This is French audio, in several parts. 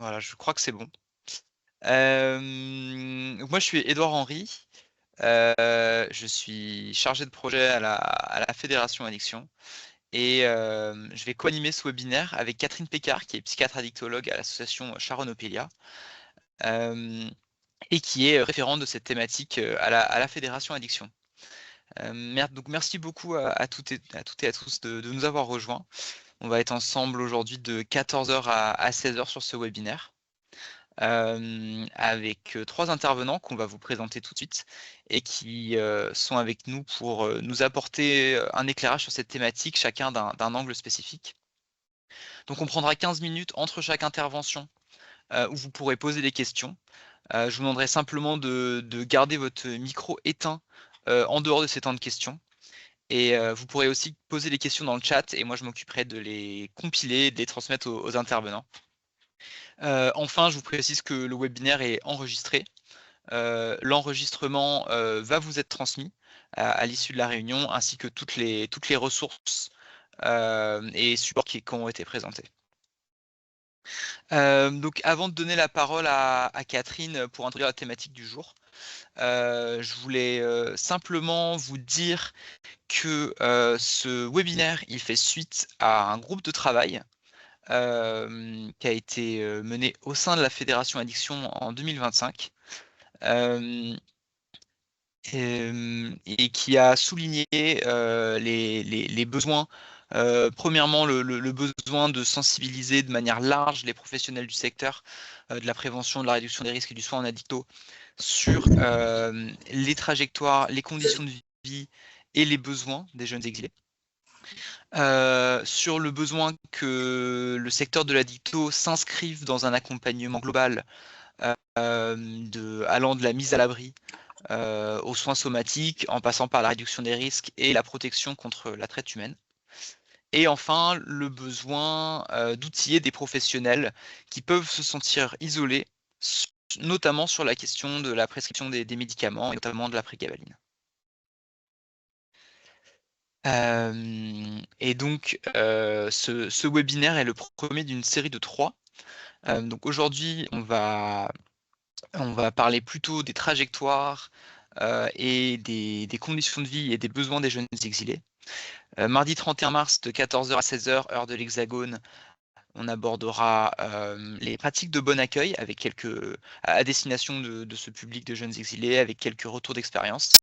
Voilà, je crois que c'est bon. Moi, je suis Édouard Henry. Je suis chargé de projet à la Fédération Addiction et je vais co-animer ce webinaire avec Catherine Pécard, qui est psychiatre addictologue à l'association Sharon Opelia et qui est référente de cette thématique à la Fédération Addiction. Donc merci beaucoup à toutes et à tous de nous avoir rejoints. On va être ensemble aujourd'hui de 14h à 16h sur ce webinaire. Avec 3 intervenants qu'on va vous présenter tout de suite et qui sont avec nous pour nous apporter un éclairage sur cette thématique, chacun d'un angle spécifique. Donc on prendra 15 minutes entre chaque intervention où vous pourrez poser des questions. Je vous demanderai simplement de garder votre micro éteint en dehors de ces temps de questions. Et vous pourrez aussi poser les questions dans le chat et moi je m'occuperai de les compiler et de les transmettre aux intervenants. Enfin, je vous précise que le webinaire est enregistré. L'enregistrement va vous être transmis à l'issue de la réunion, ainsi que toutes les ressources et supports qui ont été présentés. Donc avant de donner la parole à Catherine pour introduire la thématique du jour, je voulais simplement vous dire que ce webinaire, il fait suite à un groupe de travail qui a été mené au sein de la Fédération Addiction en 2025 et qui a souligné les besoins. Premièrement, le besoin de sensibiliser de manière large les professionnels du secteur de la prévention, de la réduction des risques et du soin en addicto sur les trajectoires, les conditions de vie et les besoins des jeunes exilés. Sur le besoin que le secteur de l'addicto s'inscrive dans un accompagnement global allant de la mise à l'abri aux soins somatiques, en passant par la réduction des risques et la protection contre la traite humaine. Et enfin, le besoin d'outiller des professionnels qui peuvent se sentir isolés, notamment sur la question de la prescription des médicaments, et notamment de la prégabaline. Et donc, ce webinaire est le premier d'une série de 3. Donc aujourd'hui, on va parler plutôt des trajectoires et des conditions de vie et des besoins des jeunes exilés. Mardi 31 mars de 14h à 16h, heure de l'Hexagone, on abordera les pratiques de bon accueil avec à destination de ce public de jeunes exilés, avec quelques retours d'expérience.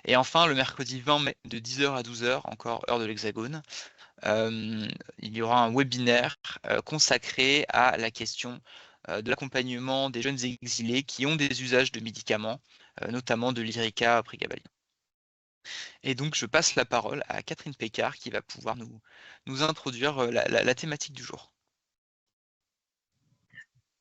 Et enfin, le mercredi 20 mai, de 10h à 12h, encore heure de l'Hexagone, il y aura un webinaire consacré à la question de l'accompagnement des jeunes exilés qui ont des usages de médicaments, notamment de l'Lyrica prégabalin. Et donc, je passe la parole à Catherine Pécard qui va pouvoir nous introduire la thématique du jour.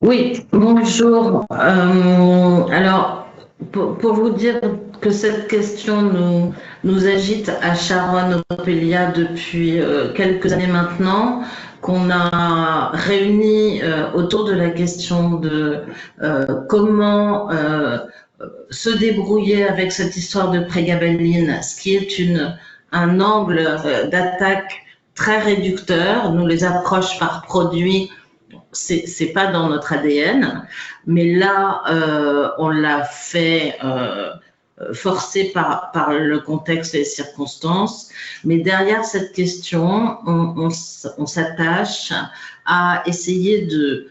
Oui, bonjour. Alors, pour vous dire que cette question nous agite à Sharon Opelia depuis quelques années maintenant, qu'on a réuni autour de la question de comment se débrouiller avec cette histoire de prégabalin, ce qui est un angle d'attaque très réducteur. Nous les approches par produit, c'est pas dans notre ADN, mais là on l'a fait forcé par le contexte et les circonstances. Mais derrière cette question, on s'attache à essayer de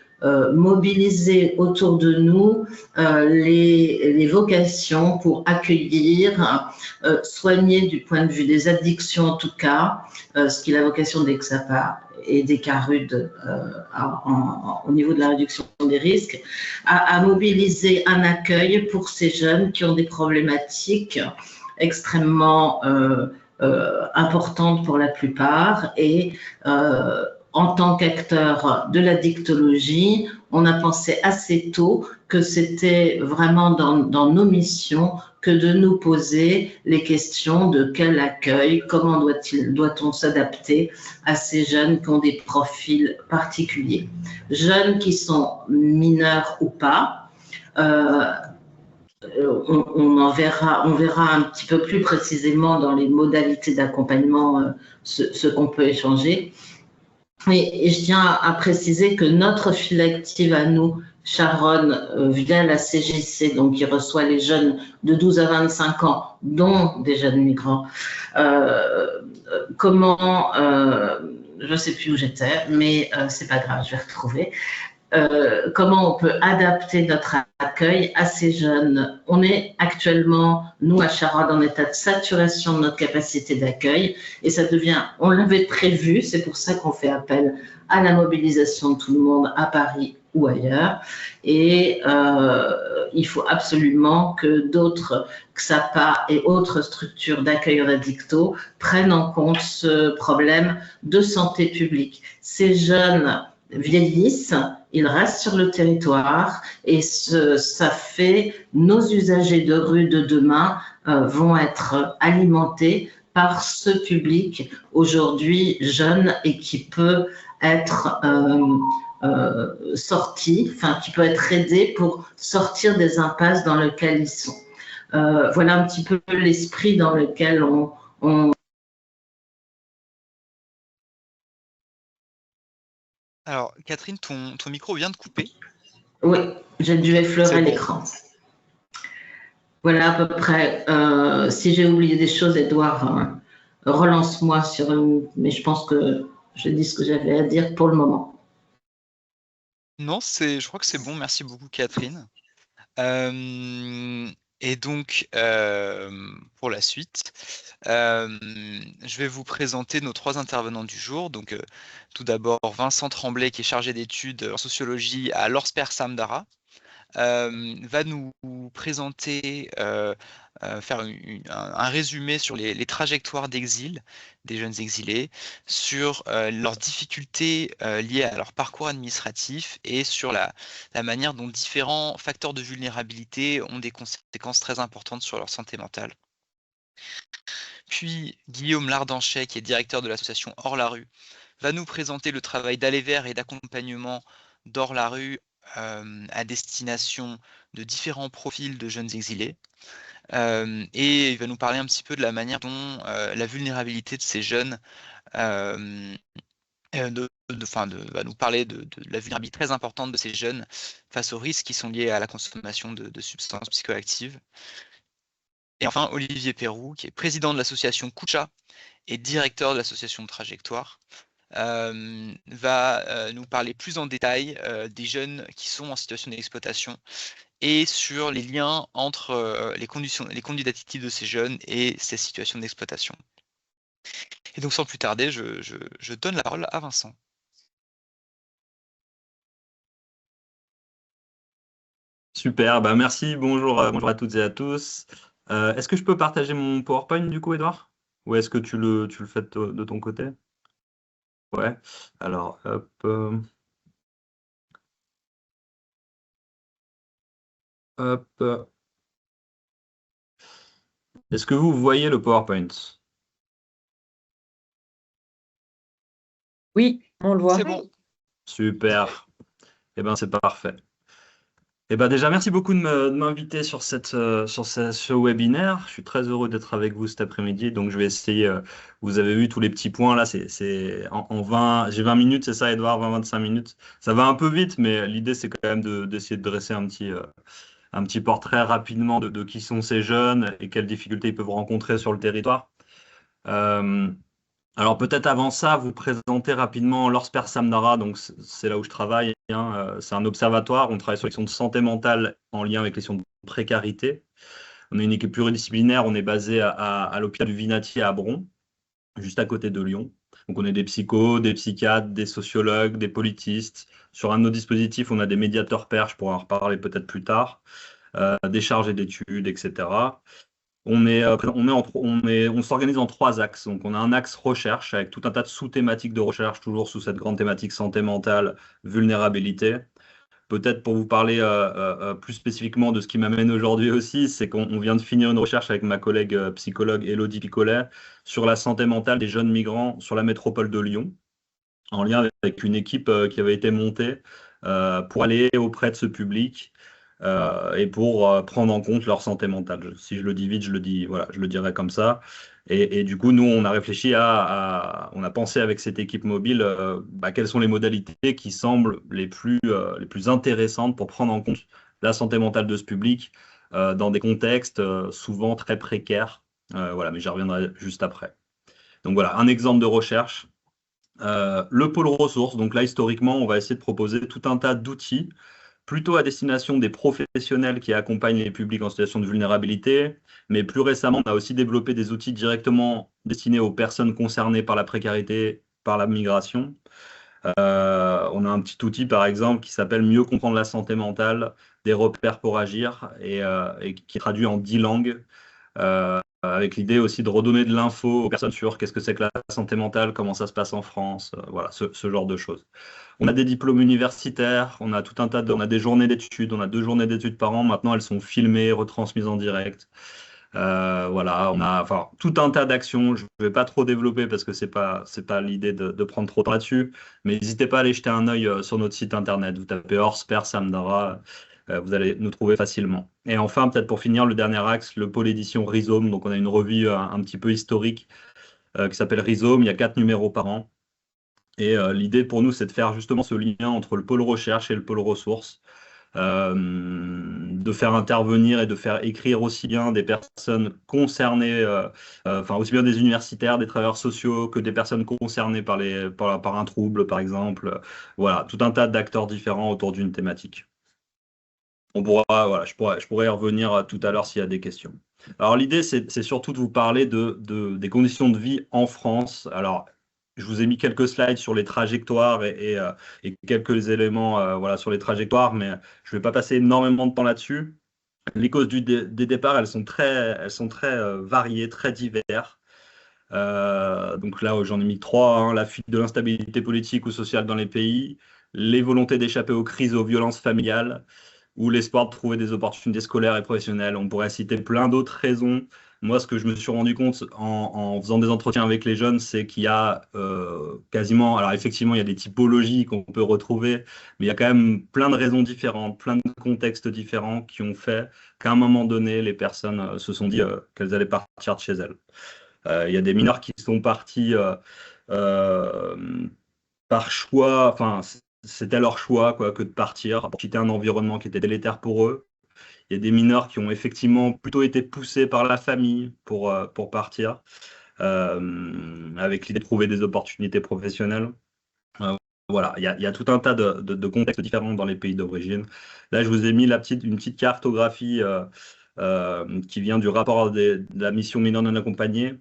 mobiliser autour de nous les vocations pour accueillir, soigner du point de vue des addictions en tout cas, ce qui est la vocation d'Exapa et des CARUD au niveau de la réduction des risques, à mobiliser un accueil pour ces jeunes qui ont des problématiques extrêmement importantes pour la plupart et en tant qu'acteur de la dictologie, on a pensé assez tôt que c'était vraiment dans nos missions que de nous poser les questions de quel accueil, comment doit-on s'adapter à ces jeunes qui ont des profils particuliers. Jeunes qui sont mineurs ou pas, on verra un petit peu plus précisément dans les modalités d'accompagnement ce qu'on peut échanger. Et je tiens à préciser que notre file active à nous, Sharon, via la CGC, donc qui reçoit les jeunes de 12 à 25 ans, dont des jeunes migrants, je ne sais plus où j'étais, mais c'est pas grave, je vais retrouver. Comment on peut adapter notre accueil à ces jeunes. On est actuellement, nous à Charade, en état de saturation de notre capacité d'accueil et ça devient, on l'avait prévu, c'est pour ça qu'on fait appel à la mobilisation de tout le monde à Paris ou ailleurs. Et il faut absolument que d'autres, XAPA et autres structures d'accueil en addicto prennent en compte ce problème de santé publique. Ces jeunes vieillissent, ils restent sur le territoire et ça fait nos usagers de rue de demain vont être alimentés par ce public aujourd'hui jeune et qui peut être sorti, enfin qui peut être aidé pour sortir des impasses dans lesquelles ils sont. Voilà un petit peu l'esprit dans lequel on... Alors, Catherine, ton micro vient de couper. Oui, j'ai dû effleurer l'écran. Voilà à peu près. Si j'ai oublié des choses, Edouard, relance-moi sur mais je pense que j'ai dit ce que j'avais à dire pour le moment. Non, je crois que c'est bon. Merci beaucoup, Catherine. Et donc, pour la suite, je vais vous présenter nos 3 intervenants du jour. Donc, tout d'abord, Vincent Tremblay, qui est chargé d'études en sociologie à l'Orsper Samdara, va nous présenter, faire un résumé sur les trajectoires d'exil des jeunes exilés, sur leurs difficultés liées à leur parcours administratif et sur la manière dont différents facteurs de vulnérabilité ont des conséquences très importantes sur leur santé mentale. Puis Guillaume Lardanchet, qui est directeur de l'association Hors la rue, va nous présenter le travail d'Aller Vers et d'accompagnement d'Hors la rue à destination de différents profils de jeunes exilés. Et il va nous parler un petit peu de la manière dont la vulnérabilité de ces jeunes va nous parler de la vulnérabilité très importante de ces jeunes face aux risques qui sont liés à la consommation de substances psychoactives. Et enfin, Olivier Perroux, qui est président de l'association Koucha et directeur de l'association Trajectoire, va nous parler plus en détail des jeunes qui sont en situation d'exploitation et sur les liens entre les conduites addictives de ces jeunes et ces situations d'exploitation. Et donc sans plus tarder, je donne la parole à Vincent. Super, merci, bonjour à toutes et à tous. Est-ce que je peux partager mon PowerPoint du coup, Edouard? Ou est-ce que tu le fais de ton côté? Ouais, alors, hop. Hop. Est-ce que vous voyez le PowerPoint? Oui, on le voit. C'est bon. Super. Eh bien, c'est parfait. Eh ben déjà, merci beaucoup de m'inviter sur ce webinaire. Je suis très heureux d'être avec vous cet après-midi. Donc, je vais essayer, vous avez vu tous les petits points là, en 20, j'ai 20 minutes, c'est ça, Edouard, 20-25 minutes. Ça va un peu vite, mais l'idée, c'est quand même d'essayer de dresser un petit portrait rapidement de qui sont ces jeunes et quelles difficultés ils peuvent rencontrer sur le territoire. Alors peut-être avant ça, vous présenter rapidement l'Orsper Samdara, donc c'est là où je travaille, hein. C'est un observatoire, on travaille sur les questions de santé mentale en lien avec les questions de précarité. On est une équipe pluridisciplinaire, on est basé à l'hôpital du Vinatier à Bron, juste à côté de Lyon. Donc on est des psychos, des psychiatres, des sociologues, des politistes. Sur un de nos dispositifs, on a des médiateurs pairs, je pourrais en reparler peut-être plus tard, des chargés d'études, etc. On s'organise en 3 axes. Donc, on a un axe recherche avec tout un tas de sous-thématiques de recherche, toujours sous cette grande thématique santé mentale, vulnérabilité. Peut-être pour vous parler plus spécifiquement de ce qui m'amène aujourd'hui aussi, c'est qu'on vient de finir une recherche avec ma collègue psychologue Élodie Picolet sur la santé mentale des jeunes migrants sur la métropole de Lyon, en lien avec une équipe qui avait été montée pour aller auprès de ce public et pour prendre en compte leur santé mentale. Si je le dis vite, voilà, je le dirais comme ça. Et du coup, nous, on a réfléchi on a pensé avec cette équipe mobile, quelles sont les modalités qui semblent les plus intéressantes pour prendre en compte la santé mentale de ce public dans des contextes souvent très précaires. Voilà, mais j'y reviendrai juste après. Donc voilà, un exemple de recherche. Le pôle ressources. Donc là, historiquement, on va essayer de proposer tout un tas d'outils plutôt à destination des professionnels qui accompagnent les publics en situation de vulnérabilité. Mais plus récemment, on a aussi développé des outils directement destinés aux personnes concernées par la précarité, par la migration. On a un petit outil, par exemple, qui s'appelle Mieux comprendre la santé mentale, des repères pour agir, et qui est traduit en 10 langues, avec l'idée aussi de redonner de l'info aux personnes sur qu'est-ce que c'est que la santé mentale, comment ça se passe en France, voilà, ce genre de choses. On a des diplômes universitaires, on a tout un tas on a des journées d'études, on a 2 journées d'études par an. Maintenant, elles sont filmées, retransmises en direct. Voilà, on a tout un tas d'actions. Je ne vais pas trop développer parce que c'est pas l'idée de prendre trop de temps là-dessus. Mais n'hésitez pas à aller jeter un œil sur notre site internet. Vous tapez Orsper Samdara, vous allez nous trouver facilement. Et enfin, peut-être pour finir, le dernier axe, le pôle édition Rhizome. Donc, on a une revue un petit peu historique qui s'appelle Rhizome. Il y a 4 numéros par an. Et l'idée pour nous, c'est de faire justement ce lien entre le pôle recherche et le pôle ressources, de faire intervenir et de faire écrire aussi bien des personnes concernées, aussi bien des universitaires, des travailleurs sociaux, que des personnes concernées par un trouble, par exemple. Voilà, tout un tas d'acteurs différents autour d'une thématique. Voilà, je pourrais y revenir tout à l'heure s'il y a des questions. Alors l'idée, c'est surtout de vous parler des conditions de vie en France. Alors, je vous ai mis quelques slides sur les trajectoires et quelques éléments voilà, sur les trajectoires, mais je ne vais pas passer énormément de temps là-dessus. Les causes des départs, elles sont très variées, très diverses. Donc là, j'en ai mis 3, hein, la fuite de l'instabilité politique ou sociale dans les pays, les volontés d'échapper aux crises, aux violences familiales, ou l'espoir de trouver des opportunités scolaires et professionnelles. On pourrait citer plein d'autres raisons. Moi, ce que je me suis rendu compte en faisant des entretiens avec les jeunes, c'est qu'il y a quasiment, alors effectivement, il y a des typologies qu'on peut retrouver, mais il y a quand même plein de raisons différentes, plein de contextes différents qui ont fait qu'à un moment donné, les personnes se sont dit qu'elles allaient partir de chez elles. Il y a des mineurs qui sont partis par choix, enfin, c'était leur choix quoi, que de partir, pour quitter un environnement qui était délétère pour eux. Il y a des mineurs qui ont effectivement plutôt été poussés par la famille pour partir, avec l'idée de trouver des opportunités professionnelles. Voilà, il y a tout un tas de contextes différents dans les pays d'origine. Là, je vous ai mis une petite cartographie qui vient du rapport de la mission mineurs non accompagnés,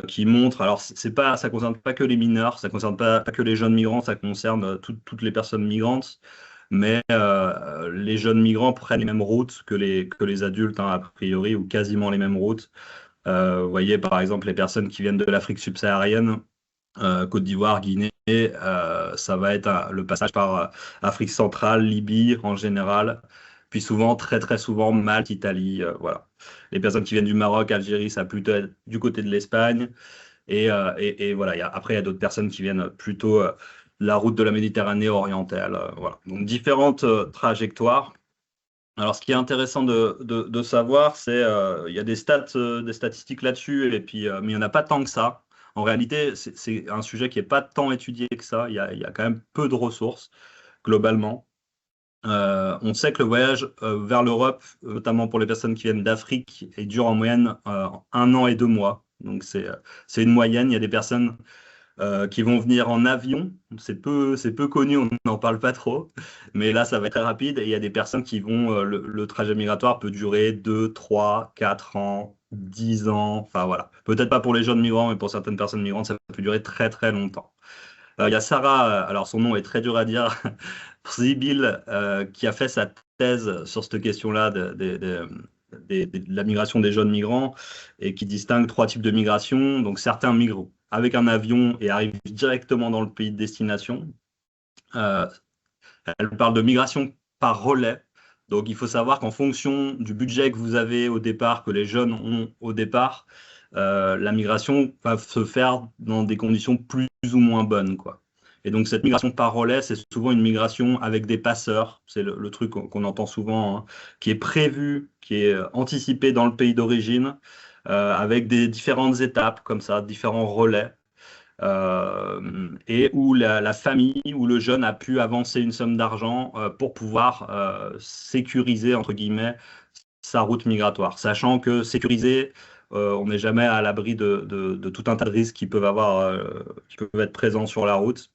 qui montre, alors ça ne concerne pas que les mineurs, ça ne concerne pas que les jeunes migrants, ça concerne toutes les personnes migrantes, mais les jeunes migrants prennent les mêmes routes que les adultes, hein, a priori, ou quasiment les mêmes routes. Vous voyez, par exemple, les personnes qui viennent de l'Afrique subsaharienne, Côte d'Ivoire, Guinée, ça va être le passage par Afrique centrale, Libye en général, puis souvent, très très souvent, Malte, Italie, voilà. Les personnes qui viennent du Maroc, Algérie, ça va plutôt être du côté de l'Espagne. Et voilà, après, il y a d'autres personnes qui viennent plutôt la route de la Méditerranée orientale. Voilà. Donc, différentes trajectoires. Alors, ce qui est intéressant de savoir, c'est il y a des statistiques là-dessus, mais il n'y en a pas tant que ça. En réalité, c'est un sujet qui n'est pas tant étudié que ça. Il y a quand même peu de ressources, globalement. On sait que le voyage vers l'Europe, notamment pour les personnes qui viennent d'Afrique, dure en moyenne 1 an et 2 mois. Donc c'est une moyenne. Il y a des personnes qui vont venir en avion. C'est peu connu, on n'en parle pas trop. Mais là, ça va être très rapide. Et il y a des personnes qui vont, le trajet migratoire peut durer 2, 3, 4 ans, 10 ans. Enfin voilà. Peut-être pas pour les jeunes migrants, mais pour certaines personnes migrantes, ça peut durer très très longtemps. Il y a Sarah, alors son nom est très dur à dire, Zibil, qui a fait sa thèse sur cette question-là de la migration des jeunes migrants et qui distingue 3 types de migration. Donc certains migrent avec un avion et arrivent directement dans le pays de destination. Elle parle de migration par relais. Donc il faut savoir qu'en fonction du budget que vous avez au départ, que les jeunes ont au départ, la migration va se faire dans des conditions plus ou moins bonnes, quoi. Et donc, cette migration par relais, c'est souvent une migration avec des passeurs. C'est le truc qu'on entend souvent, hein, qui est prévu, qui est anticipé dans le pays d'origine, avec des différentes étapes, comme ça, différents relais. Et où la famille ou le jeune a pu avancer une somme d'argent pour pouvoir sécuriser, entre guillemets, sa route migratoire. Sachant que sécuriser, on n'est jamais à l'abri de tout un tas de risques qui peuvent être présents sur la route.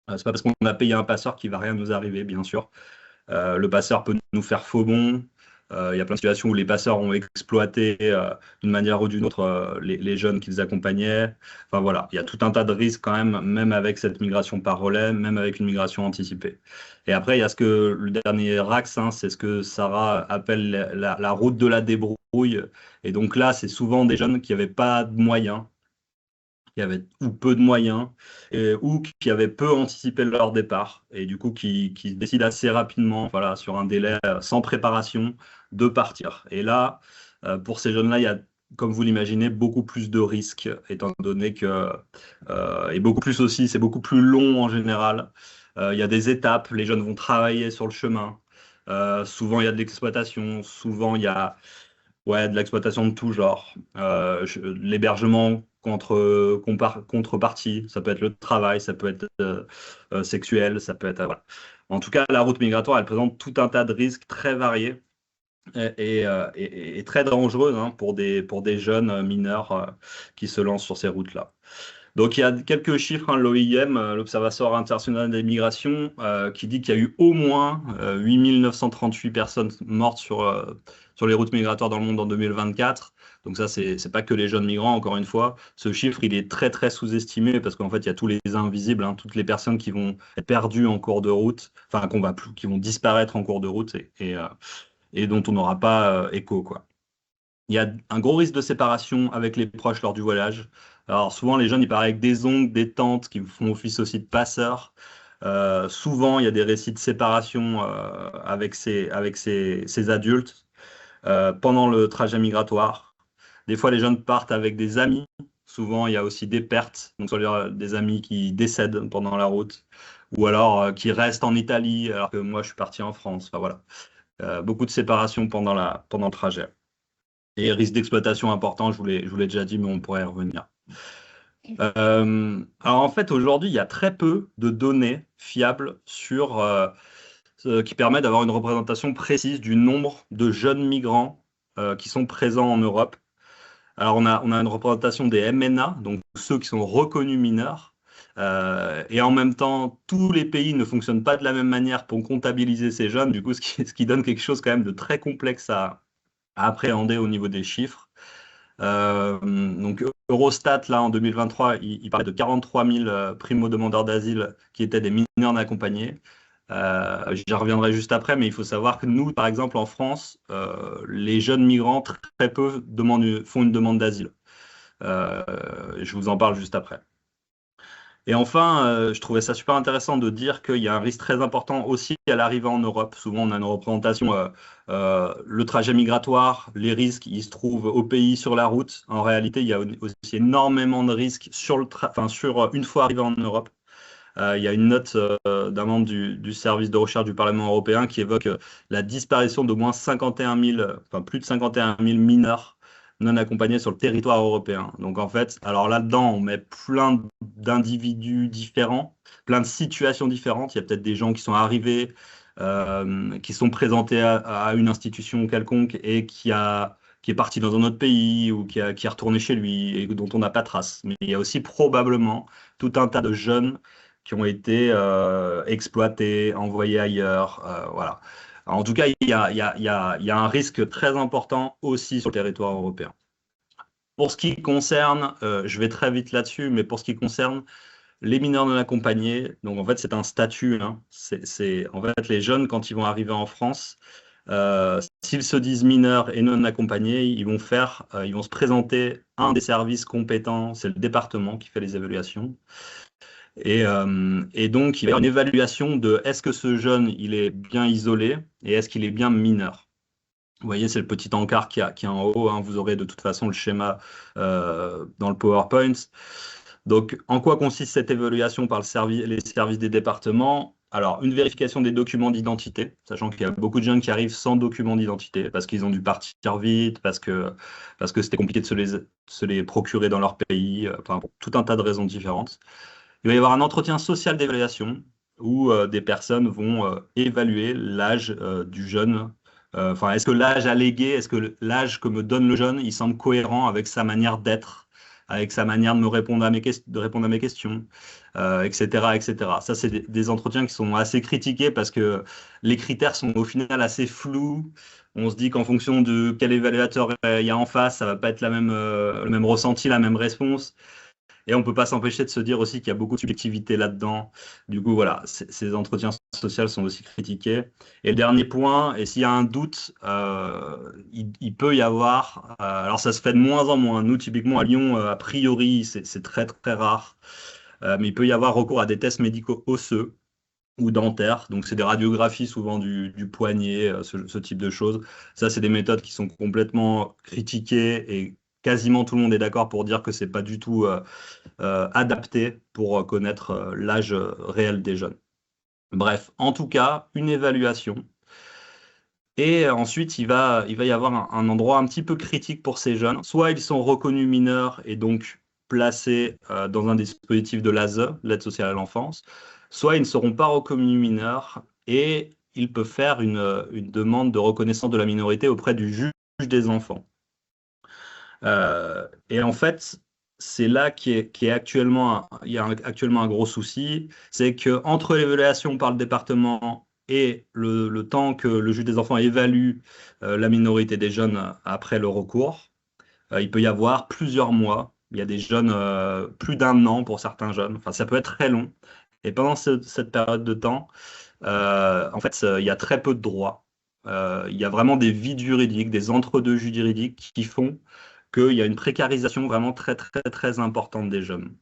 C'est pas parce qu'on a payé un passeur qu'il va rien nous arriver, bien sûr. Le passeur peut nous faire faux bond. Il y a plein de situations où les passeurs ont exploité d'une manière ou d'une autre les jeunes qu'ils accompagnaient. Enfin voilà, il y a tout un tas de risques quand même avec cette migration par relais, même avec une migration anticipée. Et après, il y a ce que le dernier axe, hein, c'est ce que Sarah appelle la route de la débrouille. Et donc là, c'est souvent des jeunes qui n'avaient pas de moyens, qui avaient ou peu de moyens, ou qui avaient peu anticipé leur départ, et du coup qui décident assez rapidement, voilà, sur un délai sans préparation, de partir. Et là, pour ces jeunes-là, il y a, comme vous l'imaginez, beaucoup plus de risques, étant donné que, et beaucoup plus aussi, c'est beaucoup plus long en général. Il y a des étapes, les jeunes vont travailler sur le chemin. Souvent, il y a de l'exploitation, souvent, il y a de l'exploitation de tout genre. L'hébergement contrepartie, ça peut être le travail, ça peut être sexuel, ça peut être... voilà. En tout cas, la route migratoire, elle présente tout un tas de risques très variés et très dangereuses, hein, pour des jeunes mineurs qui se lancent sur ces routes-là. Donc, il y a quelques chiffres, hein, l'OIM, l'Observatoire international des migrations, qui dit qu'il y a eu au moins 8 938 personnes mortes sur les routes migratoires dans le monde en 2024. Donc ça, c'est pas que les jeunes migrants, encore une fois. Ce chiffre, il est très, très sous-estimé parce qu'en fait, il y a tous les invisibles, hein, toutes les personnes qui vont être perdues en cours de route, enfin, qui vont disparaître en cours de route et dont on n'aura pas écho, quoi. Il y a un gros risque de séparation avec les proches lors du voyage. Alors souvent, les jeunes, ils partent avec des oncles, des tantes qui font office aussi de passeurs. Souvent, il y a des récits de séparation avec ces adultes pendant le trajet migratoire. Des fois, les jeunes partent avec des amis. Souvent, il y a aussi des pertes, donc soit des amis qui décèdent pendant la route, ou alors qui restent en Italie, alors que moi, je suis parti en France. Enfin, voilà. Beaucoup de séparation pendant le trajet. Et risque d'exploitation important, je vous l'ai déjà dit, mais on pourrait y revenir. Alors en fait, aujourd'hui, il y a très peu de données fiables qui permettent d'avoir une représentation précise du nombre de jeunes migrants qui sont présents en Europe. Alors on a une représentation des MNA, donc ceux qui sont reconnus mineurs. Et en même temps, tous les pays ne fonctionnent pas de la même manière pour comptabiliser ces jeunes, du coup, ce qui donne quelque chose quand même de très complexe à appréhender au niveau des chiffres. Donc Eurostat, là, en 2023, il parlait de 43 000 primo-demandeurs d'asile qui étaient des mineurs non accompagnés. J'y reviendrai juste après, mais il faut savoir que nous, par exemple, en France, les jeunes migrants, très peu font une demande d'asile. Je vous en parle juste après. Et enfin, je trouvais ça super intéressant de dire qu'il y a un risque très important aussi à l'arrivée en Europe. Souvent, on a une représentation, le trajet migratoire, les risques, ils se trouvent au pays sur la route. En réalité, il y a aussi énormément de risques sur une fois arrivé en Europe. Il y a une note d'un membre du service de recherche du Parlement européen qui évoque la disparition d'au moins 51 000, plus de 51 000 mineurs non accompagnés sur le territoire européen. Donc en fait, alors là-dedans, on met plein d'individus différents, plein de situations différentes. Il y a peut-être des gens qui sont arrivés, qui sont présentés à une institution quelconque et qui est parti dans un autre pays ou qui est retourné chez lui et dont on n'a pas trace. Mais il y a aussi probablement tout un tas de jeunes qui ont été exploités, envoyés ailleurs. Voilà. En tout cas, il y a un risque très important aussi sur le territoire européen. Pour ce qui concerne, je vais très vite là-dessus, mais pour ce qui concerne les mineurs non accompagnés, donc en fait c'est un statut, hein. En fait les jeunes quand ils vont arriver en France, s'ils se disent mineurs et non accompagnés, ils vont se présenter à un des services compétents, c'est le département qui fait les évaluations. Et donc, il y a une évaluation de est-ce que ce jeune, il est bien isolé et est-ce qu'il est bien mineur. Vous voyez, c'est le petit encart qui est en haut, hein. Vous aurez de toute façon le schéma dans le PowerPoint. Donc, en quoi consiste cette évaluation par les services des départements? Alors, une vérification des documents d'identité, sachant qu'il y a beaucoup de jeunes qui arrivent sans documents d'identité, parce qu'ils ont dû partir vite, parce que c'était compliqué de se les procurer dans leur pays, enfin, pour tout un tas de raisons différentes. Il va y avoir un entretien social d'évaluation, où des personnes vont évaluer l'âge du jeune. Enfin, est-ce que l'âge allégué, est-ce que l'âge que me donne le jeune, il semble cohérent avec sa manière d'être, avec sa manière de me répondre à de répondre à mes questions, etc., etc. Ça, c'est des entretiens qui sont assez critiqués parce que les critères sont au final assez flous. On se dit qu'en fonction de quel évaluateur il y a en face, ça va pas être le même ressenti, la même réponse. Et on ne peut pas s'empêcher de se dire aussi qu'il y a beaucoup de subjectivité là-dedans. Du coup, voilà, ces entretiens sociaux sont aussi critiqués. Et le dernier point, et s'il y a un doute, il peut y avoir, alors ça se fait de moins en moins. Nous, typiquement à Lyon, a priori, c'est très très rare. Mais il peut y avoir recours à des tests médicaux osseux ou dentaires. Donc, c'est des radiographies souvent du poignet, ce type de choses. Ça, c'est des méthodes qui sont complètement critiquées et quasiment tout le monde est d'accord pour dire que c'est pas du tout adapté pour connaître l'âge réel des jeunes. Bref, en tout cas, une évaluation. Et ensuite, il va y avoir un endroit un petit peu critique pour ces jeunes. Soit ils sont reconnus mineurs et donc placés dans un dispositif de l'ASE, l'aide sociale à l'enfance, soit ils ne seront pas reconnus mineurs et ils peuvent faire une demande de reconnaissance de la minorité auprès du juge des enfants. Et en fait, c'est là il y a actuellement un gros souci, c'est que entre l'évaluation par le département et le temps que le juge des enfants évalue la minorité des jeunes après le recours, il peut y avoir plusieurs mois. Il y a des jeunes, plus d'un an pour certains jeunes. Enfin, ça peut être très long. Et pendant cette période de temps, en fait, il y a très peu de droits. Il y a vraiment des vides juridiques, des entre-deux juridiques qui font qu'il y a une précarisation vraiment très, très, très importante des jeunes.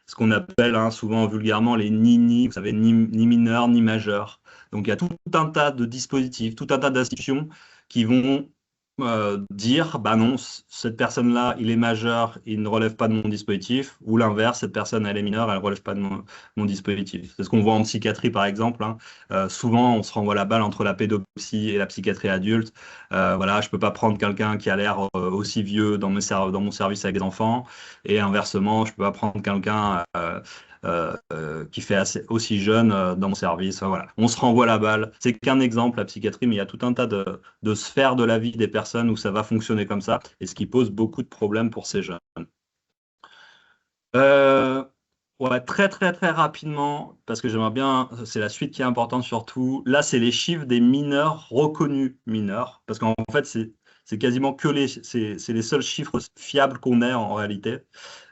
Ce qu'on appelle souvent vulgairement les ni-ni, vous savez, ni mineurs, ni majeurs. Donc il y a tout un tas de dispositifs, tout un tas d'institutions qui vont dire, bah non, cette personne-là, il est majeur, il ne relève pas de mon dispositif, ou l'inverse, cette personne, elle est mineure, elle ne relève pas de mon dispositif. C'est ce qu'on voit en psychiatrie, par exemple. Souvent, on se renvoie la balle entre la pédopsie et la psychiatrie adulte. Voilà, je ne peux pas prendre quelqu'un qui a l'air aussi vieux dans mon service avec des enfants, et inversement, je ne peux pas prendre quelqu'un qui fait aussi jeune dans mon service. Voilà. On se renvoie la balle. C'est qu'un exemple, la psychiatrie, mais il y a tout un tas de sphères de la vie des personnes où ça va fonctionner comme ça, et ce qui pose beaucoup de problèmes pour ces jeunes. Ouais, très très très rapidement, parce que j'aimerais bien, c'est la suite qui est importante surtout. Là, c'est les chiffres des mineurs reconnus mineurs, parce qu'en fait, c'est quasiment c'est les seuls chiffres fiables qu'on ait en réalité.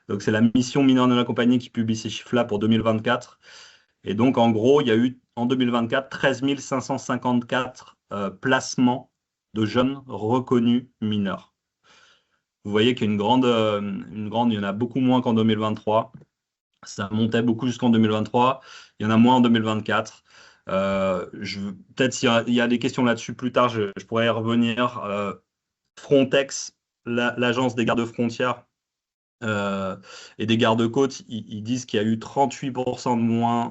Donc, c'est la mission Mineurs non accompagnés qui publie ces chiffres-là pour 2024. Et donc, en gros, il y a eu en 2024 13 554 placements de jeunes reconnus mineurs. Vous voyez qu'il y a une grande, il y en a beaucoup moins qu'en 2023. Ça montait beaucoup jusqu'en 2023. Il y en a moins en 2024. Peut-être s'il y a des questions là-dessus plus tard, je pourrais y revenir. Frontex, l'agence des gardes-frontières, et des gardes-côtes, ils disent qu'il y a eu 38% de moins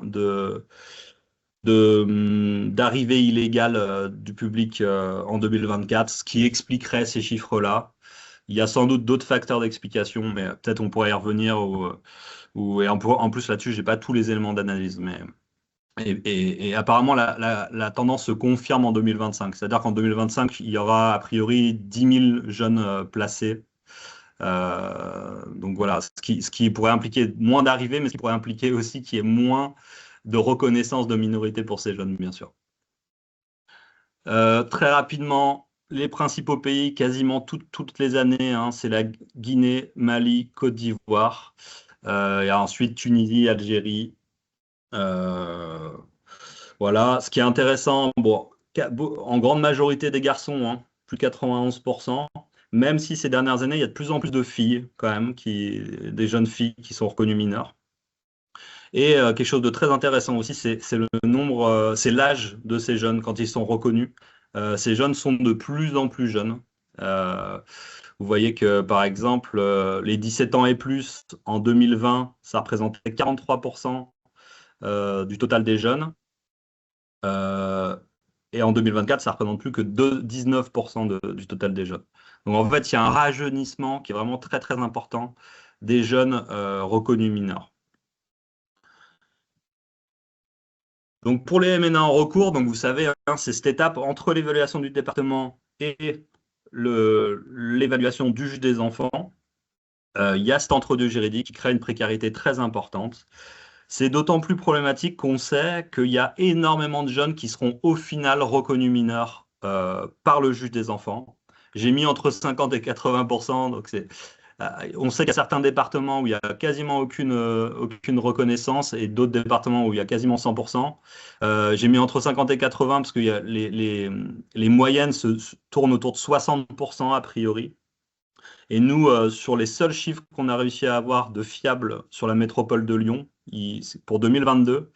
d'arrivées illégales du public en 2024, ce qui expliquerait ces chiffres-là. Il y a sans doute d'autres facteurs d'explication, mais peut-être on pourrait y revenir. Et en plus là-dessus, j'ai pas tous les éléments d'analyse, mais et apparemment la tendance se confirme en 2025. C'est-à-dire qu'en 2025, il y aura a priori 10 000 jeunes placés. Donc voilà, ce qui pourrait impliquer moins d'arrivées, mais ce qui pourrait impliquer aussi qu'il y ait moins de reconnaissance de minorité pour ces jeunes, bien sûr. Très rapidement, les principaux pays, quasiment toutes les années, c'est la Guinée, Mali, Côte d'Ivoire, et ensuite Tunisie, Algérie. Voilà, ce qui est intéressant, bon, en grande majorité des garçons, plus de 91%. Même si ces dernières années, il y a de plus en plus de filles, quand même, des jeunes filles qui sont reconnues mineures. Et quelque chose de très intéressant aussi, c'est le nombre, c'est l'âge de ces jeunes quand ils sont reconnus. Ces jeunes sont de plus en plus jeunes. Vous voyez que, par exemple, les 17 ans et plus, en 2020, ça représentait 43% du total des jeunes. Et en 2024, ça ne représente plus que 19% du total des jeunes. Donc en fait, il y a un rajeunissement qui est vraiment très très important des jeunes reconnus mineurs. Donc pour les MNA en recours, donc vous savez, hein, c'est cette étape entre l'évaluation du département et l'évaluation du juge des enfants. Il y a cet entre-deux juridique qui crée une précarité très importante. C'est d'autant plus problématique qu'on sait qu'il y a énormément de jeunes qui seront au final reconnus mineurs par le juge des enfants. J'ai mis entre 50 et 80%, donc on sait qu'il y a certains départements où il n'y a quasiment aucune reconnaissance et d'autres départements où il y a quasiment 100%. J'ai mis entre 50 et 80 parce que les moyennes se tournent autour de 60% a priori. Et nous, sur les seuls chiffres qu'on a réussi à avoir de fiables sur la métropole de Lyon, pour 2022,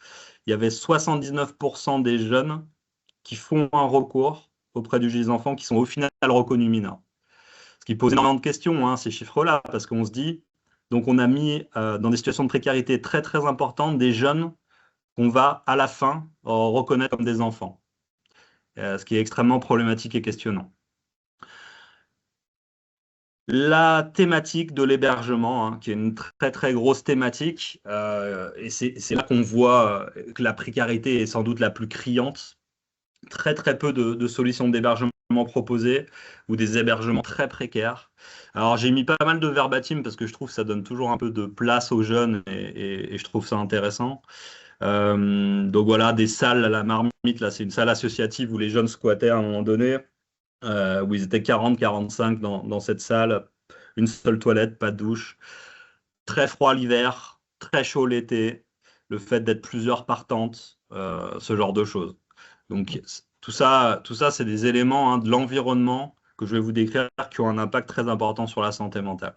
il y avait 79% des jeunes qui font un recours auprès du juge des enfants qui sont au final reconnus mineurs. Ce qui pose énormément de questions, hein, ces chiffres-là, parce qu'on se dit, donc on a mis dans des situations de précarité très très importantes des jeunes qu'on va à la fin reconnaître comme des enfants, ce qui est extrêmement problématique et questionnant. La thématique de l'hébergement, hein, qui est une très très grosse thématique, et c'est là qu'on voit que la précarité est sans doute la plus criante. Très très peu de solutions d'hébergement proposées ou des hébergements très précaires. Alors j'ai mis pas mal de verbatim parce que je trouve que ça donne toujours un peu de place aux jeunes et je trouve ça intéressant. Donc voilà, des salles à la marmite, là c'est une salle associative où les jeunes squattaient à un moment donné. Où ils étaient 40-45 dans cette salle, une seule toilette, pas de douche, très froid l'hiver, très chaud l'été, le fait d'être plusieurs partantes, ce genre de choses. Donc tout ça c'est des éléments, hein, de l'environnement que je vais vous décrire qui ont un impact très important sur la santé mentale.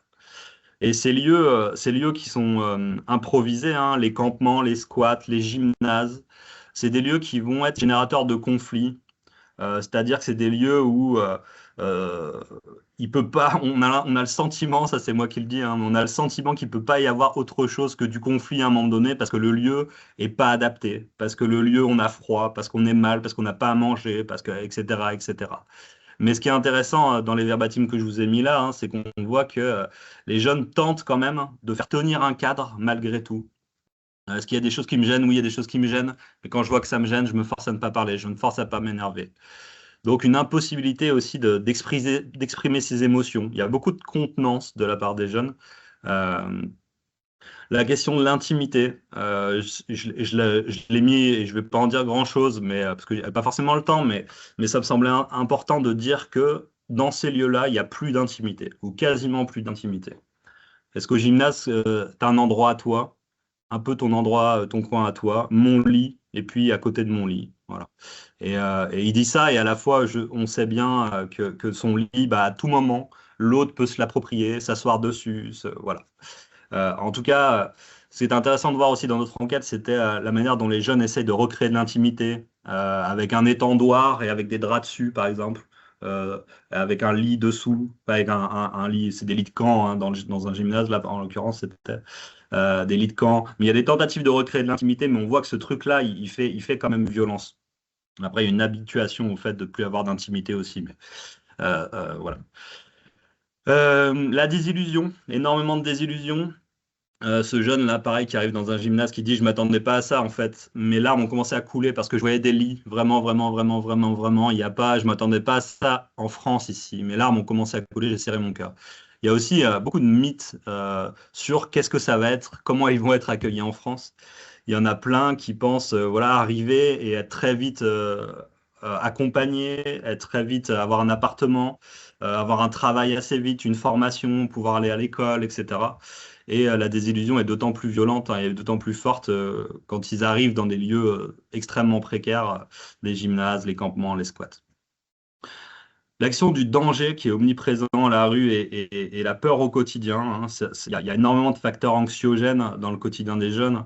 Et ces lieux qui sont improvisés, hein, les campements, les squats, les gymnases, c'est des lieux qui vont être générateurs de conflits. C'est-à-dire que c'est des lieux où il peut pas, on a le sentiment, ça c'est moi qui le dis, hein, on a le sentiment qu'il peut pas y avoir autre chose que du conflit à un moment donné parce que le lieu est pas adapté, parce que le lieu on a froid, parce qu'on est mal, parce qu'on n'a pas à manger, parce que etc. etc. Mais ce qui est intéressant dans les verbatims que je vous ai mis là, hein, c'est qu'on voit que les jeunes tentent quand même de faire tenir un cadre malgré tout. Est-ce qu'il y a des choses qui me gênent? Oui, il y a des choses qui me gênent. Mais quand je vois que ça me gêne, je me force à ne pas parler. Je me force à ne pas m'énerver. Donc, une impossibilité aussi d'exprimer ses émotions. Il y a beaucoup de contenance de la part des jeunes. La question de l'intimité, je l'ai mis et je ne vais pas en dire grand-chose, parce qu'il n'y a pas forcément le temps, mais ça me semblait important de dire que dans ces lieux-là, il n'y a plus d'intimité, ou quasiment plus d'intimité. Est-ce qu'au gymnase, tu as un endroit à toi? Un peu ton endroit, ton coin à toi, mon lit, et puis à côté de mon lit. Voilà. Et il dit ça, et à la fois, on sait bien que son lit, bah, à tout moment, l'autre peut se l'approprier, s'asseoir dessus. Voilà. En tout cas, ce qui est intéressant de voir aussi dans notre enquête, c'était la manière dont les jeunes essayent de recréer de l'intimité avec un étendoir et avec des draps dessus, par exemple. Avec un lit dessous, pas avec un lit, c'est des lits de camp, hein, dans un gymnase, là en l'occurrence c'était des lits de camp, mais il y a des tentatives de recréer de l'intimité, mais on voit que ce truc-là, il fait quand même violence. Après, il y a une habituation au fait de ne plus avoir d'intimité aussi, mais voilà. La désillusion, énormément de désillusion. Ce jeune-là, pareil, qui arrive dans un gymnase, qui dit « je m'attendais pas à ça, en fait ». Mes larmes ont commencé à couler parce que je voyais des lits, vraiment, vraiment, vraiment, vraiment, vraiment. Il y a pas, je m'attendais pas à ça en France, ici. Mes larmes ont commencé à couler, j'ai serré mon cœur. Il y a aussi beaucoup de mythes sur qu'est-ce que ça va être, comment ils vont être accueillis en France. Il y en a plein qui pensent voilà, arriver et être très vite accompagnés, être très vite, avoir un appartement, avoir un travail assez vite, une formation, pouvoir aller à l'école, etc. Et la désillusion est d'autant plus violente, hein, et d'autant plus forte quand ils arrivent dans des lieux extrêmement précaires, les gymnases, les campements, les squats. L'action du danger qui est omniprésent à la rue et la peur au quotidien, hein, il y a énormément de facteurs anxiogènes dans le quotidien des jeunes.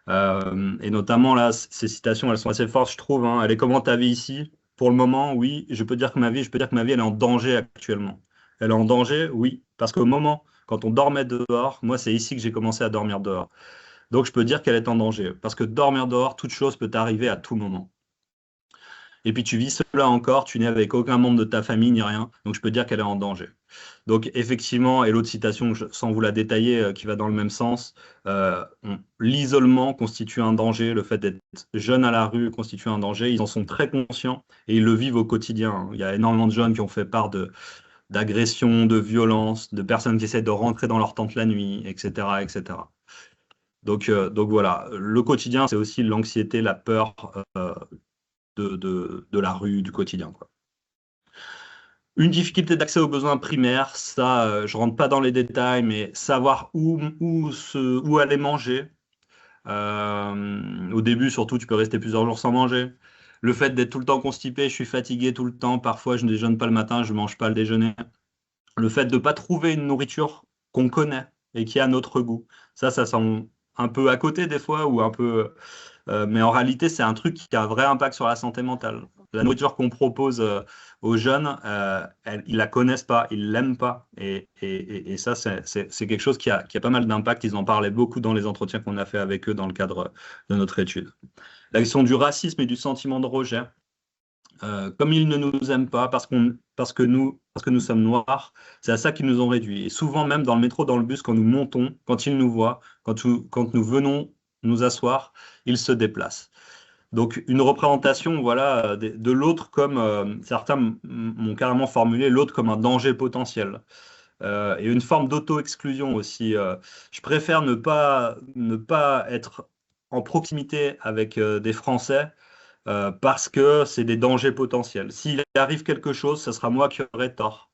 Et notamment, là, ces citations, elles sont assez fortes, je trouve, hein. Elle est comment ta vie ici? Pour le moment, oui, je peux dire que ma vie, elle est en danger actuellement. Elle est en danger? Oui. Parce qu'au moment, quand on dormait dehors, moi, c'est ici que j'ai commencé à dormir dehors. Donc, je peux dire qu'elle est en danger. Parce que dormir dehors, toute chose peut t'arriver à tout moment. Et puis, tu vis cela encore, tu n'es avec aucun membre de ta famille ni rien. Donc, je peux dire qu'elle est en danger. Donc, effectivement, et l'autre citation, sans vous la détailler, qui va dans le même sens, l'isolement constitue un danger, le fait d'être jeune à la rue constitue un danger. Ils en sont très conscients et ils le vivent au quotidien, hein. Il y a énormément de jeunes qui ont fait part d'agressions, de violences, de personnes qui essaient de rentrer dans leur tente la nuit, etc., etc. Donc voilà, le quotidien, c'est aussi l'anxiété, la peur de la rue, du quotidien, quoi. Une difficulté d'accès aux besoins primaires, ça, je rentre pas dans les détails, mais savoir où aller manger. Au début, surtout, tu peux rester plusieurs jours sans manger. Le fait d'être tout le temps constipé, je suis fatigué tout le temps. Parfois, je ne déjeune pas le matin, je ne mange pas le déjeuner. Le fait de ne pas trouver une nourriture qu'on connaît et qui a notre goût. Ça semble un peu à côté des fois, ou un peu, mais en réalité, c'est un truc qui a un vrai impact sur la santé mentale. La nourriture qu'on propose aux jeunes, ils la connaissent pas, ils l'aiment pas. Et ça, c'est quelque chose qui a pas mal d'impact. Ils en parlaient beaucoup dans les entretiens qu'on a fait avec eux dans le cadre de notre étude. La question du racisme et du sentiment de rejet. Comme ils ne nous aiment pas parce que nous sommes noirs, c'est à ça qu'ils nous ont réduits. Et souvent, même dans le métro, dans le bus, quand nous montons, quand ils nous voient, quand nous venons nous asseoir, ils se déplacent. Donc, une représentation, voilà, de l'autre comme, certains m'ont carrément formulé l'autre comme un danger potentiel. Et une forme d'auto-exclusion aussi. Je préfère ne pas être en proximité avec des Français parce que c'est des dangers potentiels. S'il arrive quelque chose, ce sera moi qui aurai tort.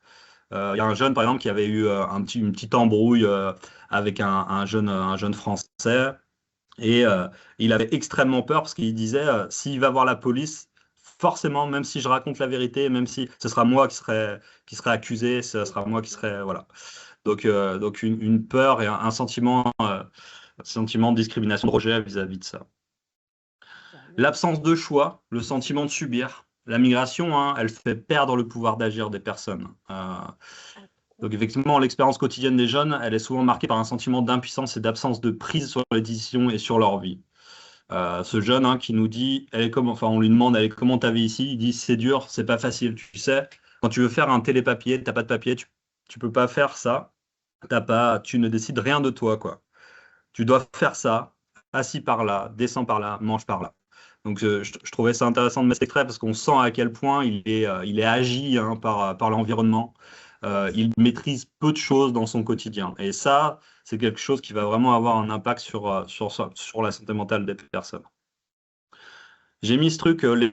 Il y a un jeune, par exemple, qui avait eu une petite embrouille avec un jeune Français. Et il avait extrêmement peur parce qu'il disait, s'il va voir la police, forcément, même si je raconte la vérité, même si ce sera moi qui serai accusé, ce sera moi qui serai... Voilà. Donc une peur et un sentiment de discrimination, de rejet vis-à-vis de ça. L'absence de choix, le sentiment de subir. La migration, hein, elle fait perdre le pouvoir d'agir des personnes. Donc effectivement, l'expérience quotidienne des jeunes, elle est souvent marquée par un sentiment d'impuissance et d'absence de prise sur les décisions et sur leur vie. Ce jeune, hein, qui nous dit, on lui demande, comment ta vie ici? Il dit, c'est dur, c'est pas facile. Tu sais, quand tu veux faire un télépapier, t'as pas de papier, tu peux pas faire ça. Tu ne décides rien de toi, quoi. Tu dois faire ça, assis par là, descends par là, mange par là. Donc je trouvais ça intéressant de mettre cet extrait parce qu'on sent à quel point il est agi, hein, par l'environnement. Il maîtrise peu de choses dans son quotidien. Et ça, c'est quelque chose qui va vraiment avoir un impact sur la santé mentale des personnes. J'ai mis ce truc, les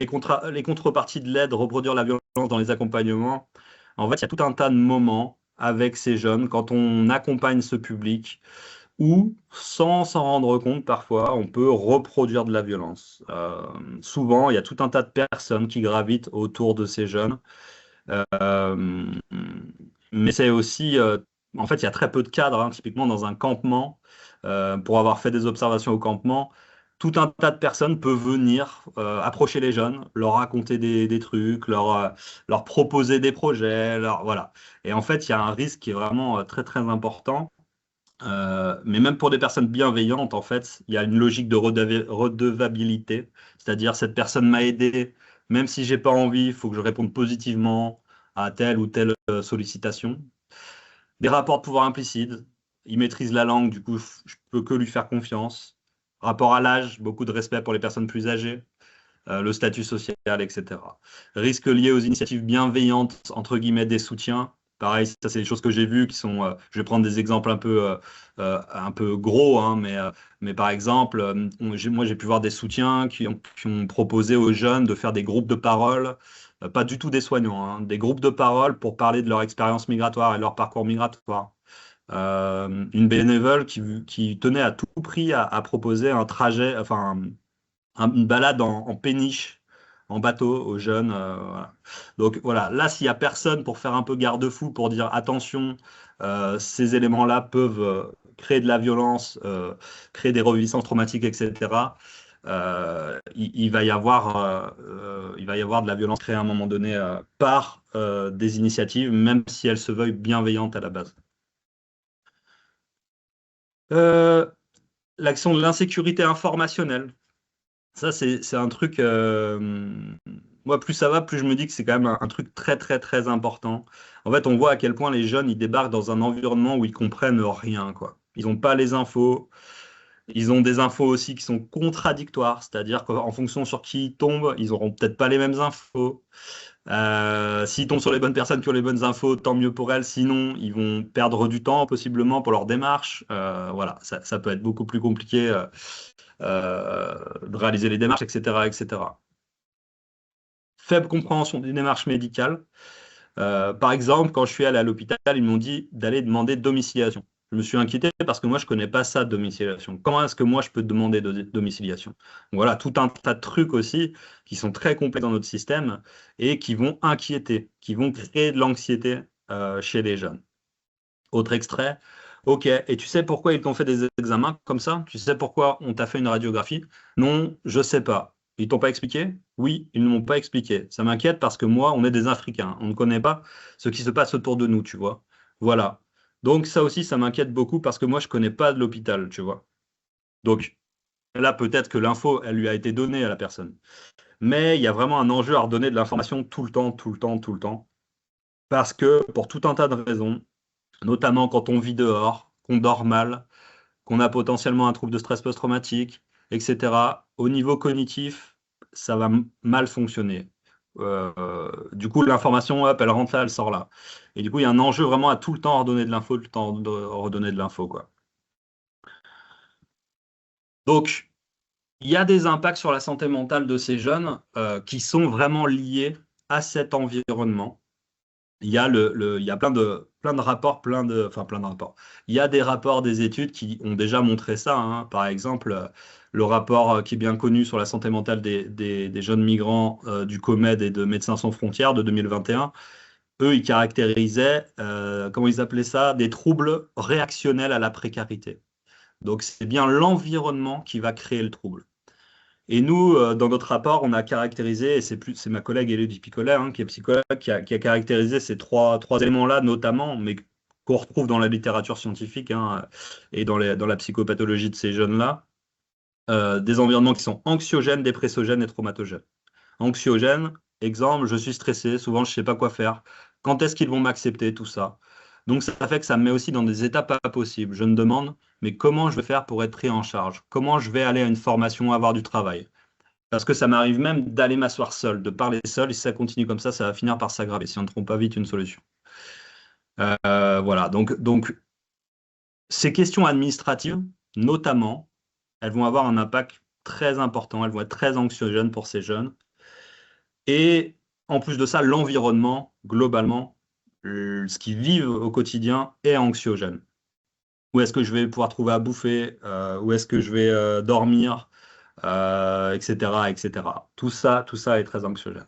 contreparties de l'aide, reproduire la violence dans les accompagnements. En fait, il y a tout un tas de moments avec ces jeunes, quand on accompagne ce public, où, sans s'en rendre compte, parfois, on peut reproduire de la violence. Souvent, il y a tout un tas de personnes qui gravitent autour de ces jeunes. Mais c'est aussi, en fait, il y a très peu de cadres, hein, typiquement dans un campement. Pour avoir fait des observations au campement, tout un tas de personnes peuvent venir approcher les jeunes, leur raconter des trucs, leur proposer des projets, voilà. Et en fait, il y a un risque qui est vraiment très, très important. Mais même pour des personnes bienveillantes, en fait, il y a une logique de redevabilité. C'est-à-dire, cette personne m'a aidé, même si j'ai pas envie, il faut que je réponde positivement à telle ou telle sollicitation. Des rapports de pouvoir implicites. Il maîtrise la langue, du coup, je peux que lui faire confiance. Rapport à l'âge, beaucoup de respect pour les personnes plus âgées. Le statut social, etc. Risques liés aux initiatives bienveillantes, entre guillemets, des soutiens. Pareil, ça, c'est des choses que j'ai vues qui sont. Je vais prendre des exemples un peu gros, hein, mais par exemple, moi, j'ai pu voir des soutiens qui ont proposé aux jeunes de faire des groupes de parole, pas du tout des soignants, hein, des groupes de parole pour parler de leur expérience migratoire et leur parcours migratoire. Une bénévole qui tenait à tout prix à proposer un trajet, enfin, une balade en péniche, en bateau aux jeunes. Voilà. Donc voilà, là, s'il n'y a personne pour faire un peu garde-fou, pour dire attention, ces éléments-là peuvent créer de la violence, créer des reviviscences traumatiques, etc. il va y avoir de la violence créée à un moment donné par des initiatives, même si elles se veuillent bienveillantes à la base. L'action de l'insécurité informationnelle. Ça, c'est un truc. Moi, plus ça va, plus je me dis que c'est quand même un truc très, très, très important. En fait, on voit à quel point les jeunes, ils débarquent dans un environnement où ils comprennent rien, quoi. Ils n'ont pas les infos. Ils ont des infos aussi qui sont contradictoires, c'est-à-dire qu'en fonction sur qui ils tombent, ils n'auront peut-être pas les mêmes infos. S'ils tombent sur les bonnes personnes qui ont les bonnes infos, tant mieux pour elles. Sinon, ils vont perdre du temps possiblement pour leur démarche. Voilà, ça peut être beaucoup plus compliqué de réaliser les démarches, etc., etc. Faible compréhension des démarches médicales. Par exemple, quand je suis allé à l'hôpital, ils m'ont dit d'aller demander domiciliation. Je me suis inquiété parce que moi, je ne connais pas ça, domiciliation. Comment est-ce que moi, je peux demander domiciliation? Donc voilà, tout un tas de trucs aussi qui sont très complexes dans notre système et qui vont inquiéter, qui vont créer de l'anxiété chez les jeunes. Autre extrait. Ok, et tu sais pourquoi ils t'ont fait des examens comme ça? Tu sais pourquoi on t'a fait une radiographie? Non, je ne sais pas. Ils t'ont pas expliqué? Oui, ils ne m'ont pas expliqué. Ça m'inquiète parce que moi, on est des Africains. On ne connaît pas ce qui se passe autour de nous, tu vois. Voilà. Donc ça aussi, ça m'inquiète beaucoup parce que moi, je ne connais pas de l'hôpital, tu vois. Donc là, peut-être que l'info, elle lui a été donnée à la personne. Mais il y a vraiment un enjeu à redonner de l'information tout le temps, tout le temps, tout le temps. Parce que pour tout un tas de raisons, notamment quand on vit dehors, qu'on dort mal, qu'on a potentiellement un trouble de stress post-traumatique, etc. Au niveau cognitif, ça va mal fonctionner. Du coup, l'information, hop, elle rentre là, elle sort là. Et du coup, il y a un enjeu vraiment à tout le temps redonner de l'info, tout le temps de redonner de l'info, quoi. Donc, il y a des impacts sur la santé mentale de ces jeunes qui sont vraiment liés à cet environnement. Il y a, il y a plein de rapports, plein de rapports. Il y a des rapports, des études qui ont déjà montré ça, hein. Par exemple, le rapport qui est bien connu sur la santé mentale des jeunes migrants du COMED et de Médecins sans frontières de 2021. Eux, ils caractérisaient, comment ils appelaient ça, des troubles réactionnels à la précarité. Donc, c'est bien l'environnement qui va créer le trouble. Et nous, dans notre rapport, on a caractérisé, et c'est ma collègue Élodie Picolet, hein, qui est psychologue, qui a caractérisé ces trois éléments-là notamment, mais qu'on retrouve dans la littérature scientifique, hein, et dans la psychopathologie de ces jeunes-là, des environnements qui sont anxiogènes, dépressogènes et traumatogènes. Anxiogènes, exemple, je suis stressé, souvent je ne sais pas quoi faire. Quand est-ce qu'ils vont m'accepter, tout ça? Donc ça fait que ça me met aussi dans des étapes pas possibles. Je me demande, mais comment je vais faire pour être pris en charge? Comment je vais aller à une formation, avoir du travail? Parce que ça m'arrive même d'aller m'asseoir seul, de parler seul, et si ça continue comme ça va finir par s'aggraver, si on ne trouve pas vite une solution. Voilà, donc ces questions administratives, notamment, elles vont avoir un impact très important, elles vont être très anxiogènes pour ces jeunes. Et en plus de ça, l'environnement, globalement, ce qu'ils vivent au quotidien est anxiogène. Où est-ce que je vais pouvoir trouver à bouffer? Où est-ce que je vais dormir? Etc., etc. Tout ça est très anxiogène.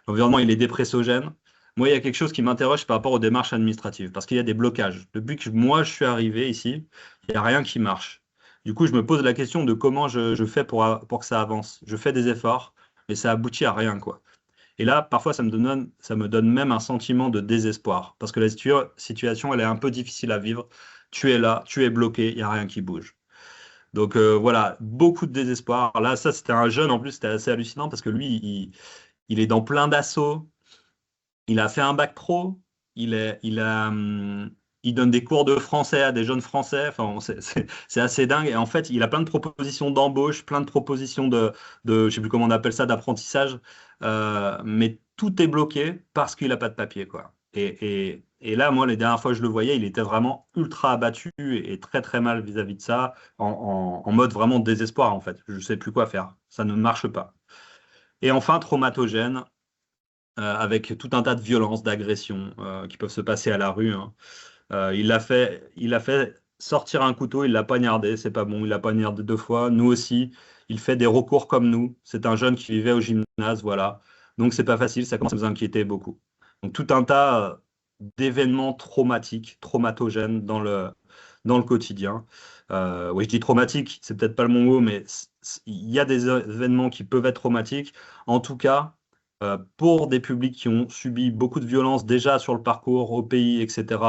L'environnement, il est dépressogène. Moi, il y a quelque chose qui m'interroge par rapport aux démarches administratives, parce qu'il y a des blocages. Depuis que moi, je suis arrivé ici, il n'y a rien qui marche. Du coup, je me pose la question de comment je fais pour que ça avance. Je fais des efforts, mais ça aboutit à rien, quoi. Et là, parfois, ça me donne même un sentiment de désespoir, parce que la situation, elle est un peu difficile à vivre. Tu es là, tu es bloqué, il n'y a rien qui bouge. Donc voilà, beaucoup de désespoir. Là, ça, c'était un jeune, en plus, c'était assez hallucinant parce que lui, il est dans plein d'assauts. Il a fait un bac pro. Il donne des cours de français à des jeunes français. Enfin, c'est assez dingue. Et en fait, il a plein de propositions d'embauche, plein de propositions je sais plus comment on appelle ça, d'apprentissage. Mais tout est bloqué parce qu'il n'a pas de papier, quoi. Et là, moi, les dernières fois que je le voyais, il était vraiment ultra abattu et très très mal vis-à-vis de ça, en mode vraiment désespoir en fait. Je ne sais plus quoi faire, ça ne marche pas. Et enfin, traumatogène, avec tout un tas de violences, d'agressions qui peuvent se passer à la rue, hein. Il a fait sortir un couteau, il l'a poignardé, c'est pas bon, il l'a poignardé 2 fois. Nous aussi, il fait des recours comme nous. C'est un jeune qui vivait au gymnase, voilà. Donc c'est pas facile, ça commence à nous inquiéter beaucoup. Donc tout un tas d'événements traumatiques, traumatogènes dans le quotidien. Oui, je dis traumatique, c'est peut-être pas le bon mot, mais il y a des événements qui peuvent être traumatiques. En tout cas, pour des publics qui ont subi beaucoup de violences déjà sur le parcours, au pays, etc.,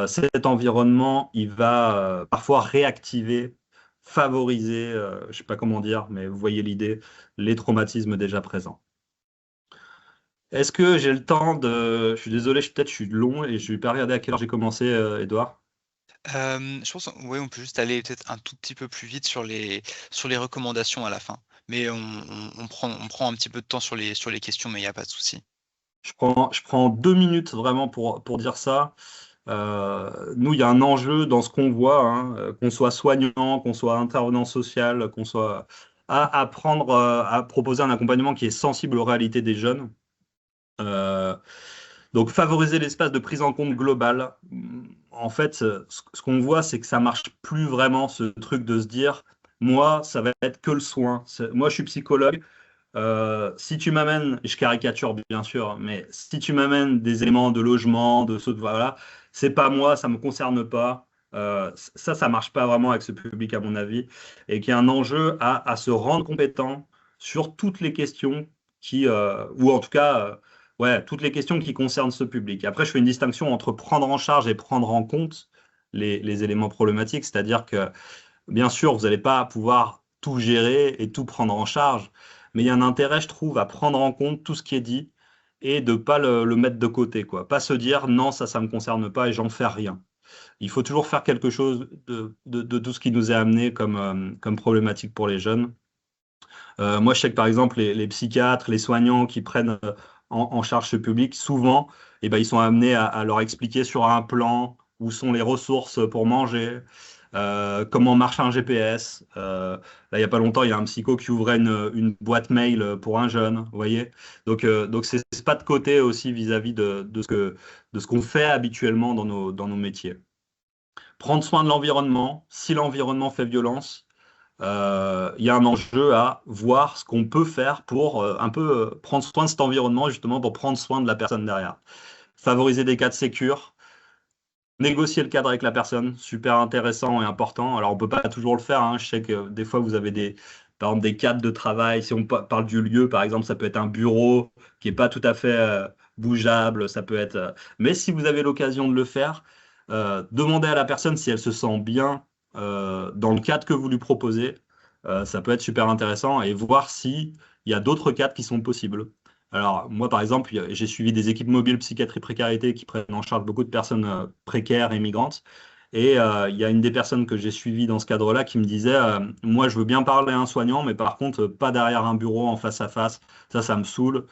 cet environnement, il va parfois réactiver, favoriser, je ne sais pas comment dire, mais vous voyez l'idée, les traumatismes déjà présents. Est-ce que j'ai le temps de... Je suis désolé, peut-être je suis long et je vais pas regarder à quelle heure j'ai commencé, Edouard. Je pense, ouais, on peut juste aller peut-être un tout petit peu plus vite sur les recommandations à la fin. Mais on prend un petit peu de temps sur les questions, mais il y a pas de souci. Je prends 2 minutes vraiment pour dire ça. Nous, il y a un enjeu dans ce qu'on voit, hein, qu'on soit soignant, qu'on soit intervenant social, qu'on soit à prendre, à proposer un accompagnement qui est sensible aux réalités des jeunes. Donc, favoriser l'espace de prise en compte globale. En fait, ce qu'on voit, c'est que ça marche plus vraiment, ce truc de se dire, moi, ça va être que le soin. Moi, je suis psychologue. Si tu m'amènes, je caricature bien sûr, mais si tu m'amènes des éléments de logement, de saut, voilà, c'est pas moi, ça me concerne pas. Ça marche pas vraiment avec ce public à mon avis, et qu'il y a un enjeu à se rendre compétent sur toutes les questions qui, ou en tout cas, ouais, toutes les questions qui concernent ce public. Après, je fais une distinction entre prendre en charge et prendre en compte les éléments problématiques, c'est-à-dire que bien sûr, vous n'allez pas pouvoir tout gérer et tout prendre en charge, mais il y a un intérêt, je trouve, à prendre en compte tout ce qui est dit et de ne pas le mettre de côté, quoi. Pas se dire non, ça ne me concerne pas et j'en fais rien. Il faut toujours faire quelque chose de tout ce qui nous est amené comme problématique pour les jeunes. Moi, je sais que par exemple, les psychiatres, les soignants qui prennent en charge ce public, souvent, eh ben, ils sont amenés à leur expliquer sur un plan où sont les ressources pour manger, comment marche un GPS. Là, il n'y a pas longtemps, il y a un psycho qui ouvrait une boîte mail pour un jeune, vous voyez. Donc c'est pas de côté aussi vis-à-vis de ce qu'on fait habituellement dans nos métiers. Prendre soin de l'environnement, si l'environnement fait violence, il y a un enjeu à voir ce qu'on peut faire pour un peu prendre soin de cet environnement, justement pour prendre soin de la personne derrière. Favoriser des cadres sécures, négocier le cadre avec la personne, super intéressant et important. Alors, on ne peut pas toujours le faire, hein. Je sais que des fois, vous avez par exemple, des cadres de travail. Si on parle du lieu, par exemple, ça peut être un bureau qui n'est pas tout à fait bougeable. Ça peut être, mais si vous avez l'occasion de le faire, demandez à la personne si elle se sent bien dans le cadre que vous lui proposez. Ça peut être super intéressant et voir s'il y a d'autres cadres qui sont possibles. Alors, moi, par exemple, j'ai suivi des équipes mobiles psychiatrie précarité qui prennent en charge beaucoup de personnes précaires et migrantes. Et il y a une des personnes que j'ai suivies dans ce cadre-là qui me disait moi, je veux bien parler à un soignant, mais par contre, pas derrière un bureau en face à face. Ça me saoule.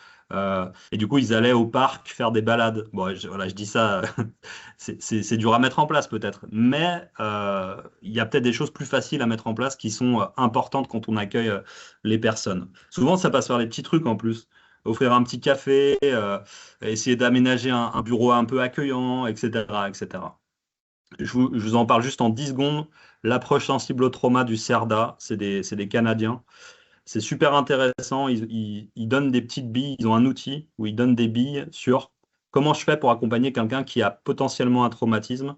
Et du coup, ils allaient au parc faire des balades. Bon, voilà, je dis ça, c'est dur à mettre en place peut-être. Mais il y a peut-être des choses plus faciles à mettre en place qui sont importantes quand on accueille les personnes. Souvent, ça passe par les petits trucs en plus offrir un petit café, essayer d'aménager un bureau un peu accueillant, etc., etc. Je vous en parle juste en 10 secondes. L'approche sensible au trauma du CERDA, c'est des Canadiens. C'est super intéressant. Ils donnent des petites billes. Ils ont un outil où ils donnent des billes sur comment je fais pour accompagner quelqu'un qui a potentiellement un traumatisme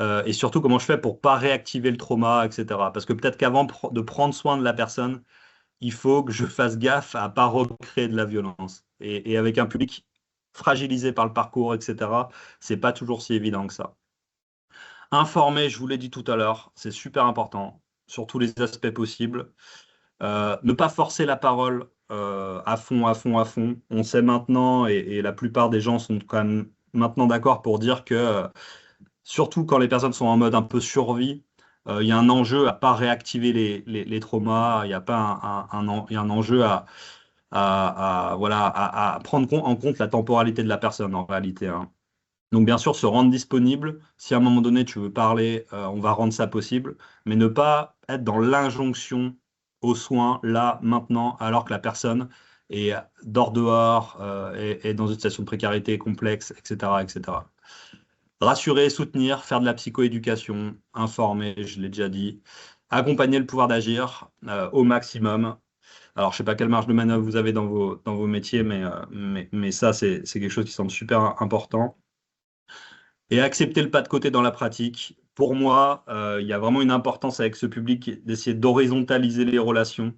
et surtout comment je fais pour pas réactiver le trauma, etc. Parce que peut-être qu'avant de prendre soin de la personne, il faut que je fasse gaffe à ne pas recréer de la violence. Et avec un public fragilisé par le parcours, etc., c'est pas toujours si évident que ça. Informer, je vous l'ai dit tout à l'heure, c'est super important sur tous les aspects possibles. Ne pas forcer la parole à fond, à fond, à fond. On sait maintenant, et la plupart des gens sont quand même maintenant d'accord pour dire que, surtout quand les personnes sont en mode un peu survie, il y a un enjeu à pas réactiver les traumas, il y a pas il y a un enjeu voilà, à prendre en compte la temporalité de la personne en réalité, hein. Donc bien sûr, se rendre disponible. Si à un moment donné tu veux parler, on va rendre ça possible, mais ne pas être dans l'injonction aux soins là, maintenant, alors que la personne est dehors, est dans une situation de précarité complexe, etc., etc. Rassurer, soutenir, faire de la psychoéducation, informer, je l'ai déjà dit, accompagner le pouvoir d'agir au maximum. Alors, je ne sais pas quelle marge de manœuvre vous avez dans vos métiers, mais ça, c'est quelque chose qui semble super important. Et accepter le pas de côté dans la pratique. pour moi, il y a vraiment une importance avec ce public d'essayer d'horizontaliser les relations.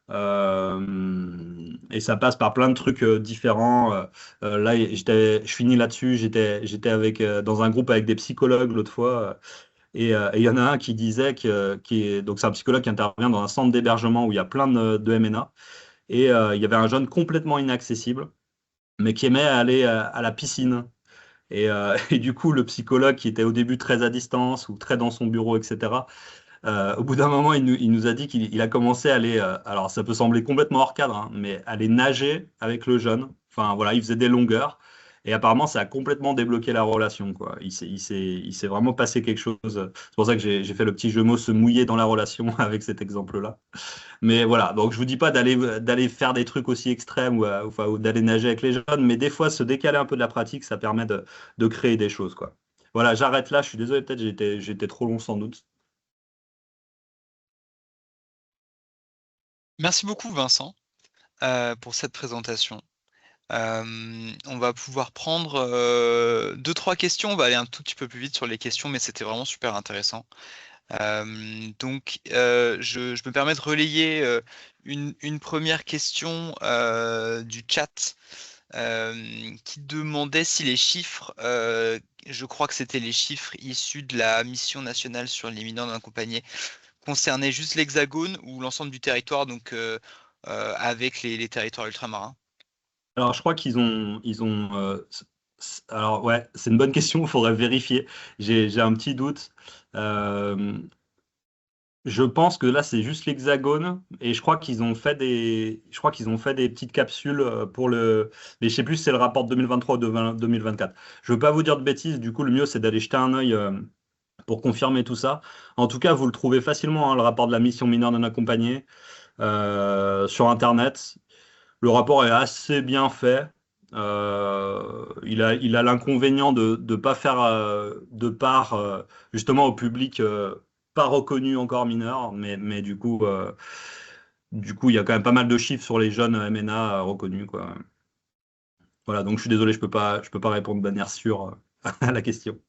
Et ça passe par plein de trucs différents. Là, je finis là-dessus. J'étais dans un groupe avec des psychologues l'autre fois. Et il y en a un qui disait donc c'est un psychologue qui intervient dans un centre d'hébergement où il y a plein de MNA. Et il y avait un jeune complètement inaccessible, mais qui aimait aller à la piscine. Et du coup, le psychologue qui était au début très à distance ou très dans son bureau, etc., au bout d'un moment, il nous a dit qu'il a commencé à aller, alors ça peut sembler complètement hors cadre, hein, mais aller nager avec le jeune. Enfin voilà, il faisait des longueurs. Et apparemment, ça a complètement débloqué la relation, quoi. Il s'est vraiment passé quelque chose. C'est pour ça que j'ai fait le petit jeu de mots, se mouiller dans la relation avec cet exemple-là. Mais voilà, donc je vous dis pas d'aller faire des trucs aussi extrêmes ou d'aller nager avec les jeunes, mais des fois, se décaler un peu de la pratique, ça permet de créer des choses, quoi. Voilà, j'arrête là. Je suis désolé, peut-être j'étais trop long sans doute. Merci beaucoup, Vincent, pour cette présentation. On va pouvoir prendre 2-3 questions. On va aller un tout petit peu plus vite sur les questions, mais c'était vraiment super intéressant. Donc, je me permets de relayer une première question du chat qui demandait si les chiffres, je crois que c'était les chiffres issus de la mission nationale sur les mineurs non accompagnés, concernaient juste l'Hexagone ou l'ensemble du territoire, donc avec les territoires ultramarins. Alors, je crois alors, ouais, c'est une bonne question, il faudrait vérifier. J'ai un petit doute. Euh, je pense que là, c'est juste l'Hexagone, et je crois qu'ils ont fait des petites capsules mais je sais plus si c'est le rapport de 2023 ou de 2024. Je veux pas vous dire de bêtises, du coup, le mieux, c'est d'aller jeter un œil pour confirmer tout ça. En tout cas, vous le trouvez facilement, hein, le rapport de la mission mineure non accompagnée, sur Internet. Le rapport est assez bien fait. Il a l'inconvénient de ne pas faire de part justement au public pas reconnu encore mineur, mais du coup, il y a quand même pas mal de chiffres sur les jeunes MNA reconnus, quoi. Voilà, donc je suis désolé, je peux pas répondre de manière sûre à la question.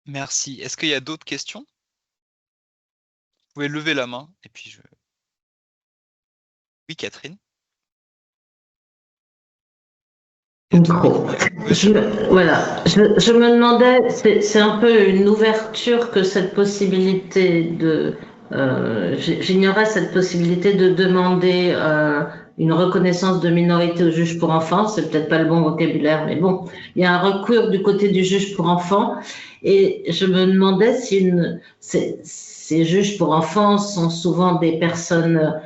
Merci. Est-ce qu'il y a d'autres questions? Vous pouvez lever la main et puis je. Oui, Catherine. Voilà, je me demandais, c'est un peu une ouverture que cette possibilité j'ignorais cette possibilité de demander une reconnaissance de minorité au juge pour enfants, c'est peut-être pas le bon vocabulaire, mais bon, il y a un recours du côté du juge pour enfants, et je me demandais si ces juges pour enfants sont souvent des personnes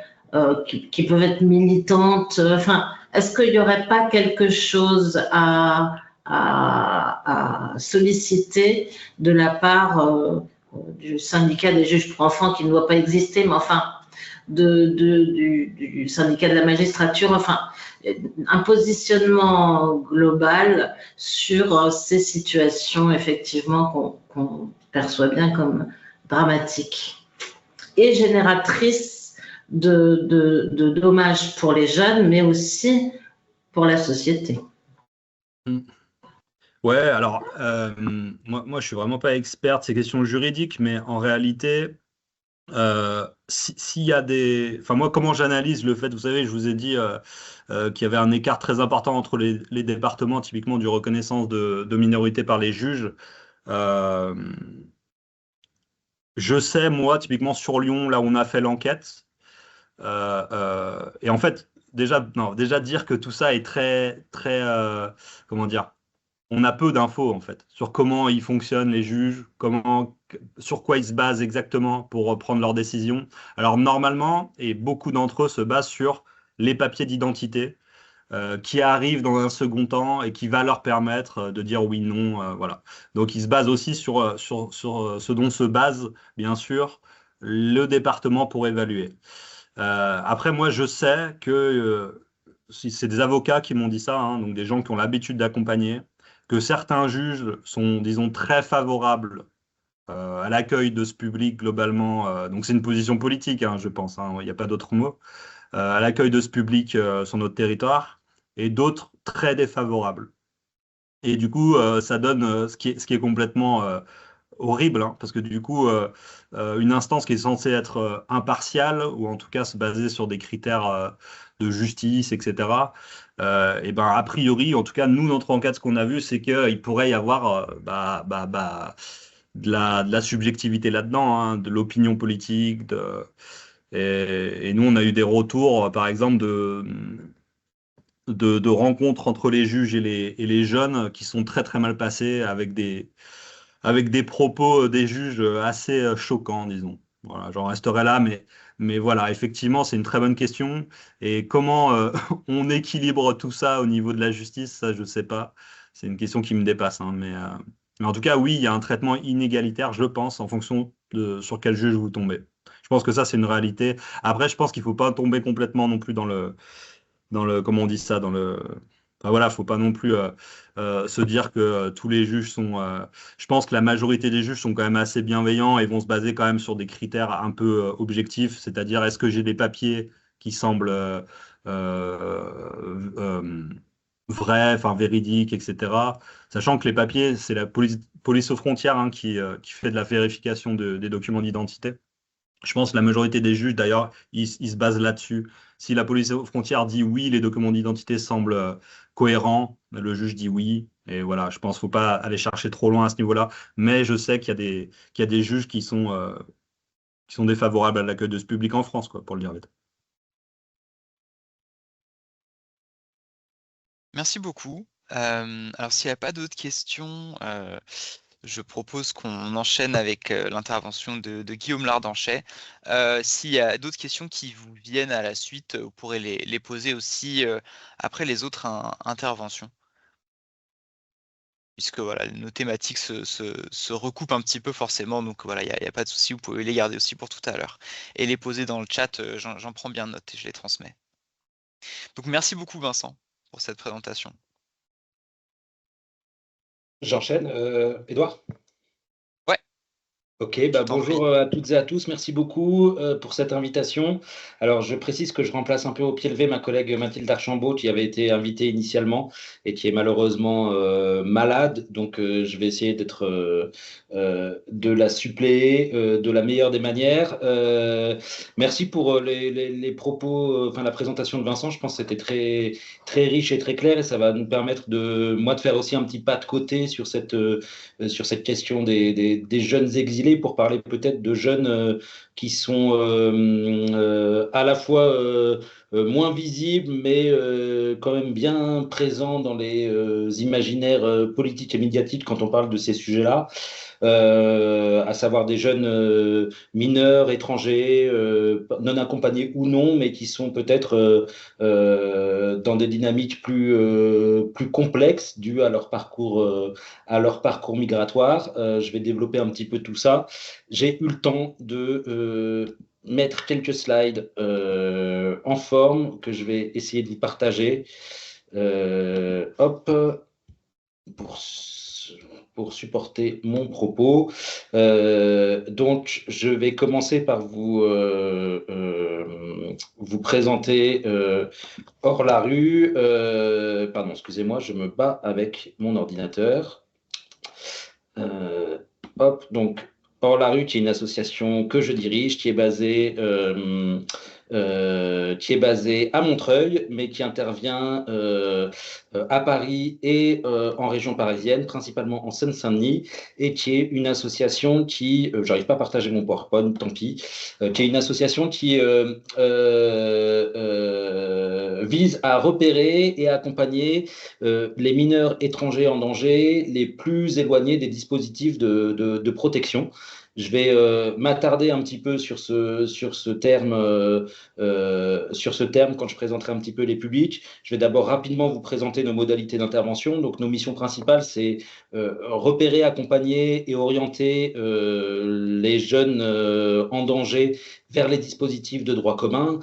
qui peuvent être militantes, enfin. Est-ce qu'il n'y aurait pas quelque chose à solliciter de la part du syndicat des juges pour enfants qui ne doit pas exister, mais enfin du syndicat de la magistrature, enfin un positionnement global sur ces situations effectivement qu'on perçoit bien comme dramatiques et génératrices de dommages pour les jeunes, mais aussi pour la société. Ouais, alors, moi, je suis vraiment pas expert de ces questions juridiques, mais en réalité, s'il y a enfin moi, comment j'analyse le fait, vous savez, je vous ai dit qu'il y avait un écart très important entre les départements, typiquement du reconnaissance de minorité par les juges. Je sais, moi, typiquement sur Lyon, là où on a fait l'enquête, et en fait, déjà, non, déjà dire que tout ça est très, très, comment dire, on a peu d'infos en fait sur comment ils fonctionnent les juges, sur quoi ils se basent exactement pour prendre leurs décisions. Alors normalement, et beaucoup d'entre eux se basent sur les papiers d'identité qui arrivent dans un second temps et qui va leur permettre de dire oui, non, voilà. Donc ils se basent aussi sur ce dont se base bien sûr le département pour évaluer. Après, moi, je sais que c'est des avocats qui m'ont dit ça, hein, donc des gens qui ont l'habitude d'accompagner, que certains juges sont, disons, très favorables à l'accueil de ce public globalement. Donc c'est une position politique, hein, je pense, hein, il n'y a pas d'autre mot. À l'accueil de ce public sur notre territoire, et d'autres très défavorables. Et du coup, ça donne ce qui est complètement horrible, hein, parce que du coup, une instance qui est censée être impartiale, ou en tout cas se baser sur des critères de justice, etc., et ben, a priori, en tout cas, nous, notre enquête, ce qu'on a vu, c'est qu'il pourrait y avoir de la subjectivité là-dedans, hein, de l'opinion politique. Et nous, on a eu des retours, par exemple, de rencontres entre les juges et les jeunes qui sont très très mal passées avec des propos des juges assez choquants, disons. Voilà, j'en resterai là, mais voilà, effectivement, c'est une très bonne question. Et comment on équilibre tout ça au niveau de la justice, ça, je ne sais pas. C'est une question qui me dépasse, hein, mais en tout cas, oui, il y a un traitement inégalitaire, je pense, en fonction de sur quel juge vous tombez. Je pense que ça, c'est une réalité. Après, je pense qu'il ne faut pas tomber complètement non plus comment on dit ça, enfin, voilà, faut pas non plus se dire que tous les juges sont. Je pense que la majorité des juges sont quand même assez bienveillants et vont se baser quand même sur des critères un peu objectifs, c'est-à-dire est-ce que j'ai des papiers qui semblent euh, vrais, enfin véridiques, etc. Sachant que les papiers, c'est la police aux frontières, hein, qui fait de la vérification des documents d'identité. Je pense que la majorité des juges, d'ailleurs, ils se basent là-dessus. Si la police aux frontières dit oui, les documents d'identité semblent cohérents, le juge dit oui. Et voilà, je pense qu'il ne faut pas aller chercher trop loin à ce niveau-là. Mais je sais qu'il y a des juges qui sont défavorables à l'accueil de ce public en France, quoi, pour le dire vite. Merci beaucoup. Alors, s'il n'y a pas d'autres questions, je propose qu'on enchaîne avec l'intervention de Guillaume Lardanchet. S'il y a d'autres questions qui vous viennent à la suite, vous pourrez les poser aussi après les autres interventions. Puisque voilà, nos thématiques se recoupent un petit peu forcément, donc voilà, il n'y a pas de souci, vous pouvez les garder aussi pour tout à l'heure. Et les poser dans le chat, j'en prends bien note et je les transmets. Donc merci beaucoup Vincent pour cette présentation. J'enchaîne. Édouard? Ouais. Ok, Je t'en bonjour prie. à toutes et à tous. Merci beaucoup pour cette invitation. Alors, je précise que je remplace un peu au pied levé ma collègue Mathilde Archambault, qui avait été invitée initialement et qui est malheureusement malade. Donc, je vais essayer de la suppléer de la meilleure des manières. Merci pour les propos, enfin la présentation de Vincent. Je pense que c'était très, très riche et très clair et ça va nous permettre de faire aussi un petit pas de côté sur cette question des jeunes exilés pour parler peut-être de jeunes qui sont à la fois moins visibles, mais quand même bien présents dans les imaginaires politiques et médiatiques quand on parle de ces sujets-là. À savoir des jeunes mineurs, étrangers, non accompagnés ou non, mais qui sont peut-être dans des dynamiques plus complexes dues à leur parcours migratoire. Je vais développer un petit peu tout ça. J'ai eu le temps de mettre quelques slides en forme que je vais essayer de vous partager. Hop, pour supporter mon propos. Donc, je vais commencer par vous présenter Hors la rue. Pardon, excusez-moi, je me bats avec mon ordinateur. Hop, donc Hors la rue, qui est une association que je dirige, qui est basée à Montreuil, mais qui intervient à Paris et en région parisienne, principalement en Seine-Saint-Denis, et qui est une association qui, j'arrive pas à partager mon PowerPoint, tant pis, qui est une association qui vise à repérer et à accompagner les mineurs étrangers en danger les plus éloignés des dispositifs de protection. Je vais m'attarder un petit peu sur ce terme quand je présenterai un petit peu les publics. Je vais d'abord rapidement vous présenter nos modalités d'intervention. Donc, nos missions principales, c'est repérer, accompagner et orienter les jeunes en danger vers les dispositifs de droit commun,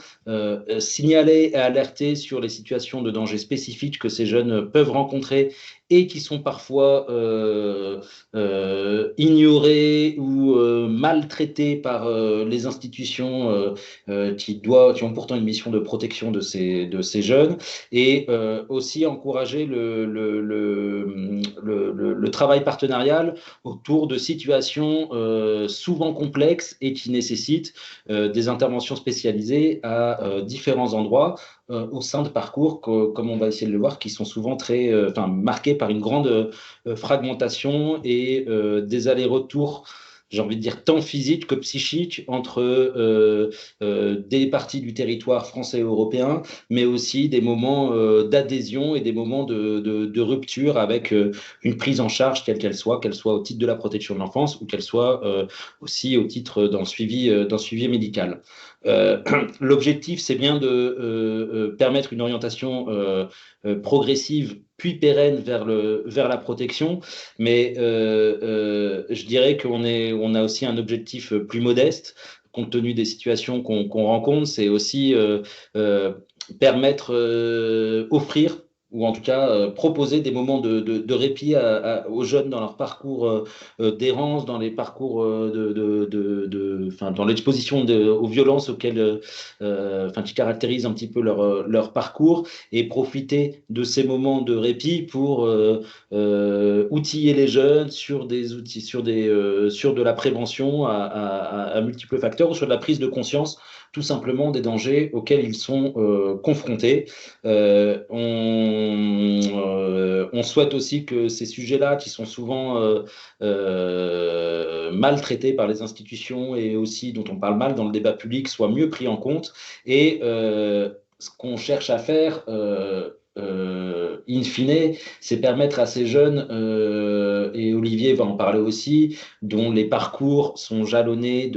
signaler et alerter sur les situations de danger spécifiques que ces jeunes peuvent rencontrer et qui sont parfois ignorées ou maltraités par les institutions qui ont pourtant une mission de protection de ces jeunes, et aussi encourager le travail partenarial autour de situations souvent complexes et qui nécessitent des interventions spécialisées à différents endroits au sein de parcours, comme on va essayer de le voir, qui sont souvent marqués par une grande fragmentation et des allers-retours, j'ai envie de dire tant physique que psychique, entre des parties du territoire français et européen, mais aussi des moments d'adhésion et des moments de rupture avec une prise en charge quelle qu'elle soit au titre de la protection de l'enfance ou qu'elle soit aussi au titre d'un suivi médical. L'objectif, c'est bien de permettre une orientation progressive puis pérenne vers la protection, mais je dirais on a aussi un objectif plus modeste, compte tenu des situations qu'on rencontre, c'est aussi permettre, offrir, ou en tout cas proposer des moments de répit aux jeunes dans leur parcours d'errance, dans les parcours dans l'exposition aux violences auxquelles, qui caractérisent un petit peu leur parcours, et profiter de ces moments de répit pour outiller les jeunes sur des outils, sur de la prévention à multiples facteurs, ou sur de la prise de conscience tout simplement des dangers auxquels ils sont confrontés. On souhaite aussi que ces sujets-là, qui sont souvent maltraités par les institutions et aussi dont on parle mal dans le débat public, soient mieux pris en compte. Et ce qu'on cherche à faire, in fine, c'est permettre à ces jeunes, et Olivier va en parler aussi, dont les parcours sont jalonnés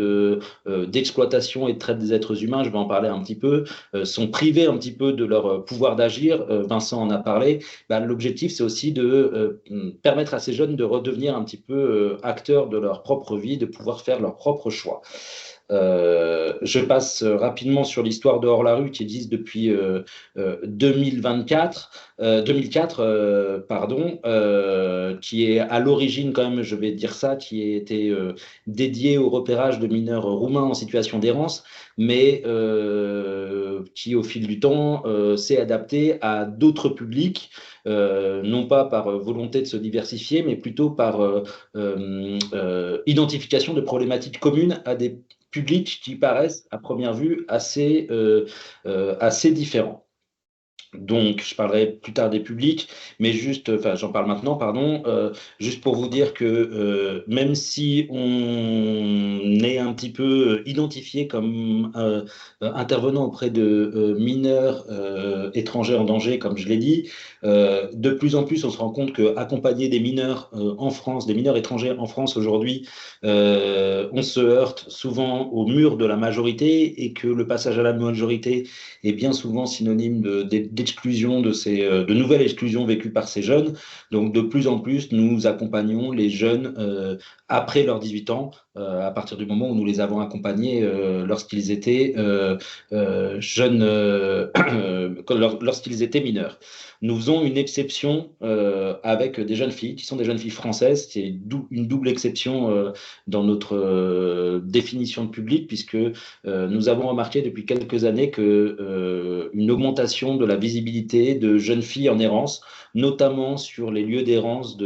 d'exploitation et de traite des êtres humains, je vais en parler un petit peu, sont privés un petit peu de leur pouvoir d'agir. Vincent en a parlé. L'objectif, c'est aussi de permettre à ces jeunes de redevenir un petit peu acteurs de leur propre vie, de pouvoir faire leurs propres choix. Je passe rapidement sur l'histoire de Hors la rue, qui existe depuis 2004, qui est à l'origine, quand même, je vais dire ça, qui a été dédié au repérage de mineurs roumains en situation d'errance, mais qui, au fil du temps, s'est adapté à d'autres publics, non pas par volonté de se diversifier, mais plutôt par identification de problématiques communes à des publics qui paraissent à première vue assez différents. Donc, je parlerai plus tard des publics, mais j'en parle maintenant, pardon, juste pour vous dire que même si on est un petit peu identifié comme intervenant auprès de mineurs étrangers en danger, comme je l'ai dit, de plus en plus, on se rend compte qu'accompagner des mineurs en France, des mineurs étrangers en France aujourd'hui, on se heurte souvent au mur de la majorité, et que le passage à la majorité est bien souvent synonyme d'exclusion, de nouvelles exclusions vécues par ces jeunes. Donc, de plus en plus, nous accompagnons les jeunes après leurs 18 ans, à partir du moment où nous les avons accompagnés lorsqu'ils étaient jeunes, lorsqu'ils étaient mineurs. Nous faisons une exception avec des jeunes filles qui sont des jeunes filles françaises. C'est une double exception dans notre définition de public, puisque nous avons remarqué depuis quelques années une augmentation de la visibilité de jeunes filles en errance, notamment sur les lieux d'errance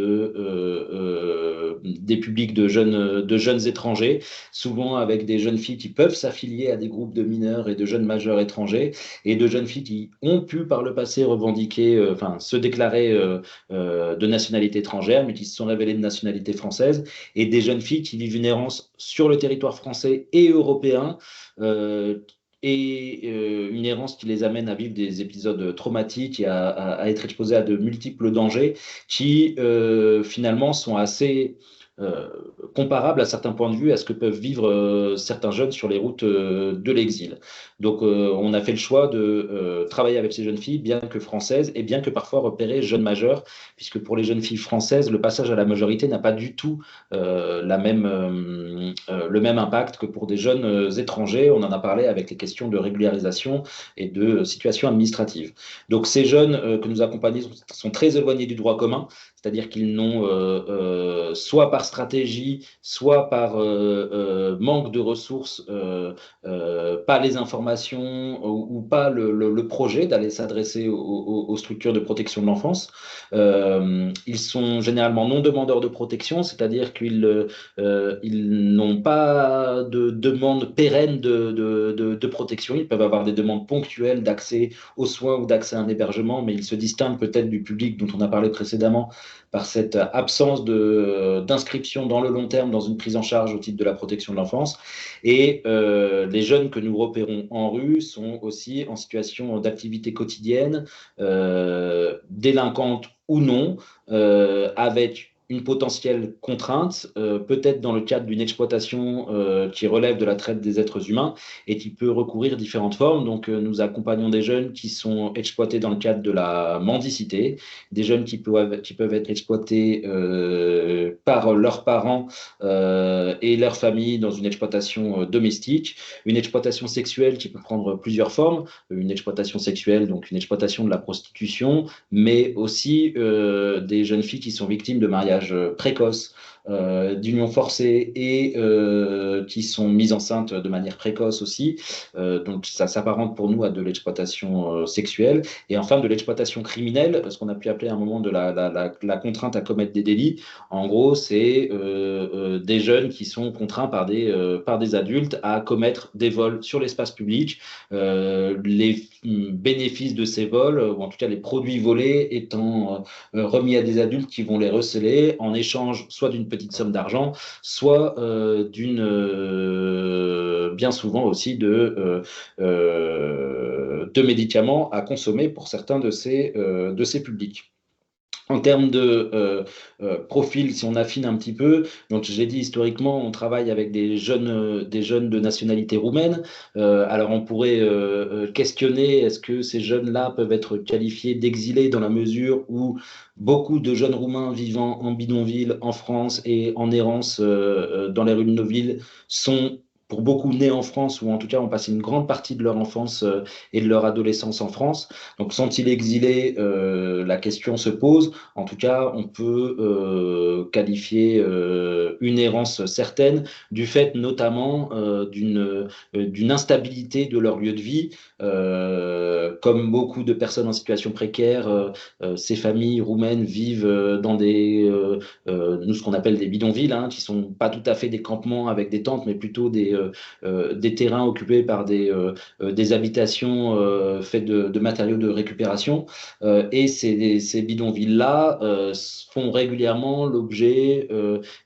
des publics de jeunes étrangers, souvent avec des jeunes filles qui peuvent s'affilier à des groupes de mineurs et de jeunes majeurs étrangers, et de jeunes filles qui ont pu par le passé revendiquer, se déclarer de nationalité étrangère, mais qui se sont révélées de nationalité française, et des jeunes filles qui vivent une errance sur le territoire français et européen, et une errance qui les amène à vivre des épisodes traumatiques et à être exposés à de multiples dangers qui finalement sont assez comparables à certains points de vue à ce que peuvent vivre certains jeunes sur les routes de l'exil. Donc on a fait le choix de travailler avec ces jeunes filles, bien que françaises, et bien que parfois repérées jeunes majeures, puisque pour les jeunes filles françaises, le passage à la majorité n'a pas du tout le même impact que pour des jeunes étrangers. On en a parlé avec les questions de régularisation et de situation administrative. Donc ces jeunes que nous accompagnons sont très éloignés du droit commun, c'est-à-dire qu'ils n'ont soit par stratégie, soit par manque de ressources, pas les informations ou pas le projet d'aller s'adresser aux structures de protection de l'enfance. Ils sont généralement non demandeurs de protection, c'est-à-dire qu'ils n'ont pas de demande pérenne de protection. Ils peuvent avoir des demandes ponctuelles d'accès aux soins ou d'accès à un hébergement, mais ils se distinguent peut-être du public dont on a parlé précédemment par cette absence d'inscription dans le long terme dans une prise en charge au titre de la protection de l'enfance. Et les jeunes que nous repérons en rue sont aussi en situation d'activité quotidienne, délinquante ou non, avec une potentielle contrainte, peut-être dans le cadre d'une exploitation qui relève de la traite des êtres humains et qui peut recourir différentes formes. Donc, nous accompagnons des jeunes qui sont exploités dans le cadre de la mendicité, des jeunes qui peuvent être exploités par leurs parents et leurs familles dans une exploitation domestique, une exploitation sexuelle qui peut prendre plusieurs formes, une exploitation sexuelle, donc une exploitation de la prostitution, mais aussi des jeunes filles qui sont victimes de mariages précoces, d'unions forcées et qui sont mises enceintes de manière précoce aussi. Donc ça s'apparente pour nous à de l'exploitation sexuelle. Et enfin de l'exploitation criminelle, ce qu'on a pu appeler à un moment de la contrainte à commettre des délits. En gros, c'est des jeunes qui sont contraints par des adultes à commettre des vols sur l'espace public. Les bénéfices de ces vols, ou en tout cas les produits volés, étant remis à des adultes qui vont les receler en échange soit d'une petite somme d'argent, soit bien souvent aussi de médicaments à consommer pour certains de ces publics. En termes de profil, si on affine un petit peu, donc j'ai dit historiquement, on travaille avec des jeunes de nationalité roumaine. Alors on pourrait questionner, est-ce que ces jeunes-là peuvent être qualifiés d'exilés dans la mesure où beaucoup de jeunes Roumains vivant en bidonville en France et en errance dans les rues de nos villes sont pour beaucoup nés en France, ou en tout cas ont passé une grande partie de leur enfance et de leur adolescence en France. Donc sont-ils exilés? La question se pose. En tout cas, on peut qualifier une errance certaine du fait notamment d'une instabilité de leur lieu de vie. Comme beaucoup de personnes en situation précaire, ces familles roumaines vivent dans nous ce qu'on appelle des bidonvilles, hein, qui sont pas tout à fait des campements avec des tentes, mais plutôt des terrains occupés par des habitations faites de matériaux de récupération. Et ces bidonvilles-là font régulièrement l'objet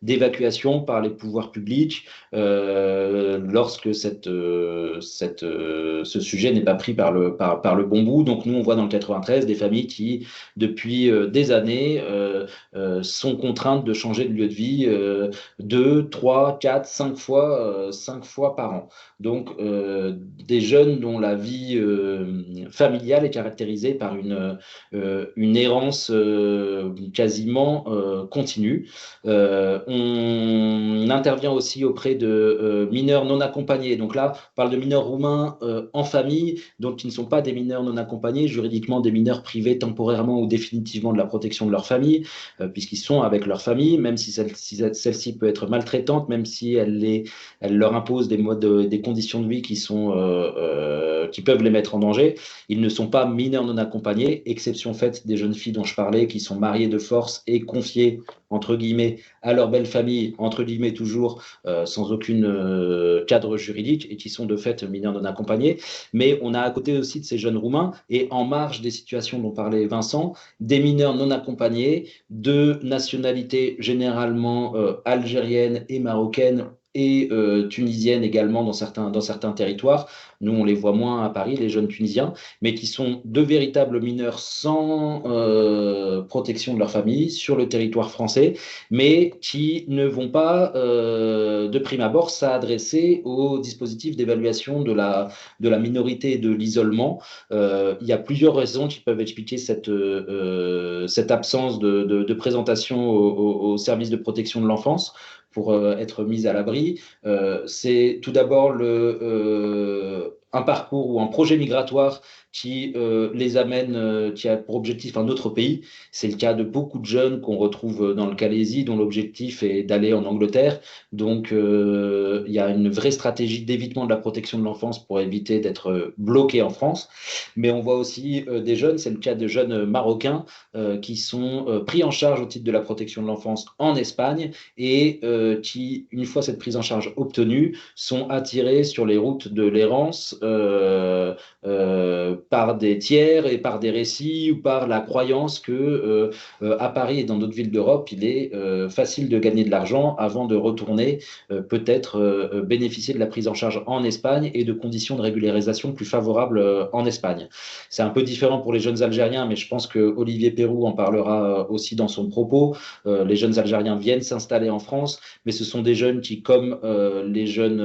d'évacuations par les pouvoirs publics lorsque ce sujet n'est pas pris par le bon bout. Donc nous, on voit dans le 93 des familles qui, depuis des années, sont contraintes de changer de lieu de vie 2, 3, 4, 5 fois par an. Donc des jeunes dont la vie familiale est caractérisée par une errance quasiment continue. On intervient aussi auprès de mineurs non accompagnés. Donc là, on parle de mineurs roumains en famille, donc qui ne sont pas des mineurs non accompagnés, juridiquement des mineurs privés temporairement ou définitivement de la protection de leur famille, puisqu'ils sont avec leur famille, même si celle-ci peut être maltraitante, même si elle leur impose des conditions de vie qui peuvent les mettre en danger. Ils ne sont pas mineurs non accompagnés, exception faite des jeunes filles dont je parlais, qui sont mariées de force et confiées, entre guillemets, à leur belle famille, entre guillemets toujours, sans aucun cadre juridique, et qui sont de fait mineurs non accompagnés. Mais on a à côté aussi de ces jeunes Roumains, et en marge des situations dont parlait Vincent, des mineurs non accompagnés de nationalité généralement algérienne et marocaine, et tunisiennes également dans certains territoires. Nous, on les voit moins à Paris, les jeunes Tunisiens, mais qui sont de véritables mineurs sans protection de leur famille sur le territoire français, mais qui ne vont pas, de prime abord, s'adresser au dispositif d'évaluation de la minorité et de l'isolement. Il y a plusieurs raisons qui peuvent expliquer cette absence de présentation au service de protection de l'enfance pour être mise à l'abri. C'est tout d'abord un parcours ou un projet migratoire qui les amène, qui a pour objectif un autre pays. C'est le cas de beaucoup de jeunes qu'on retrouve dans le Calaisis, dont l'objectif est d'aller en Angleterre. Donc, il y a une vraie stratégie d'évitement de la protection de l'enfance pour éviter d'être bloqué en France. Mais on voit aussi des jeunes, c'est le cas de jeunes marocains qui sont pris en charge au titre de la protection de l'enfance en Espagne et qui, une fois cette prise en charge obtenue, sont attirés sur les routes de l'errance par des tiers et par des récits ou par la croyance que à Paris et dans d'autres villes d'Europe, il est facile de gagner de l'argent avant de retourner peut-être bénéficier de la prise en charge en Espagne et de conditions de régularisation plus favorables en Espagne. C'est un peu différent pour les jeunes Algériens, mais je pense que Olivier Perrou en parlera aussi dans son propos. Les jeunes Algériens viennent s'installer en France, mais ce sont des jeunes qui, comme les jeunes,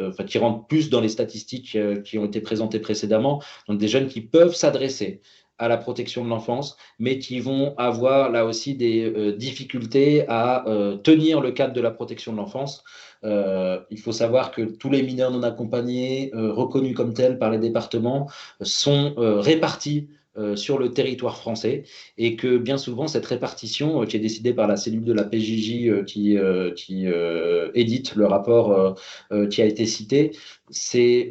enfin, qui rentrent plus dans les statistiques qui ont été présentées précédemment, donc des jeunes qui peuvent s'adresser à la protection de l'enfance, mais qui vont avoir là aussi des difficultés à tenir le cadre de la protection de l'enfance. Il faut savoir que tous les mineurs non accompagnés, reconnus comme tels par les départements, sont répartis sur le territoire français et que bien souvent cette répartition qui est décidée par la cellule de la PJJ qui édite le rapport qui a été cité, ces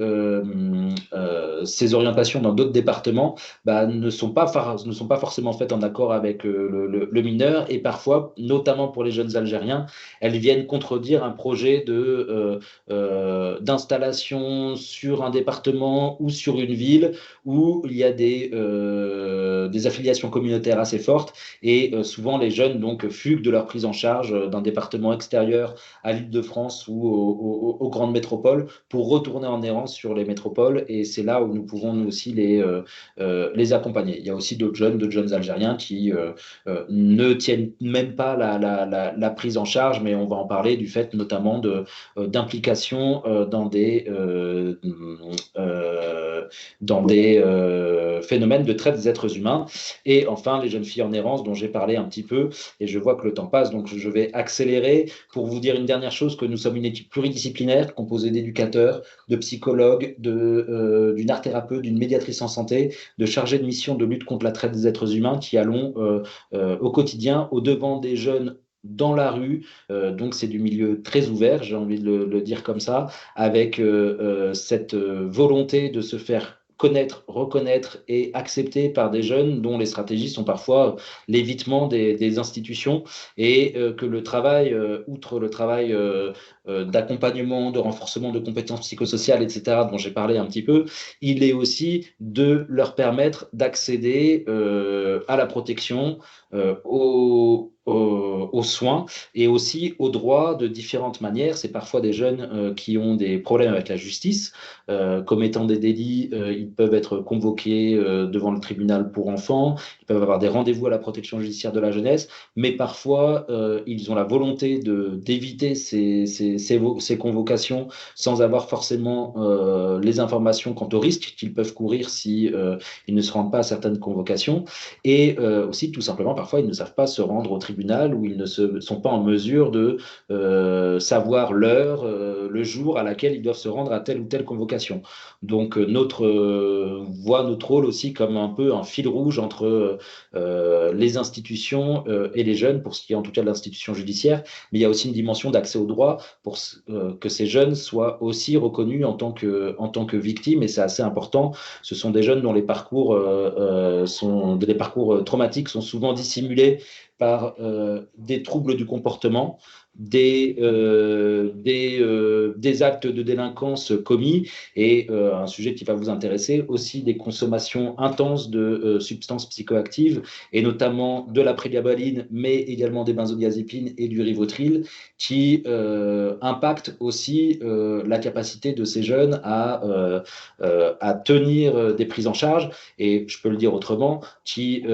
orientations dans d'autres départements ne sont pas forcément faites en accord avec le mineur et parfois, notamment pour les jeunes Algériens, elles viennent contredire un projet d'installation sur un département ou sur une ville où il y a des affiliations communautaires assez fortes et souvent les jeunes donc fuguent de leur prise en charge d'un département extérieur à l'Île-de-France ou aux grandes métropoles pour retourner en errance sur les métropoles et c'est là où nous pouvons nous aussi les accompagner. Il y a aussi d'autres jeunes Algériens qui ne tiennent même pas la prise en charge, mais on va en parler du fait notamment d'implication dans des phénomènes de traite des êtres humains. Et enfin, les jeunes filles en errance dont j'ai parlé un petit peu, et je vois que le temps passe, donc je vais accélérer pour vous dire une dernière chose, que nous sommes une équipe pluridisciplinaire composée d'éducateurs, de psychologues, d'une art thérapeute, d'une médiatrice en santé, de chargés de mission de lutte contre la traite des êtres humains qui allons au quotidien au devant des jeunes dans la rue, donc c'est du milieu très ouvert, j'ai envie de le dire comme ça, avec cette volonté de se faire connaître, reconnaître et accepter par des jeunes dont les stratégies sont parfois l'évitement des institutions et que le travail, outre le travail d'accompagnement, de renforcement de compétences psychosociales, etc., dont j'ai parlé un petit peu, il est aussi de leur permettre d'accéder à la protection, aux soins et aussi aux droits de différentes manières. C'est parfois des jeunes qui ont des problèmes avec la justice, commettant des délits, ils peuvent être convoqués devant le tribunal pour enfants, ils peuvent avoir des rendez-vous à la protection judiciaire de la jeunesse, mais parfois ils ont la volonté d'éviter ces convocations sans avoir forcément les informations quant aux risques qu'ils peuvent courir si ils ne se rendent pas à certaines convocations. Et aussi, tout simplement, parfois, ils ne savent pas se rendre au tribunal ou ils ne sont pas en mesure de savoir l'heure, le jour à laquelle ils doivent se rendre à telle ou telle convocation. Donc, notre rôle aussi comme un peu un fil rouge entre les institutions et les jeunes, pour ce qui est en tout cas de l'institution judiciaire, mais il y a aussi une dimension d'accès au droit pour que ces jeunes soient aussi reconnus en tant que victimes, et c'est assez important. Ce sont des jeunes dont les parcours traumatiques sont souvent dissimulés par des troubles du comportement, des actes de délinquance commis et un sujet qui va vous intéresser, aussi des consommations intenses de substances psychoactives et notamment de la prégabaline, mais également des benzodiazépines et du rivotril qui impactent aussi la capacité de ces jeunes à tenir des prises en charge et, je peux le dire autrement, qui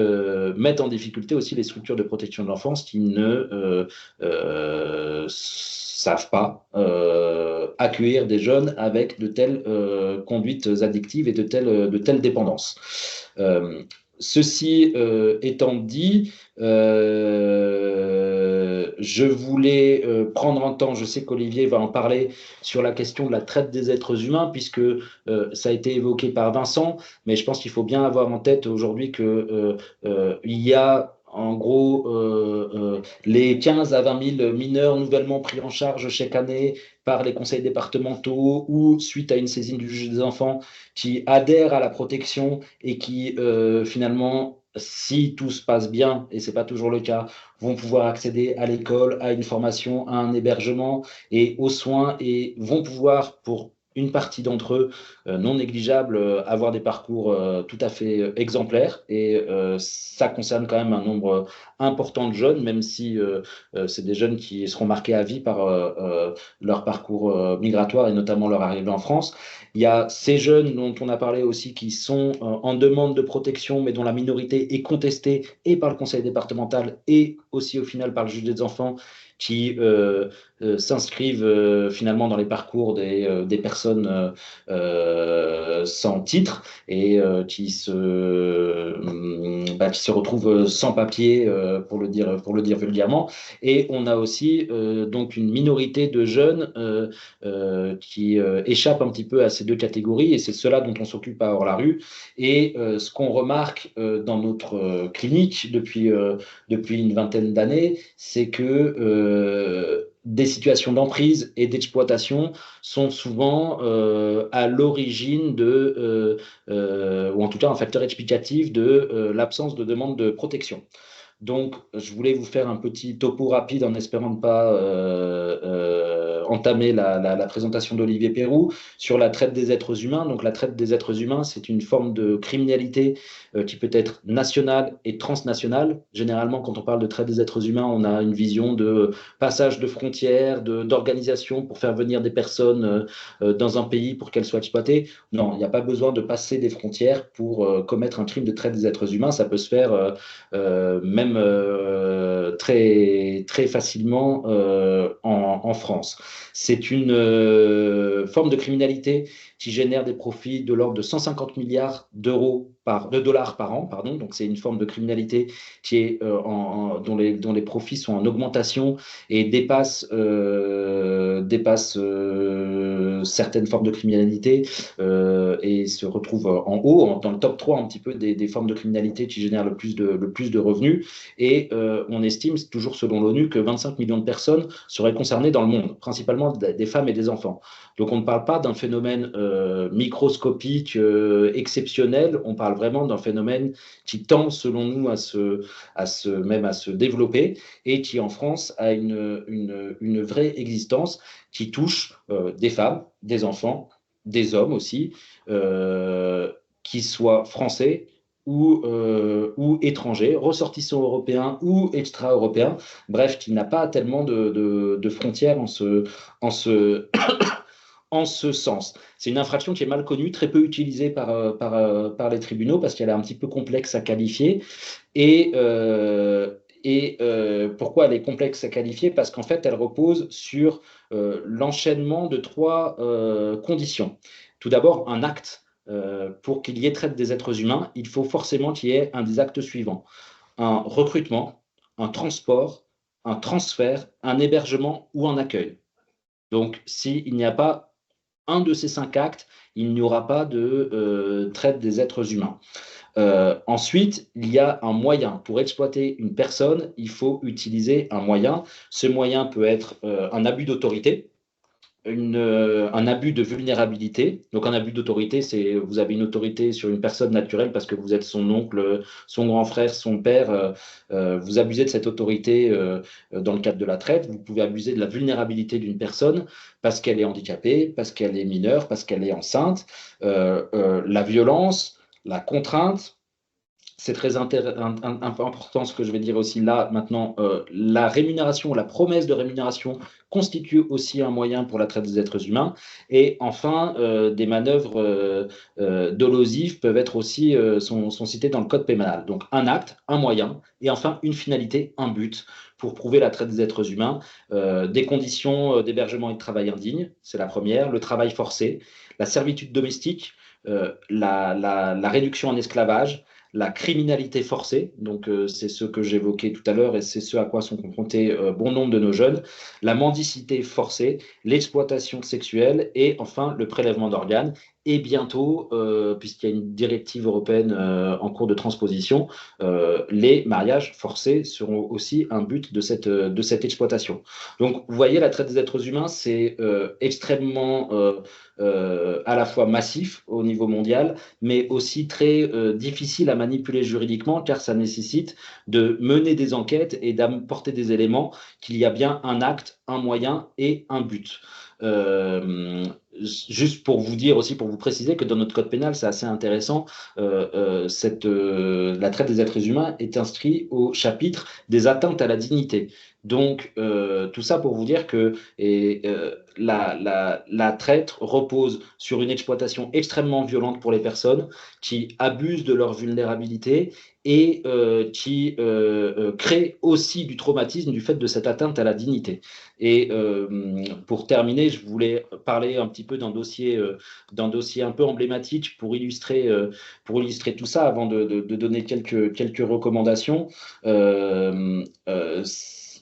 mettent en difficulté aussi les structures de protection de l'enfance qui ne savent pas accueillir des jeunes avec de telles conduites addictives et de telles dépendances. Ceci étant dit, Je voulais prendre un temps, je sais qu'Olivier va en parler, sur la question de la traite des êtres humains, puisque ça a été évoqué par Vincent, mais je pense qu'il faut bien avoir en tête aujourd'hui que il y a en gros les 15 à 20 000 mineurs nouvellement pris en charge chaque année par les conseils départementaux ou suite à une saisine du juge des enfants qui adhèrent à la protection et qui finalement, si tout se passe bien, et ce n'est pas toujours le cas, vont pouvoir accéder à l'école, à une formation, à un hébergement et aux soins, et vont pouvoir, pour une partie d'entre eux, non négligeables, avoir des parcours tout à fait exemplaires. Et ça concerne quand même un nombre important de jeunes, même si c'est des jeunes qui seront marqués à vie par leur parcours migratoire et notamment leur arrivée en France. Il y a ces jeunes dont on a parlé aussi qui sont en demande de protection, mais dont la minorité est contestée et par le conseil départemental et aussi au final par le juge des enfants, qui s'inscrivent finalement dans les parcours des personnes sans titre et qui se retrouvent sans papier, pour le dire vulgairement. Et on a aussi donc une minorité de jeunes qui échappent un petit peu à ces deux catégories, et c'est cela dont on s'occupe à Hors-la-Rue. Et ce qu'on remarque dans notre clinique depuis une vingtaine d'années, c'est que des situations d'emprise et d'exploitation sont souvent à l'origine ou en tout cas un facteur explicatif de l'absence de demande de protection. Donc, je voulais vous faire un petit topo rapide en espérant ne pas entamer la présentation d'Olivier Perroux sur la traite des êtres humains. Donc, la traite des êtres humains, c'est une forme de criminalité qui peut être nationale et transnationale. Généralement, quand on parle de traite des êtres humains, on a une vision de passage de frontières, d'organisation pour faire venir des personnes dans un pays pour qu'elles soient exploitées. Non, il n'y a pas besoin de passer des frontières pour commettre un crime de traite des êtres humains. Ça peut se faire même très, très facilement en France. C'est une forme de criminalité qui génère des profits de l'ordre de 150 milliards de dollars par an. Pardon. Donc, c'est une forme de criminalité qui est, dont les profits sont en augmentation et dépassent certaines formes de criminalité et se retrouvent en haut, dans le top 3 un petit peu des formes de criminalité qui génèrent le plus de revenus. Et on estime, toujours selon l'ONU, que 25 millions de personnes seraient concernées dans le monde, principalement des femmes et des enfants. Donc, on ne parle pas d'un phénomène microscopique, exceptionnel. On parle vraiment d'un phénomène qui tend, selon nous, à se développer et qui, en France, a une vraie existence qui touche des femmes, des enfants, des hommes aussi, qui soient français ou étrangers, ressortissants européens ou extra-européens, bref, qui n'a pas tellement de frontières en ce sens. C'est une infraction qui est mal connue, très peu utilisée par les tribunaux parce qu'elle est un petit peu complexe à qualifier. Et pourquoi elle est complexe à qualifier? Parce qu'en fait, elle repose sur l'enchaînement de trois conditions. Tout d'abord, un acte. Pour qu'il y ait traite des êtres humains, il faut forcément qu'il y ait un des actes suivants: un recrutement, un transport, un transfert, un hébergement ou un accueil. Donc, s'il n'y a pas un de ces 5 actes, il n'y aura pas de traite des êtres humains. Ensuite, il y a un moyen. Pour exploiter une personne, il faut utiliser un moyen. Ce moyen peut être un abus d'autorité, un abus de vulnérabilité. Donc, un abus d'autorité, c'est vous avez une autorité sur une personne naturelle parce que vous êtes son oncle, son grand frère, son père. Vous abusez de cette autorité dans le cadre de la traite. Vous pouvez abuser de la vulnérabilité d'une personne parce qu'elle est handicapée, parce qu'elle est mineure, parce qu'elle est enceinte. La violence, la contrainte. C'est très important ce que je vais dire aussi là maintenant. La rémunération, la promesse de rémunération constitue aussi un moyen pour la traite des êtres humains. Et enfin, des manœuvres dolosives peuvent être aussi sont citées dans le code pénal. Donc un acte, un moyen, et enfin une finalité, un but pour prouver la traite des êtres humains. Des conditions d'hébergement et de travail indignes, c'est la première. Le travail forcé, la servitude domestique, la réduction en esclavage, la criminalité forcée, donc c'est ce que j'évoquais tout à l'heure et c'est ce à quoi sont confrontés bon nombre de nos jeunes, la mendicité forcée, l'exploitation sexuelle et enfin le prélèvement d'organes. Et bientôt, puisqu'il y a une directive européenne en cours de transposition, les mariages forcés seront aussi un but de cette exploitation. Donc, vous voyez, la traite des êtres humains, c'est extrêmement à la fois massif au niveau mondial, mais aussi très difficile à manipuler juridiquement, car ça nécessite de mener des enquêtes et d'apporter des éléments qu'il y a bien un acte, un moyen et un but. Juste pour vous dire aussi, pour vous préciser que dans notre code pénal, c'est assez intéressant, la traite des êtres humains est inscrite au chapitre des atteintes à la dignité. Donc, tout ça pour vous dire que la traite repose sur une exploitation extrêmement violente pour les personnes qui abusent de leur vulnérabilité et qui crée aussi du traumatisme du fait de cette atteinte à la dignité. Et pour terminer, je voulais parler un petit peu d'un dossier un peu emblématique pour illustrer tout ça avant de donner quelques recommandations.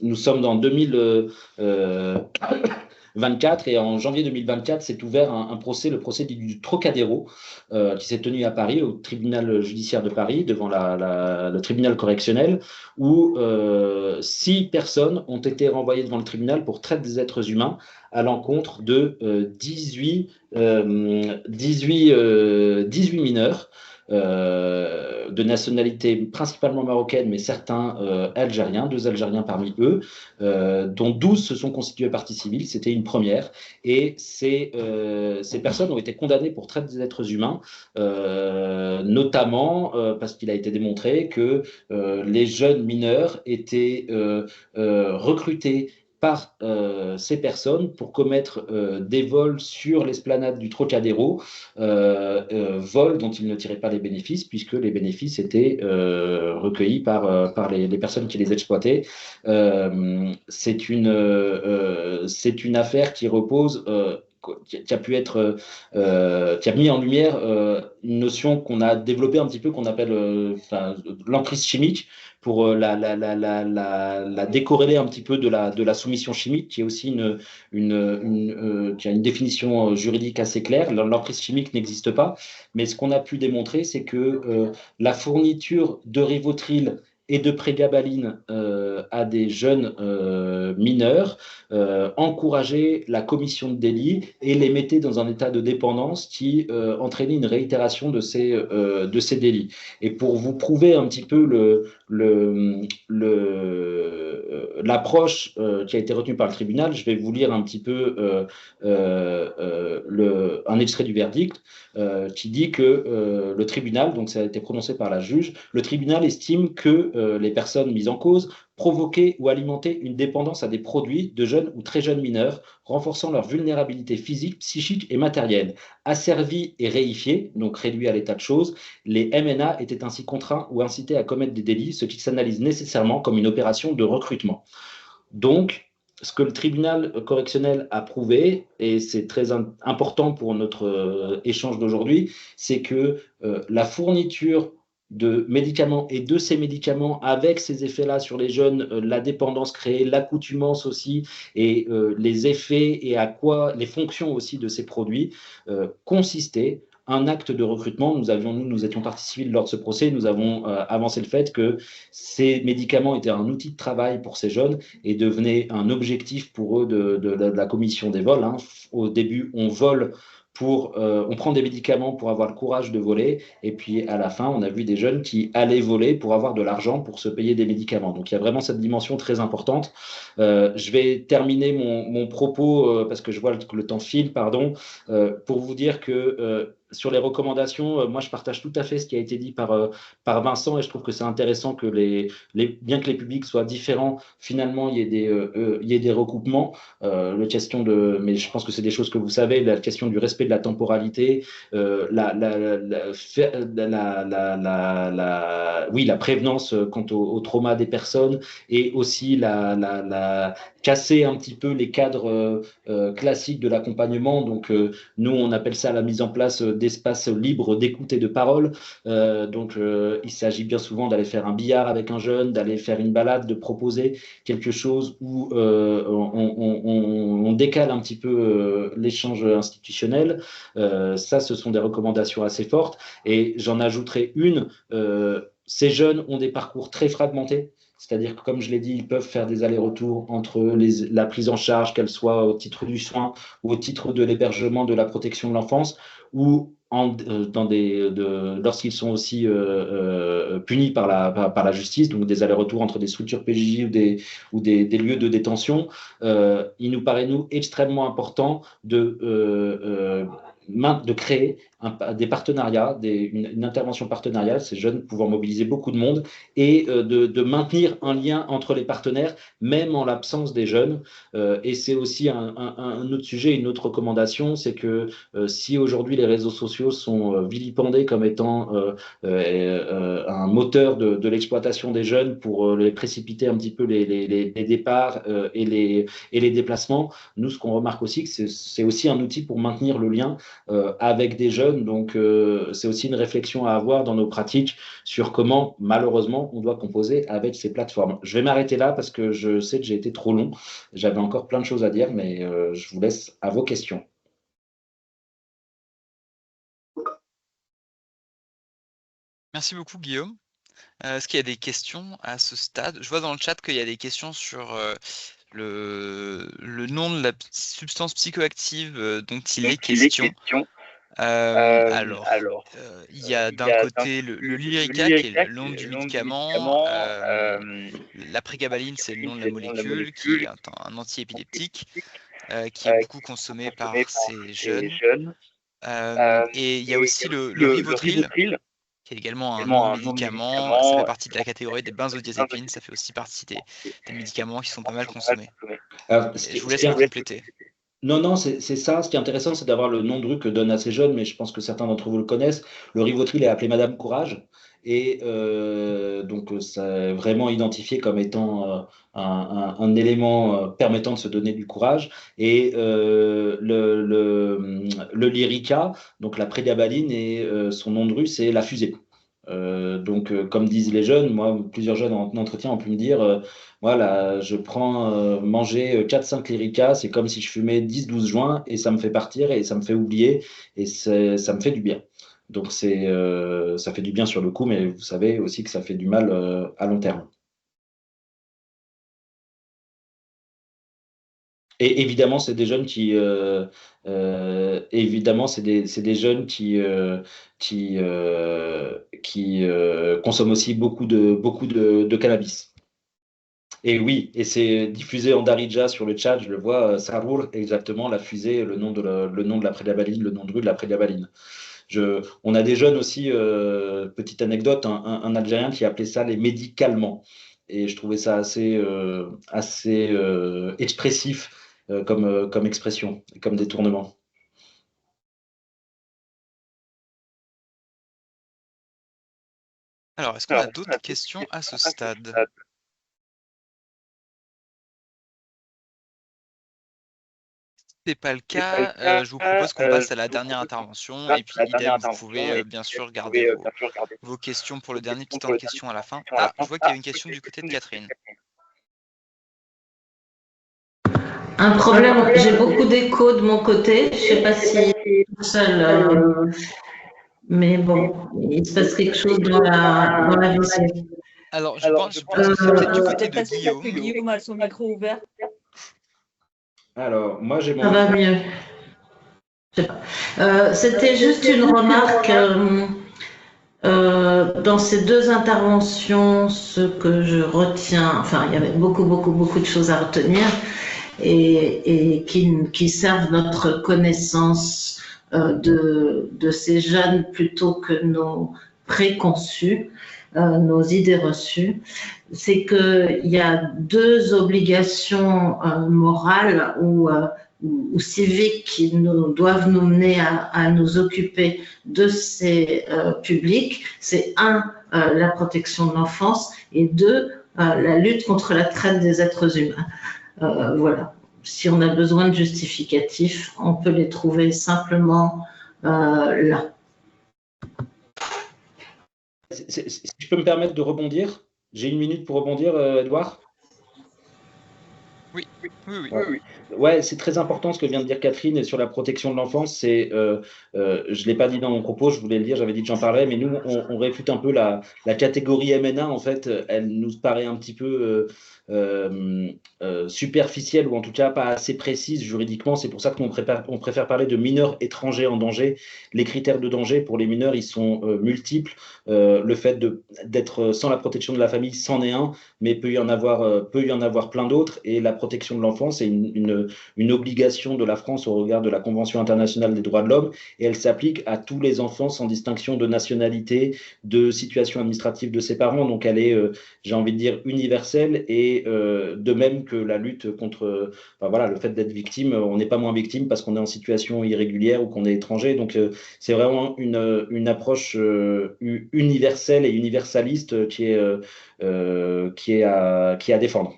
Nous sommes dans 2024 et en janvier 2024 s'est ouvert un procès, le procès du Trocadéro, qui s'est tenu à Paris, au tribunal judiciaire de Paris, devant le tribunal correctionnel, où 6 personnes ont été renvoyées devant le tribunal pour traite des êtres humains à l'encontre de 18 mineurs. De nationalité principalement marocaine, mais certains algériens, 2 Algériens parmi eux, dont 12 se sont constitués partie civile. C'était une première. Et ces personnes ont été condamnées pour traite des êtres humains, notamment parce qu'il a été démontré que les jeunes mineurs étaient recrutés par ces personnes pour commettre des vols sur l'esplanade du Trocadéro, vols dont ils ne tiraient pas les bénéfices, puisque les bénéfices étaient recueillis par les personnes qui les exploitaient. C'est une affaire qui repose qui a pu être qui a mis en lumière une notion qu'on a développée un petit peu, qu'on appelle l'emprise chimique, pour la décorréler un petit peu de la soumission chimique, qui est aussi qui a une définition juridique assez claire. L'emprise chimique n'existe pas, mais ce qu'on a pu démontrer, c'est que la fourniture de Rivotril et de prégabaline à des jeunes mineurs encourageait la commission de délits et les mettait dans un état de dépendance qui entraînait une réitération de ces délits. Et pour vous prouver un petit peu l'approche qui a été retenue par le tribunal, je vais vous lire un petit peu un extrait du verdict qui dit que le tribunal, donc ça a été prononcé par la juge, le tribunal estime que les personnes mises en cause provoquaient ou alimentaient une dépendance à des produits de jeunes ou très jeunes mineurs, renforçant leur vulnérabilité physique, psychique et matérielle. Asservis et réifiés, donc réduits à l'état de choses, les MNA étaient ainsi contraints ou incités à commettre des délits, ce qui s'analyse nécessairement comme une opération de recrutement. Donc, ce que le tribunal correctionnel a prouvé, et c'est très important pour notre échange d'aujourd'hui, c'est que la fourniture de médicaments et de ces médicaments avec ces effets-là sur les jeunes, la dépendance créée, l'accoutumance aussi, et les effets et les fonctions aussi de ces produits consistaient un acte de recrutement. Nous étions partie civile lors de ce procès, nous avons avancé le fait que ces médicaments étaient un outil de travail pour ces jeunes et devenaient un objectif pour eux de la commission des vols. Au début, on prend des médicaments pour avoir le courage de voler, et puis à la fin, on a vu des jeunes qui allaient voler pour avoir de l'argent pour se payer des médicaments. Donc il y a vraiment cette dimension très importante. Je vais terminer mon propos, parce que je vois que le temps file, pour vous dire que sur les recommandations, moi je partage tout à fait ce qui a été dit par Vincent, et je trouve que c'est intéressant que bien que les publics soient différents, finalement il y ait des recoupements. Mais je pense que c'est des choses que vous savez, la question du respect de la temporalité, la prévenance quant au trauma des personnes et aussi casser un petit peu les cadres classiques de l'accompagnement. Donc, nous, on appelle ça la mise en place d'espaces libres d'écoute et de parole. Il s'agit bien souvent d'aller faire un billard avec un jeune, d'aller faire une balade, de proposer quelque chose où on décale un petit peu l'échange institutionnel. Ça, ce sont des recommandations assez fortes. Et j'en ajouterai une. Ces jeunes ont des parcours très fragmentés. C'est-à-dire que, comme je l'ai dit, ils peuvent faire des allers-retours entre la prise en charge, qu'elle soit au titre du soin ou au titre de l'hébergement, de la protection de l'enfance, ou lorsqu'ils sont aussi punis par la justice, donc des allers-retours entre des structures PJJ ou des lieux de détention. Il nous paraît, nous, extrêmement important de créer des partenariats, une intervention partenariale, ces jeunes pouvant mobiliser beaucoup de monde, et de maintenir un lien entre les partenaires, même en l'absence des jeunes. Et c'est aussi un autre sujet, une autre recommandation, c'est que si aujourd'hui les réseaux sociaux sont vilipendés comme étant un moteur de l'exploitation des jeunes pour les précipiter un petit peu les départs et les déplacements, nous, ce qu'on remarque aussi, que c'est aussi un outil pour maintenir le lien avec des jeunes. Donc, c'est aussi une réflexion à avoir dans nos pratiques sur comment, malheureusement, on doit composer avec ces plateformes. Je vais m'arrêter là parce que je sais que j'ai été trop long. J'avais encore plein de choses à dire, mais je vous laisse à vos questions. Merci beaucoup, Guillaume. Est-ce qu'il y a des questions à ce stade? Je vois dans le chat qu'il y a des questions sur le nom de la substance psychoactive dont il est question. Il y a d'un côté le Lyrica, qui est le nom du médicament. La prégabaline, c'est le nom de la molécule, qui est un antiépileptique, qui est beaucoup consommé par ces jeunes. Et il y a aussi le Rivotril, qui est également un nom de médicament. Ça fait partie de la catégorie des benzodiazépines. Ça fait aussi partie des médicaments qui sont pas mal consommés. Je vous laisse compléter. Non, c'est ça. Ce qui est intéressant, c'est d'avoir le nom de rue que donnent à ces jeunes, mais je pense que certains d'entre vous le connaissent. Le Rivotril est appelé Madame Courage. Et donc, c'est vraiment identifié comme étant un élément permettant de se donner du courage. Et le Lyrica, donc la prégabaline, et son nom de rue, c'est la fusée. Comme disent les jeunes, moi, plusieurs jeunes en entretien ont pu me dire voilà, je prends manger 4-5 Lyrica, c'est comme si je fumais 10-12 joints et ça me fait partir et ça me fait oublier et ça me fait du bien. Donc, ça fait du bien sur le coup, mais vous savez aussi que ça fait du mal à long terme. Et évidemment, c'est des jeunes qui consomment aussi beaucoup de cannabis. Et oui, et c'est diffusé en Darija sur le chat, je le vois, Sarour, exactement, la fusée, le nom de la prégabaline, le nom de rue de la prégabaline. On a des jeunes aussi, petite anecdote, un Algérien qui appelait ça les médicaments. Et je trouvais ça assez expressif comme expression, comme détournement. Alors, est-ce qu'on a d'autres questions à ce stade? Si ce n'est pas le cas, je vous propose qu'on passe à la dernière intervention. Et puis, idem, vous pouvez bien sûr garder vos questions pour le dernier petit temps de questions à la fin. Ah, je vois qu'il y a une question du côté de Catherine. Un problème, j'ai beaucoup d'écho de mon côté. Je ne sais pas si tout seul, mais bon, il se passe quelque chose dans la vision. Alors, je pense que c'est peut-être du côté de Guillaume. Guillaume a son micro ouvert. Alors, moi, j'ai mon... Ça va mieux. Je sais pas. C'était juste une remarque. Dans ces deux interventions, ce que je retiens, enfin, il y avait beaucoup de choses à retenir et qui servent notre connaissance de ces jeunes plutôt que nos préconçus, nos idées reçues. C'est qu'il y a deux obligations morales ou civiques qui doivent nous mener à nous occuper de ces publics. C'est la protection de l'enfance, et 2, la lutte contre la traite des êtres humains. Voilà. Si on a besoin de justificatifs, on peut les trouver simplement là. Si je peux me permettre de rebondir, j'ai 1 minute pour rebondir, Edouard. Oui, oui, oui. Ouais. Ouais, c'est très important ce que vient de dire Catherine et sur la protection de l'enfance. Je ne l'ai pas dit dans mon propos, je voulais le dire, j'avais dit que j'en parlerais, mais nous, on réfute un peu la catégorie MNA. En fait, elle nous paraît un petit peu superficielle, ou en tout cas pas assez précise juridiquement. C'est pour ça que nous, on préfère parler de mineurs étrangers en danger. Les critères de danger pour les mineurs, ils sont multiples. Le fait d'être sans la protection de la famille, c'en est un, mais peut y en avoir plein d'autres. Et la protection de l'enfant, c'est une obligation de la France au regard de la Convention internationale des droits de l'homme, et elle s'applique à tous les enfants sans distinction de nationalité, de situation administrative de ses parents. Donc elle est, j'ai envie de dire, universelle, et de même que la lutte contre, voilà, le fait d'être victime, on n'est pas moins victime parce qu'on est en situation irrégulière ou qu'on est étranger. Donc c'est vraiment une approche universelle et universaliste qui est à défendre.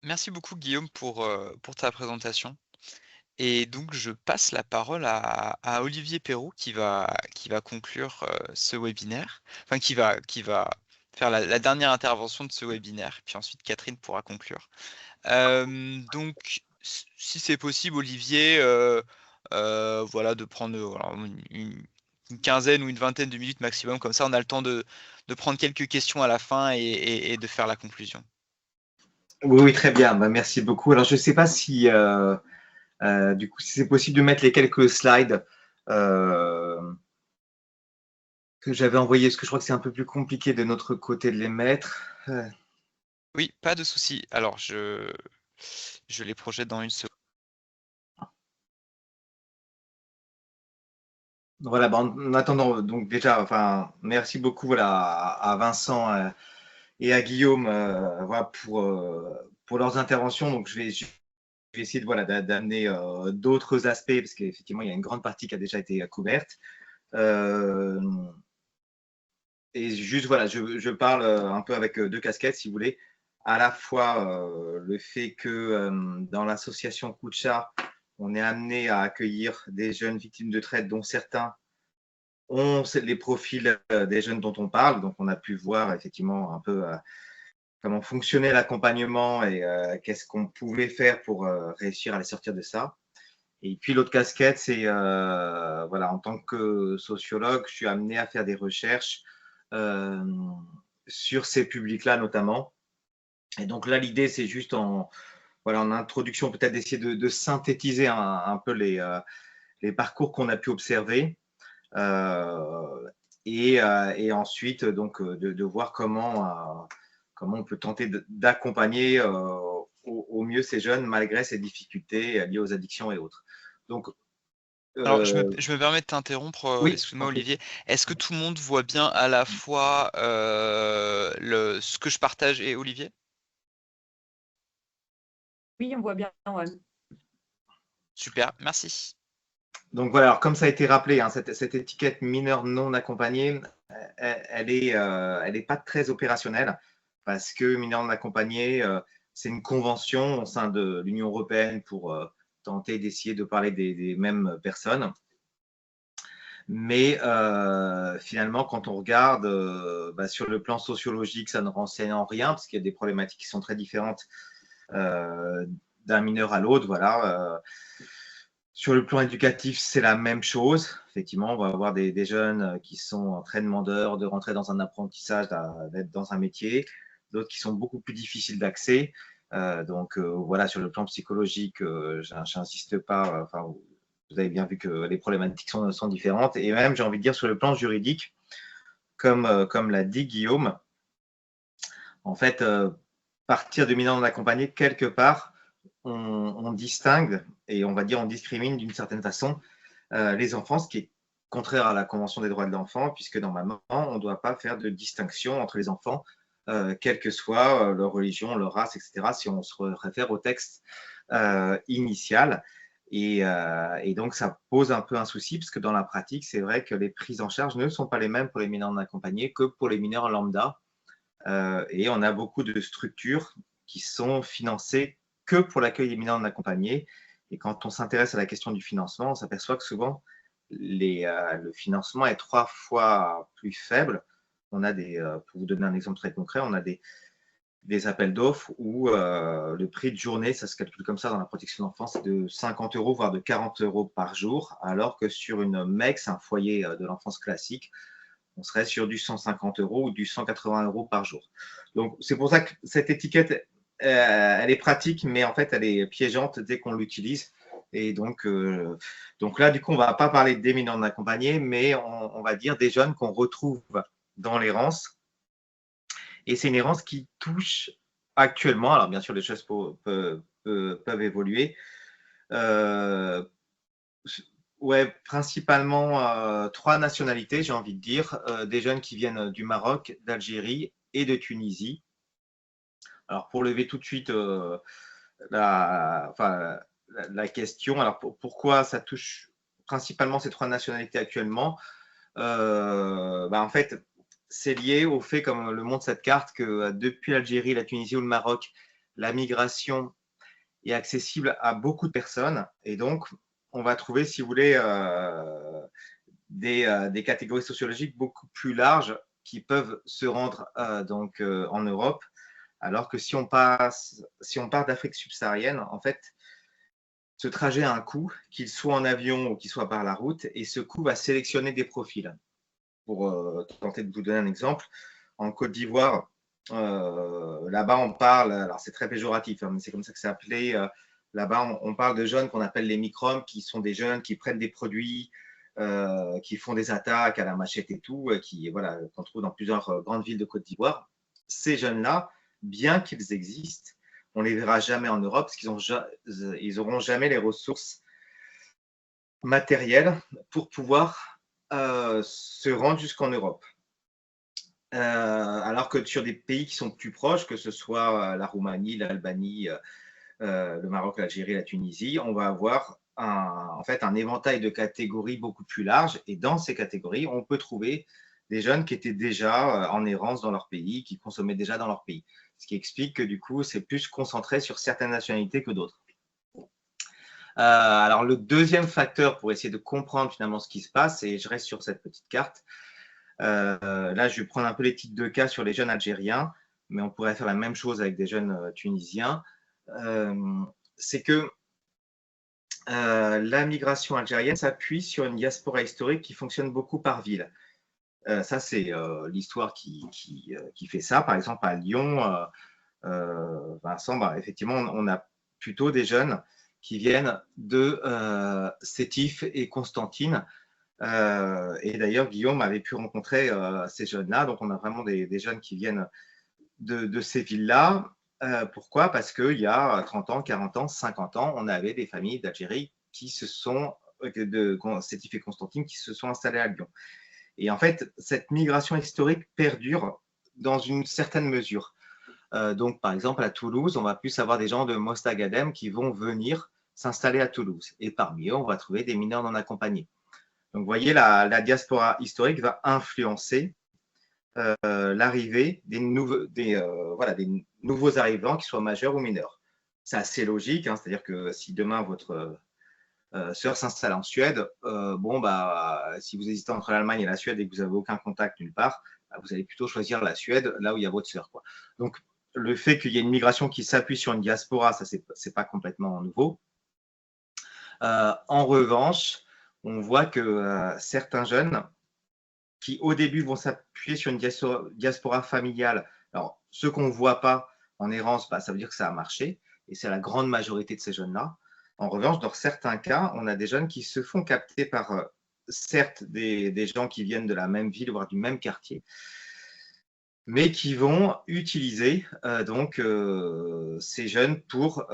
Merci beaucoup, Guillaume, pour ta présentation. Et donc, je passe la parole à Olivier Perrault qui va conclure ce webinaire, enfin qui va faire la dernière intervention de ce webinaire, puis ensuite Catherine pourra conclure. Donc, si c'est possible, Olivier, voilà, de prendre une quinzaine ou une vingtaine de minutes maximum, comme ça on a le temps de prendre quelques questions à la fin et de faire la conclusion. Oui, très bien. Bah, merci beaucoup. Alors, je ne sais pas si, du coup, si c'est possible de mettre les quelques slides que j'avais envoyés, parce que je crois que c'est un peu plus compliqué de notre côté de les mettre. Oui, pas de souci. Alors, je les projette dans une seconde. Voilà, en attendant, donc déjà, enfin, merci beaucoup voilà, à Vincent et à Guillaume voilà, pour leurs interventions. Donc, je vais essayer de, voilà, d'amener d'autres aspects, parce qu'effectivement, il y a une grande partie qui a déjà été couverte. Et juste, voilà, je parle un peu avec 2 casquettes, si vous voulez. À la fois le fait que dans l'association Kucha, on est amené à accueillir des jeunes victimes de traite, dont certains ont les profils des jeunes dont on parle. Donc, on a pu voir effectivement un peu comment fonctionnait l'accompagnement et qu'est-ce qu'on pouvait faire pour réussir à les sortir de ça. Et puis, l'autre casquette, c'est voilà, en tant que sociologue, je suis amené à faire des recherches sur ces publics-là notamment. Et donc là, l'idée, c'est juste voilà, en introduction, peut-être d'essayer de synthétiser un peu les parcours qu'on a pu observer. Et ensuite, donc, de voir comment on peut tenter d'accompagner au mieux ces jeunes malgré ces difficultés liées aux addictions et autres. Donc, alors, je me permets de t'interrompre, oui, excuse-moi Olivier. Est-ce que tout le monde voit bien à la fois ce que je partage et Olivier? Oui, on voit bien. Ouais. Super, merci. Donc voilà, alors comme ça a été rappelé, hein, cette étiquette mineur non accompagné, elle est pas très opérationnelle, parce que mineur non accompagné, c'est une convention au sein de l'Union européenne pour tenter d'essayer de parler des mêmes personnes. Mais finalement, quand on regarde sur le plan sociologique, ça ne renseigne en rien, parce qu'il y a des problématiques qui sont très différentes d'un mineur à l'autre. Voilà. Sur le plan éducatif, c'est la même chose. Effectivement, on va avoir des jeunes qui sont très demandeurs de rentrer dans un apprentissage, d'être dans un métier, d'autres qui sont beaucoup plus difficiles d'accès. Donc voilà, sur le plan psychologique, j'insiste pas. Enfin, vous avez bien vu que les problématiques sont différentes. Et même, j'ai envie de dire, sur le plan juridique, comme l'a dit Guillaume, en fait, partir de mineurs non accompagnés, quelque part, on distingue et on va dire on discrimine d'une certaine façon les enfants, ce qui est contraire à la Convention des droits de l'enfant, puisque normalement, on ne doit pas faire de distinction entre les enfants, quelle que soit leur religion, leur race, etc., si on se réfère au texte initial. Et donc, ça pose un peu un souci, parce que dans la pratique, c'est vrai que les prises en charge ne sont pas les mêmes pour les mineurs non accompagnés que pour les mineurs lambda. Et on a beaucoup de structures qui sont financées que pour l'accueil des mineurs non accompagnés. Et quand on s'intéresse à la question du financement, on s'aperçoit que souvent, le financement est 3 fois plus faible. On a pour vous donner un exemple très concret, on a des appels d'offres où le prix de journée, ça se calcule comme ça dans la protection d'enfance, c'est de 50 €, voire de 40 € par jour, alors que sur une MEX, un foyer de l'enfance classique, on serait sur du 150 € ou du 180 € par jour. Donc, c'est pour ça que cette étiquette, elle est pratique, mais en fait, elle est piégeante dès qu'on l'utilise. Et donc là, du coup, on ne va pas parler des mineurs non accompagnés, mais on va dire des jeunes qu'on retrouve dans l'errance. Et c'est une errance qui touche actuellement, alors bien sûr, les choses peuvent évoluer, ouais, principalement 3 nationalités, j'ai envie de dire, des jeunes qui viennent du Maroc, d'Algérie et de Tunisie. Alors, pour lever tout de suite la question, alors pourquoi ça touche principalement ces 3 nationalités actuellement? En fait, c'est lié au fait, comme le montre cette carte, que depuis l'Algérie, la Tunisie ou le Maroc, la migration est accessible à beaucoup de personnes. Et donc, on va trouver, si vous voulez, des catégories sociologiques beaucoup plus larges qui peuvent se rendre en Europe. Alors que si on part d'Afrique subsaharienne, en fait, ce trajet a un coût, qu'il soit en avion ou qu'il soit par la route, et ce coût va sélectionner des profils. Pour tenter de vous donner un exemple, en Côte d'Ivoire, là-bas, on parle, alors c'est très péjoratif, mais c'est comme ça que c'est appelé. Là-bas, on parle de jeunes qu'on appelle les micromes, qui sont des jeunes qui prennent des produits, qui font des attaques à la machette et tout, qu'on trouve dans plusieurs grandes villes de Côte d'Ivoire. Ces jeunes-là, bien qu'ils existent, on ne les verra jamais en Europe parce qu'ils n'auront jamais les ressources matérielles pour pouvoir se rendre jusqu'en Europe. Alors que sur des pays qui sont plus proches, que ce soit la Roumanie, l'Albanie, le Maroc, l'Algérie, la Tunisie, on va avoir un éventail de catégories beaucoup plus large. Et dans ces catégories, on peut trouver des jeunes qui étaient déjà en errance dans leur pays, qui consommaient déjà dans leur pays. Ce qui explique que du coup, c'est plus concentré sur certaines nationalités que d'autres. Alors, le deuxième facteur pour essayer de comprendre finalement ce qui se passe, et je reste sur cette petite carte, là, je vais prendre un peu les titres de cas sur les jeunes algériens, mais on pourrait faire la même chose avec des jeunes tunisiens. C'est que la migration algérienne s'appuie sur une diaspora historique qui fonctionne beaucoup par ville. Ça, c'est l'histoire qui fait ça. Par exemple, à Lyon, Vincent, effectivement, on a plutôt des jeunes qui viennent de Sétif et Constantine. Et d'ailleurs, Guillaume avait pu rencontrer ces jeunes-là. Donc, on a vraiment des jeunes qui viennent de ces villes-là. Pourquoi? Parce qu'il y a 30 ans, 40 ans, 50 ans, on avait des familles d'Algérie de Sétif et Constantine qui se sont installées à Lyon. Et en fait, cette migration historique perdure dans une certaine mesure. Donc, par exemple, à Toulouse, on va plus avoir des gens de Mostagadem qui vont venir s'installer à Toulouse. Et parmi eux, on va trouver des mineurs non accompagnés. Donc, vous voyez, la diaspora historique va influencer l'arrivée des nouveaux arrivants, qu'ils soient majeurs ou mineurs. C'est assez logique, hein, c'est-à-dire que si demain votre sœur s'installe en Suède, si vous hésitez entre l'Allemagne et la Suède et que vous n'avez aucun contact nulle part, vous allez plutôt choisir la Suède, là où il y a votre sœur, quoi. Donc, le fait qu'il y ait une migration qui s'appuie sur une diaspora, ça, c'est pas complètement nouveau. En revanche, on voit que certains jeunes qui, au début, vont s'appuyer sur une diaspora familiale. Alors, ceux qu'on ne voit pas en errance, ça veut dire que ça a marché, et c'est la grande majorité de ces jeunes-là. En revanche, dans certains cas, on a des jeunes qui se font capter par, certes, des gens qui viennent de la même ville, voire du même quartier, mais qui vont utiliser ces jeunes pour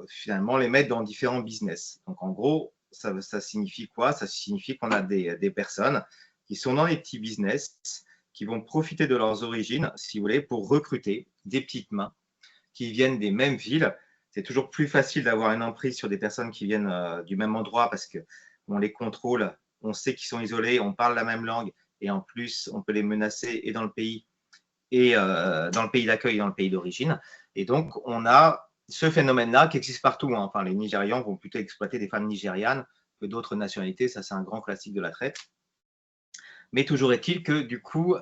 finalement les mettre dans différents business. Donc, en gros, ça signifie quoi? Ça signifie qu'on a des personnes qui sont dans les petits business, qui vont profiter de leurs origines, si vous voulez, pour recruter des petites mains qui viennent des mêmes villes. c'est toujours plus facile d'avoir une emprise sur des personnes qui viennent du même endroit parce qu'on les contrôle, on sait qu'ils sont isolés, on parle la même langue et en plus, on peut les menacer et dans le pays dans le pays d'accueil et dans le pays d'origine. Et donc, on a ce phénomène-là qui existe partout. Hein. Enfin, les Nigérians vont plutôt exploiter des femmes nigérianes que d'autres nationalités. Ça, c'est un grand classique de la traite. Mais toujours est-il que, du coup,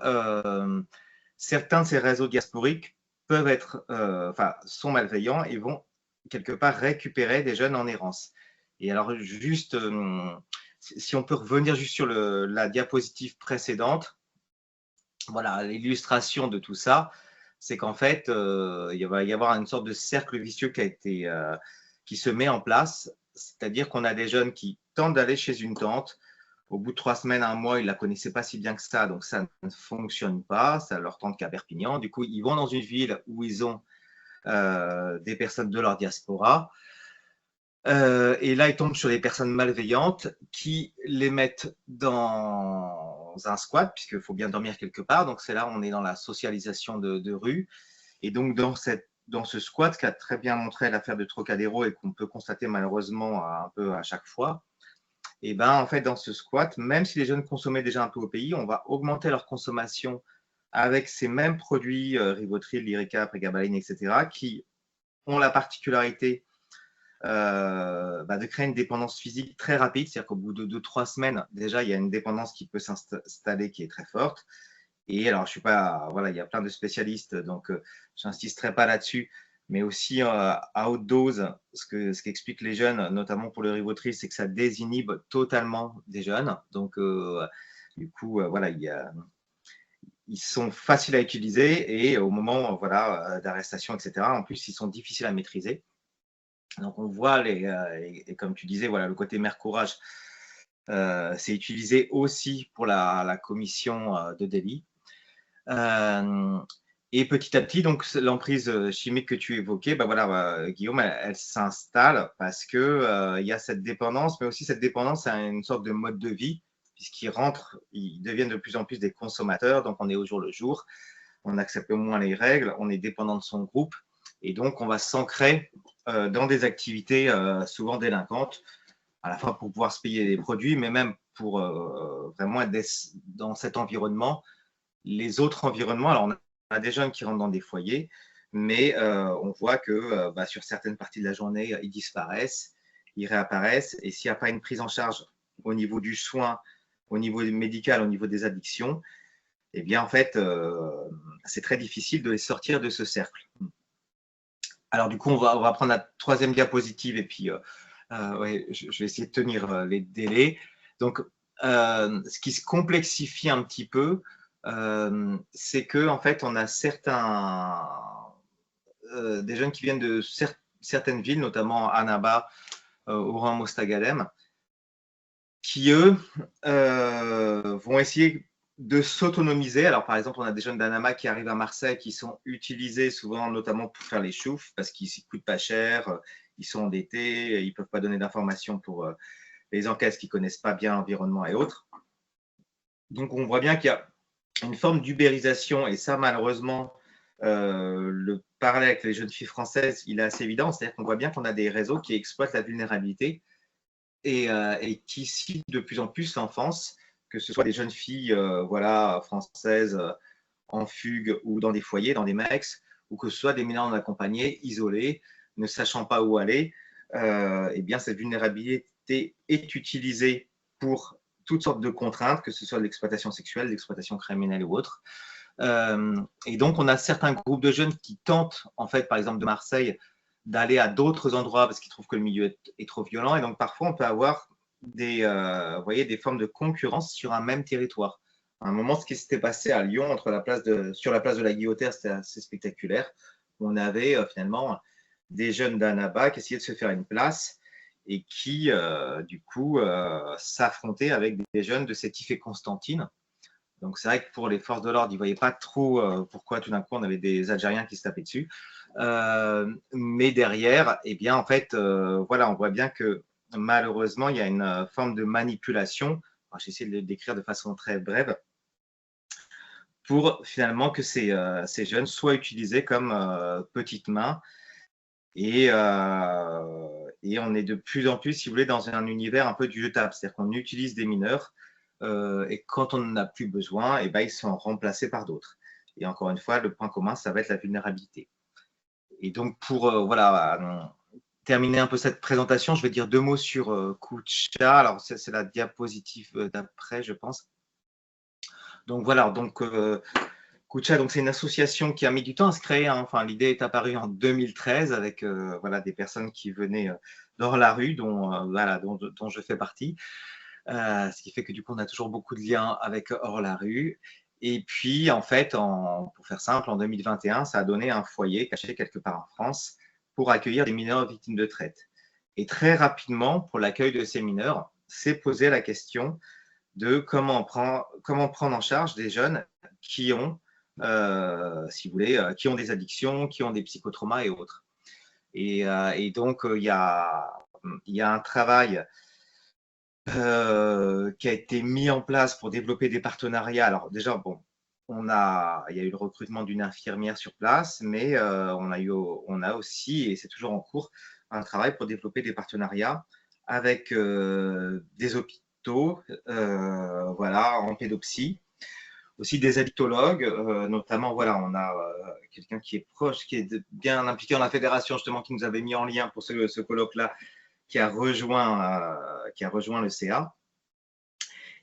certains de ces réseaux diasporiques peuvent être, sont malveillants et vont quelque part récupérer des jeunes en errance. Et alors, juste, si on peut revenir juste sur la diapositive précédente, voilà, l'illustration de tout ça, c'est qu'en fait, il va y avoir une sorte de cercle vicieux qui se met en place, c'est-à-dire qu'on a des jeunes qui tentent d'aller chez une tante. Au bout de 3 semaines, 1 mois, ils ne la connaissaient pas si bien que ça, donc ça ne fonctionne pas, ça leur tente qu'à Perpignan. Du coup, ils vont dans une ville où ils ont des personnes de leur diaspora. Et là, ils tombent sur des personnes malveillantes qui les mettent dans un squat, puisqu'il faut bien dormir quelque part. Donc, c'est là où on est dans la socialisation de rue. Et donc, dans ce squat qui a très bien montré l'affaire de Trocadéro et qu'on peut constater malheureusement un peu à chaque fois, et ben en fait, dans ce squat, même si les jeunes consommaient déjà un peu au pays, on va augmenter leur consommation avec ces mêmes produits, Rivotril, Lyrica, Prégabalin, etc., qui ont la particularité de créer une dépendance physique très rapide, c'est-à-dire qu'au bout de 2-3 semaines, déjà, il y a une dépendance qui peut s'installer qui est très forte. Et alors, je suis pas, voilà, il y a plein de spécialistes, donc je n'insisterai pas là-dessus, mais aussi à haute dose, ce qu'expliquent les jeunes, notamment pour le Rivotril, c'est que ça désinhibe totalement des jeunes. Donc, du coup, voilà, ils sont faciles à utiliser et au moment d'arrestation, etc., en plus, ils sont difficiles à maîtriser. Donc, on voit, et comme tu disais, voilà, le côté mère courage, c'est utilisé aussi pour la commission de délit. Et petit à petit, donc l'emprise chimique que tu évoquais, Guillaume, elle s'installe parce que il y a cette dépendance, mais aussi cette dépendance à une sorte de mode de vie, ils deviennent de plus en plus des consommateurs, donc on est au jour le jour, on accepte moins les règles, on est dépendant de son groupe, et donc on va s'ancrer dans des activités souvent délinquantes, à la fois pour pouvoir se payer des produits, mais même pour vraiment être dans cet environnement. Les autres environnements, alors on a des jeunes qui rentrent dans des foyers, mais on voit que sur certaines parties de la journée, ils disparaissent, ils réapparaissent, et s'il n'y a pas une prise en charge au niveau du soin, au niveau médical, au niveau des addictions, eh bien en fait, c'est très difficile de les sortir de ce cercle. Alors du coup, on va prendre la 3e diapositive, et puis je vais essayer de tenir les délais. Donc, ce qui se complexifie un petit peu, c'est que en fait, on a des jeunes qui viennent de certaines villes, notamment Annaba, Oran, Mostaganem, qui eux vont essayer de s'autonomiser. Alors par exemple, on a des jeunes d'Annaba qui arrivent à Marseille, qui sont utilisés souvent notamment pour faire les choufs parce qu'ils ne coûtent pas cher, ils sont endettés, ils ne peuvent pas donner d'informations pour les enquêtes, qui ne connaissent pas bien l'environnement et autres. Donc on voit bien qu'il y a une forme d'ubérisation, et ça, malheureusement, le parallèle avec les jeunes filles françaises, il est assez évident. C'est-à-dire qu'on voit bien qu'on a des réseaux qui exploitent la vulnérabilité et qui ciblent de plus en plus l'enfance, que ce soit des jeunes filles françaises en fugue ou dans des foyers, dans des mex, ou que ce soit des mineurs non accompagnés, isolés, ne sachant pas où aller. Eh bien, cette vulnérabilité est utilisée pour toutes sortes de contraintes, que ce soit de l'exploitation sexuelle, de l'exploitation criminelle ou autre. Et donc, on a certains groupes de jeunes qui tentent, en fait, par exemple de Marseille, d'aller à d'autres endroits parce qu'ils trouvent que le milieu est trop violent. Et donc, parfois, on peut avoir des formes de concurrence sur un même territoire. À un moment, ce qui s'était passé à Lyon, sur la place de la Guillotière, c'était assez spectaculaire. On avait finalement des jeunes d'Annaba qui essayaient de se faire une place et qui, du coup, s'affrontaient avec des jeunes de Sétif et Constantine. Donc, c'est vrai que pour les forces de l'ordre, ils ne voyaient pas trop pourquoi tout d'un coup, on avait des Algériens qui se tapaient dessus. Mais derrière, eh bien, en fait, on voit bien que malheureusement, il y a une forme de manipulation. J'essaie de le décrire de façon très brève pour finalement que ces jeunes soient utilisés comme petites mains Et on est de plus en plus, si vous voulez, dans un univers un peu du jetable. C'est-à-dire qu'on utilise des mineurs et quand on n'en a plus besoin, et ben, ils sont remplacés par d'autres. Et encore une fois, le point commun, ça va être la vulnérabilité. Et donc, pour terminer un peu cette présentation, je vais dire 2 mots sur Kucha. Alors, c'est la diapositive d'après, je pense. Donc, voilà. Donc, Kucha, c'est une association qui a mis du temps à se créer. Hein. Enfin, l'idée est apparue en 2013 avec voilà, des personnes qui venaient d'hors la rue, dont je fais partie. Ce qui fait que du coup, on a toujours beaucoup de liens avec hors la rue. Et puis, en fait, pour faire simple, en 2021, ça a donné un foyer caché quelque part en France pour accueillir des mineurs victimes de traite. Et très rapidement, pour l'accueil de ces mineurs, s'est posé la question de comment prendre en charge des jeunes qui ont, si vous voulez, qui ont des addictions, qui ont des psychotraumas et autres. Et donc, il y a un travail qui a été mis en place pour développer des partenariats. Alors déjà, bon, il y a eu le recrutement d'une infirmière sur place, mais on a aussi, et c'est toujours en cours, un travail pour développer des partenariats avec des hôpitaux, voilà, en pédopsie, aussi des addictologues, notamment, voilà, on a quelqu'un qui est proche, qui est bien impliqué dans la fédération, justement, qui nous avait mis en lien pour ce colloque-là, qui a rejoint le CA.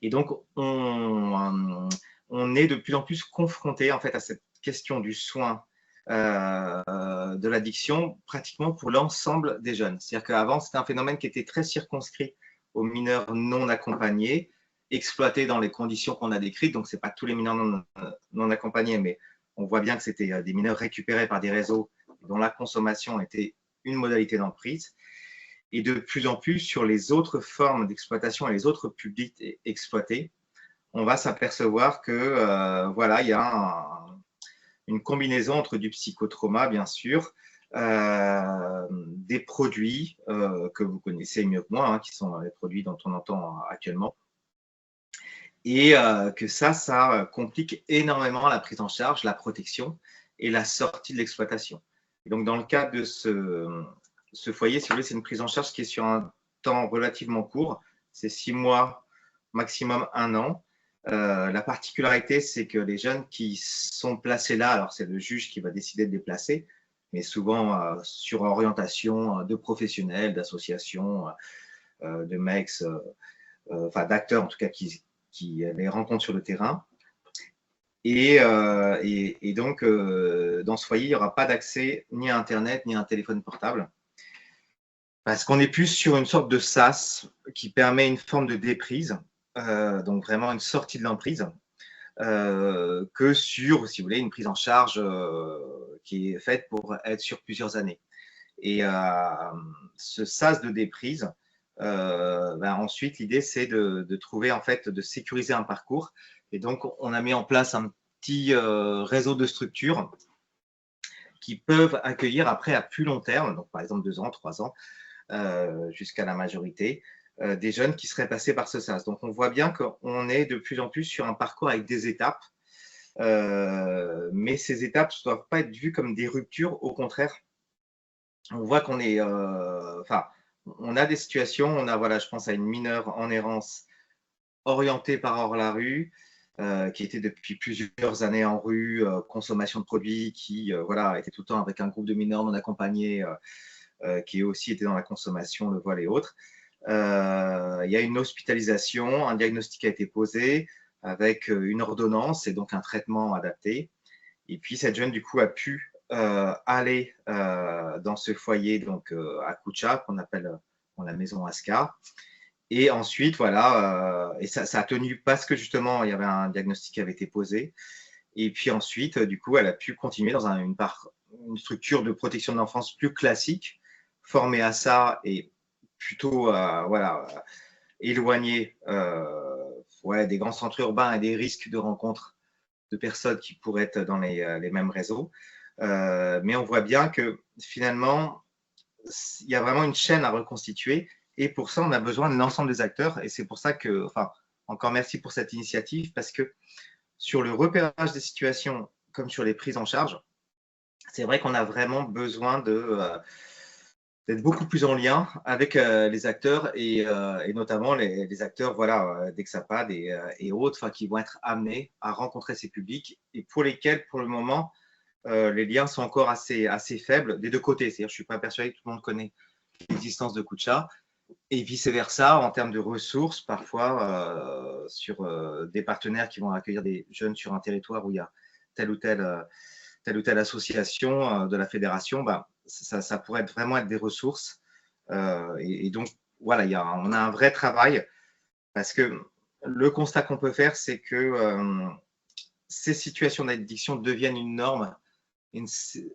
Et donc, on est de plus en plus confronté en fait à cette question du soin de l'addiction pratiquement pour l'ensemble des jeunes. C'est-à-dire qu'avant, c'était un phénomène qui était très circonscrit aux mineurs non accompagnés, exploités dans les conditions qu'on a décrites. Donc, ce n'est pas tous les mineurs non accompagnés, mais on voit bien que c'était des mineurs récupérés par des réseaux dont la consommation était une modalité d'emprise. Et de plus en plus sur les autres formes d'exploitation et les autres publics exploités, on va s'apercevoir que voilà, il y a une combinaison entre du psychotrauma, bien sûr, des produits que vous connaissez mieux que moi, hein, qui sont les produits dont on entend actuellement, et que ça complique énormément la prise en charge, la protection et la sortie de l'exploitation. Donc, dans le cadre de ce foyer, si vous voulez, c'est une prise en charge qui est sur un temps relativement court. C'est 6 mois, maximum 1 an. La particularité, c'est que les jeunes qui sont placés là, alors c'est le juge qui va décider de les placer, mais souvent sur orientation de professionnels, d'associations, de MEX, enfin d'acteurs en tout cas qui les rencontrent sur le terrain. Et donc, dans ce foyer, il n'y aura pas d'accès ni à Internet, ni à un téléphone portable. Parce qu'on est plus sur une sorte de sas qui permet une forme de déprise, donc vraiment une sortie de l'emprise, que sur, si vous voulez, une prise en charge qui est faite pour être sur plusieurs années. Et ce sas de déprise, ensuite, l'idée, c'est de trouver, en fait, de sécuriser un parcours. Et donc, on a mis en place un petit réseau de structures qui peuvent accueillir après à plus long terme, donc par exemple 2 ans, 3 ans, jusqu'à la majorité, des jeunes qui seraient passés par ce sas. Donc, on voit bien qu'on est de plus en plus sur un parcours avec des étapes, mais ces étapes ne doivent pas être vues comme des ruptures, au contraire. On voit qu'on est… on a des situations, on a, voilà, je pense à une mineure en errance orientée par hors la rue, qui était depuis plusieurs années en rue, consommation de produits, qui voilà, était tout le temps avec un groupe de mineurs non accompagnés, qui aussi étaient dans la consommation, le voile et autres. Il y a une hospitalisation, un diagnostic a été posé avec une ordonnance et donc un traitement adapté. Et puis cette jeune, du coup, a pu aller dans ce foyer donc à Kucha, qu'on appelle la maison Aska. Et ensuite, voilà, et ça a tenu parce que justement, il y avait un diagnostic qui avait été posé. Et puis ensuite, du coup, elle a pu continuer dans une structure de protection de l'enfance plus classique, formée à ça et plutôt voilà, éloignée des grands centres urbains et des risques de rencontre de personnes qui pourraient être dans les mêmes réseaux. Mais on voit bien que finalement, il y a vraiment une chaîne à reconstituer. Et pour ça, on a besoin de l'ensemble des acteurs. Et c'est pour ça que, encore merci pour cette initiative, parce que sur le repérage des situations, comme sur les prises en charge, c'est vrai qu'on a vraiment besoin d'être beaucoup plus en lien avec les acteurs et notamment les acteurs voilà, d'Exapad et autres qui vont être amenés à rencontrer ces publics et pour lesquels, pour le moment, les liens sont encore assez faibles des deux côtés. C'est-à-dire, je ne suis pas persuadé que tout le monde connaît l'existence de Kucha et vice-versa en termes de ressources, parfois sur des partenaires qui vont accueillir des jeunes sur un territoire où il y a telle ou telle association de la fédération, ça pourrait vraiment être des ressources. Et donc, voilà, on a un vrai travail parce que le constat qu'on peut faire, c'est que ces situations d'addiction deviennent une norme.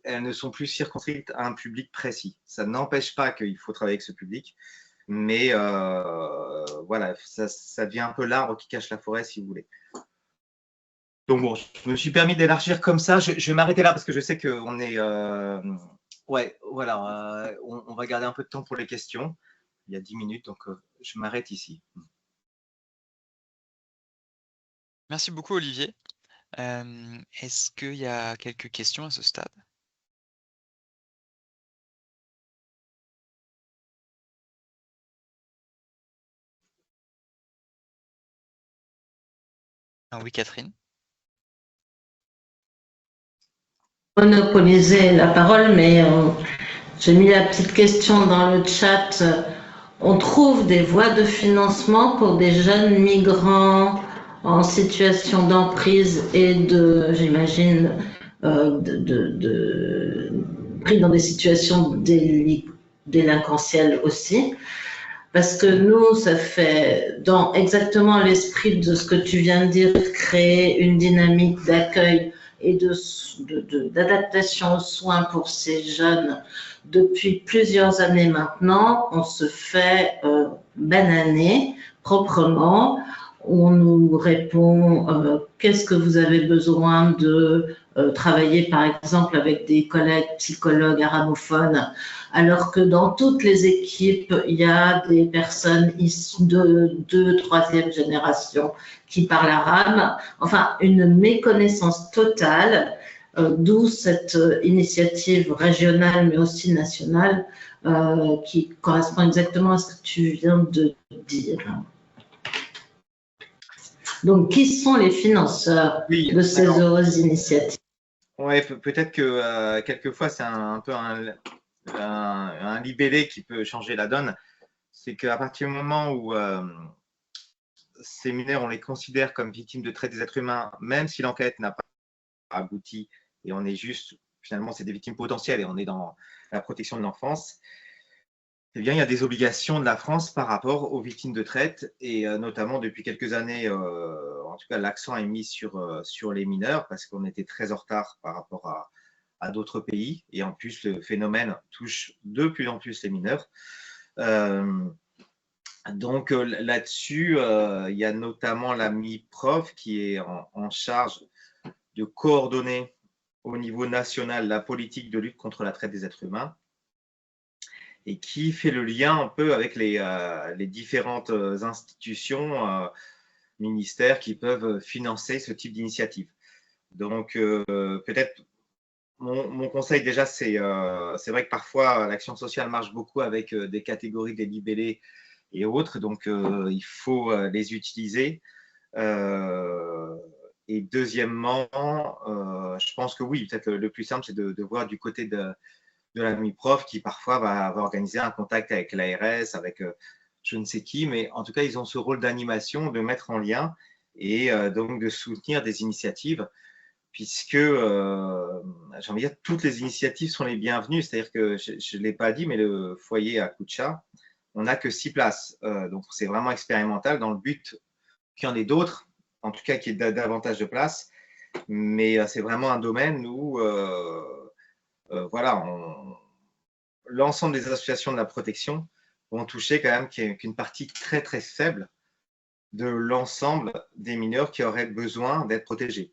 Elles ne sont plus circonscrites à un public précis. Ça n'empêche pas qu'il faut travailler avec ce public, mais voilà, ça devient un peu l'arbre qui cache la forêt, si vous voulez. Donc bon, je me suis permis d'élargir comme ça. Je vais m'arrêter là parce que je sais qu'on est… ouais, voilà, on va garder un peu de temps pour les questions. Il y a 10 minutes, donc je m'arrête ici. Merci beaucoup, Olivier. Est-ce qu'il y a quelques questions à ce stade? Ah oui, Catherine. Monopoliser la parole, mais j'ai mis la petite question dans le chat. On trouve des voies de financement pour des jeunes migrants en situation d'emprise et j'imagine, pris dans des situations délinquentielles aussi. Parce que nous, ça fait, dans exactement l'esprit de ce que tu viens de dire, créer une dynamique d'accueil et d'adaptation aux soins pour ces jeunes depuis plusieurs années maintenant. On se fait bananer proprement. On nous répond qu'est-ce que vous avez besoin de travailler par exemple avec des collègues psychologues arabophones, alors que dans toutes les équipes, il y a des personnes issues de 2e, 3e génération qui parlent arabe. Enfin, une méconnaissance totale, d'où cette initiative régionale mais aussi nationale qui correspond exactement à ce que tu viens de dire. Donc, qui sont les financeurs de ces heureuses initiatives? Oui, peut-être que quelquefois, c'est un peu un libellé qui peut changer la donne. C'est qu'à partir du moment où ces mineurs, on les considère comme victimes de traite des êtres humains, même si l'enquête n'a pas abouti, et on est juste, finalement, c'est des victimes potentielles et on est dans la protection de l'enfance, eh bien, il y a des obligations de la France par rapport aux victimes de traite et notamment depuis quelques années, en tout cas, l'accent est mis sur les mineurs parce qu'on était très en retard par rapport à d'autres pays et en plus, le phénomène touche de plus en plus les mineurs. Donc là-dessus, il y a notamment la MIPROF qui est en charge de coordonner au niveau national la politique de lutte contre la traite des êtres humains et qui fait le lien un peu avec les différentes institutions, ministères qui peuvent financer ce type d'initiative. Donc, peut-être, mon conseil déjà, c'est vrai que parfois, l'action sociale marche beaucoup avec des catégories, des libellés et autres, donc il faut les utiliser. Et deuxièmement, je pense que oui, peut-être le plus simple, c'est de voir du côté de la MIPROF qui parfois va organiser un contact avec l'ARS, avec je ne sais qui, mais en tout cas, ils ont ce rôle d'animation, de mettre en lien et donc de soutenir des initiatives, puisque, j'ai envie de dire, toutes les initiatives sont les bienvenues. C'est-à-dire que, je ne l'ai pas dit, mais le foyer à Kucha, on n'a que 6 places. Donc, c'est vraiment expérimental dans le but qu'il y en ait d'autres, en tout cas qu'il y ait davantage de places. Mais c'est vraiment un domaine où voilà, l'ensemble des associations de la protection vont toucher quand même qu'une partie très très faible de l'ensemble des mineurs qui auraient besoin d'être protégés.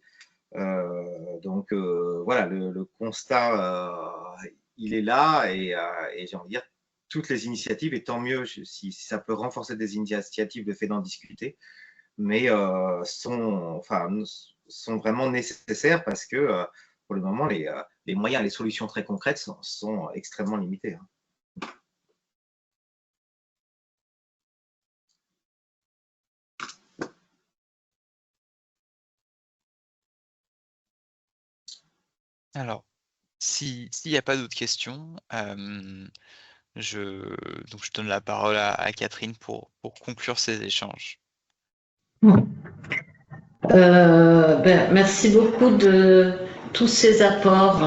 Donc voilà, le constat, il est là et j'ai envie de dire toutes les initiatives, et tant mieux si ça peut renforcer des initiatives, le fait d'en discuter, mais sont vraiment nécessaires parce que pour le moment, les moyens, les solutions très concrètes sont extrêmement limités. Alors, s'il n'y a pas d'autres questions, je donne la parole à Catherine pour conclure ces échanges. Merci beaucoup de tous ces apports.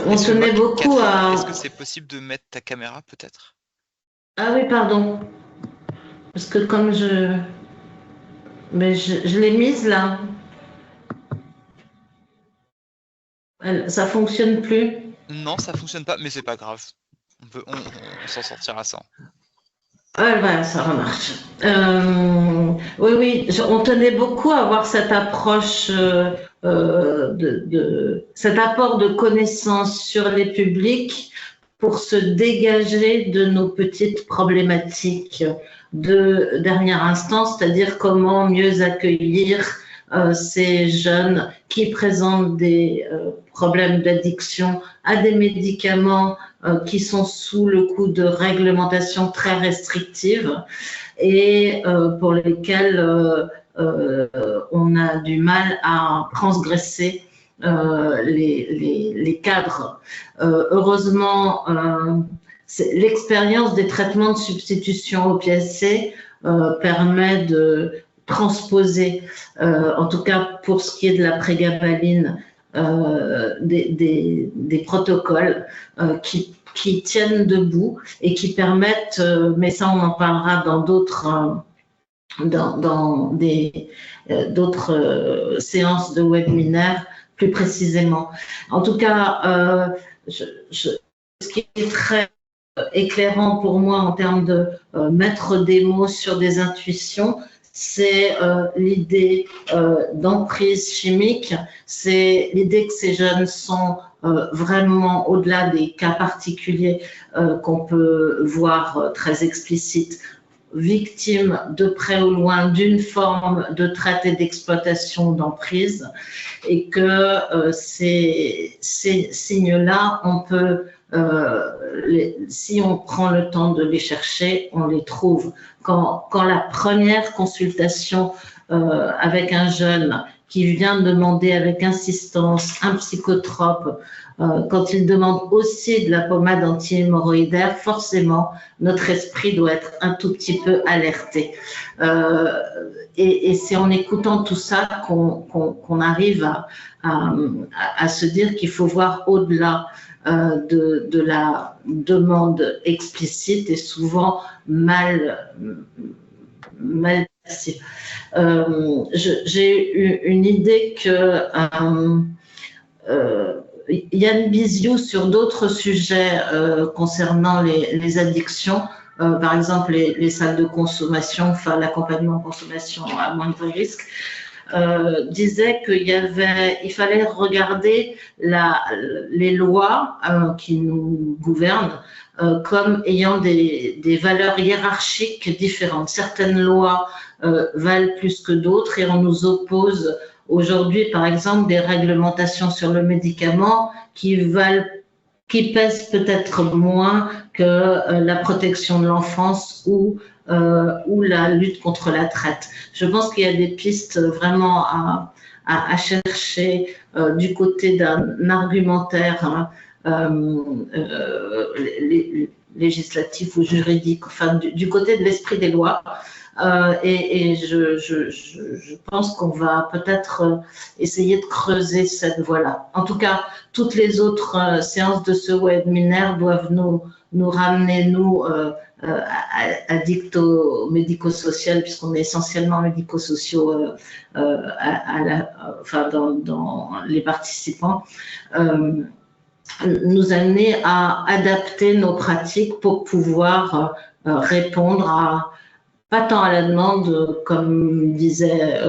On tenait beaucoup Catherine, à... est-ce que c'est possible de mettre ta caméra peut-être? Ah oui, pardon. Parce que comme je l'ai mise là. Ça fonctionne plus. Non, ça fonctionne pas, mais c'est pas grave. On s'en sortira sans. Voilà, ça remarche. Oui, on tenait beaucoup à avoir cette approche cet apport de connaissances sur les publics pour se dégager de nos petites problématiques de dernière instance, c'est-à-dire comment mieux accueillir ces jeunes qui présentent des problèmes d'addiction à des médicaments qui sont sous le coup de réglementations très restrictives et pour lesquelles on a du mal à transgresser les cadres. Heureusement, l'expérience des traitements de substitution au PSC permet de transposer, en tout cas pour ce qui est de la prégabaline, des protocoles qui tiennent debout et qui permettent, mais ça on en parlera dans d'autres séances de webinaire plus précisément. En tout cas, ce qui est très éclairant pour moi en termes de mettre des mots sur des intuitions, c'est l'idée d'emprise chimique, c'est l'idée que ces jeunes sont vraiment, au-delà des cas particuliers qu'on peut voir très explicites, victimes de près ou loin d'une forme de traite et d'exploitation d'emprise, et que ces signes-là, on peut, si on prend le temps de les chercher, on les trouve. Quand la première consultation avec un jeune qui vient demander avec insistance un psychotrope, quand il demande aussi de la pommade anti-hémorroïdaire, forcément, notre esprit doit être un tout petit peu alerté. Et c'est en écoutant tout ça qu'on arrive à se dire qu'il faut voir au-delà de la demande explicite et souvent mal placée. J'ai eu une idée que Yann Biziou, sur d'autres sujets concernant les addictions, par exemple les salles de consommation, enfin l'accompagnement en consommation à moindre risque, disait il fallait regarder les lois qui nous gouvernent comme ayant des valeurs hiérarchiques différentes. Certaines lois valent plus que d'autres et on nous oppose aujourd'hui, par exemple, des réglementations sur le médicament qui pèsent peut-être moins que la protection de l'enfance ou la lutte contre la traite. Je pense qu'il y a des pistes vraiment à chercher du côté d'un argumentaire législatif ou juridique, enfin du côté de l'esprit des lois. Et je pense qu'on va peut-être essayer de creuser cette voie-là. En tout cas, toutes les autres séances de ce webinaire doivent nous ramener, nous, addicts médico-social, puisqu'on est essentiellement médico-sociaux dans les participants, nous amener à adapter nos pratiques pour pouvoir répondre pas tant à la demande, comme disait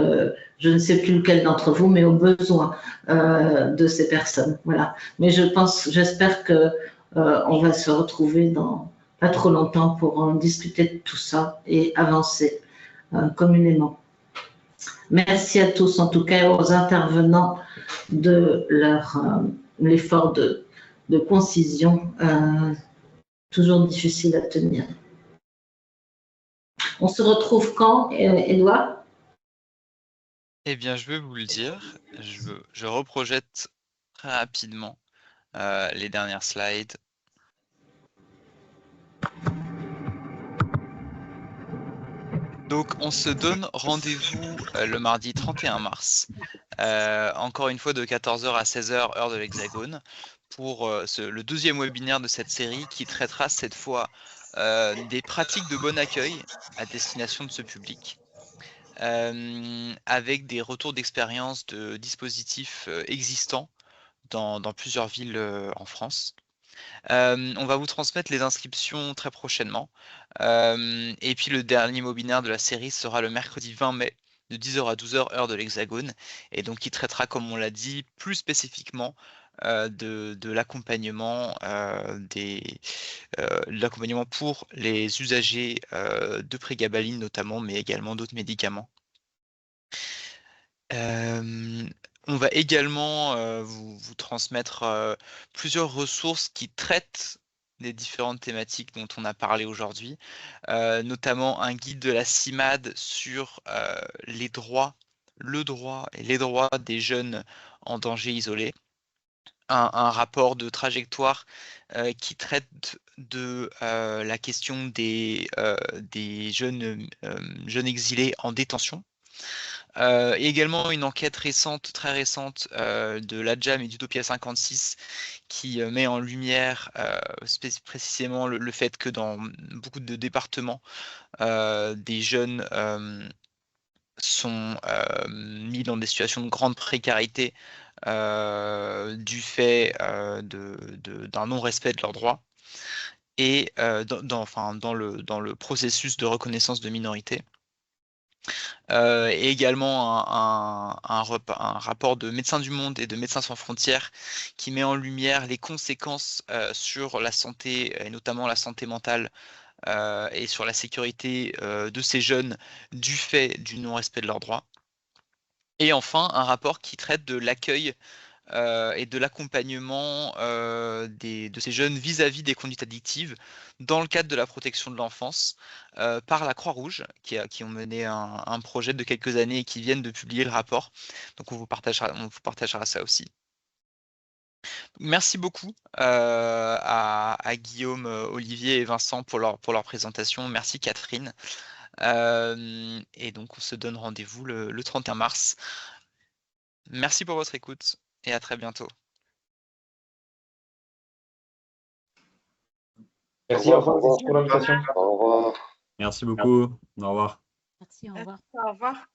je ne sais plus lequel d'entre vous, mais aux besoins de ces personnes. Voilà. Mais j'espère que on va se retrouver dans pas trop longtemps pour en discuter de tout ça et avancer communément. Merci à tous, en tout cas aux intervenants de l'effort de concision, toujours difficile à tenir. On se retrouve quand, Édouard? Eh bien, je vais vous le dire. Je reprojette très rapidement les dernières slides. Donc, on se donne rendez-vous le mardi 31 mars, encore une fois de 14h à 16h, heure de l'Hexagone, pour le deuxième webinaire de cette série qui traitera cette fois des pratiques de bon accueil à destination de ce public, avec des retours d'expérience de dispositifs existants dans plusieurs villes en France. On va vous transmettre les inscriptions très prochainement. Et puis le dernier webinaire de la série sera le mercredi 20 mai de 10h à 12h, heure de l'Hexagone, et donc qui traitera, comme on l'a dit, plus spécifiquement de l'accompagnement l'accompagnement pour les usagers de prégabaline notamment, mais également d'autres médicaments. On va également vous transmettre plusieurs ressources qui traitent des différentes thématiques dont on a parlé aujourd'hui, notamment un guide de la CIMAD sur les droits, le droit et les droits des jeunes en danger isolé, un rapport de trajectoire qui traite de la question des jeunes exilés en détention. Et également une enquête récente, très récente, de l'ADJAM et d'Utopia 56 qui met en lumière précisément le fait que dans beaucoup de départements, des jeunes sont mis dans des situations de grande précarité du fait d'un non-respect de leurs droits et dans le processus de reconnaissance de minorité. Et également un rapport de Médecins du Monde et de Médecins sans frontières qui met en lumière les conséquences sur la santé, et notamment la santé mentale, et sur la sécurité de ces jeunes du fait du non-respect de leurs droits. Et enfin, un rapport qui traite de l'accueil et de l'accompagnement de ces jeunes vis-à-vis des conduites addictives dans le cadre de la protection de l'enfance par la Croix-Rouge qui ont mené un projet de quelques années et qui viennent de publier le rapport. Donc on vous partagera ça aussi. Merci beaucoup à Guillaume, Olivier et Vincent pour leur présentation. Merci Catherine. Et donc on se donne rendez-vous le 31 mars. Merci pour votre écoute et à très bientôt. Merci, au revoir, merci pour l'invitation. Au revoir. Merci beaucoup. Au revoir. Merci, au revoir. Au revoir.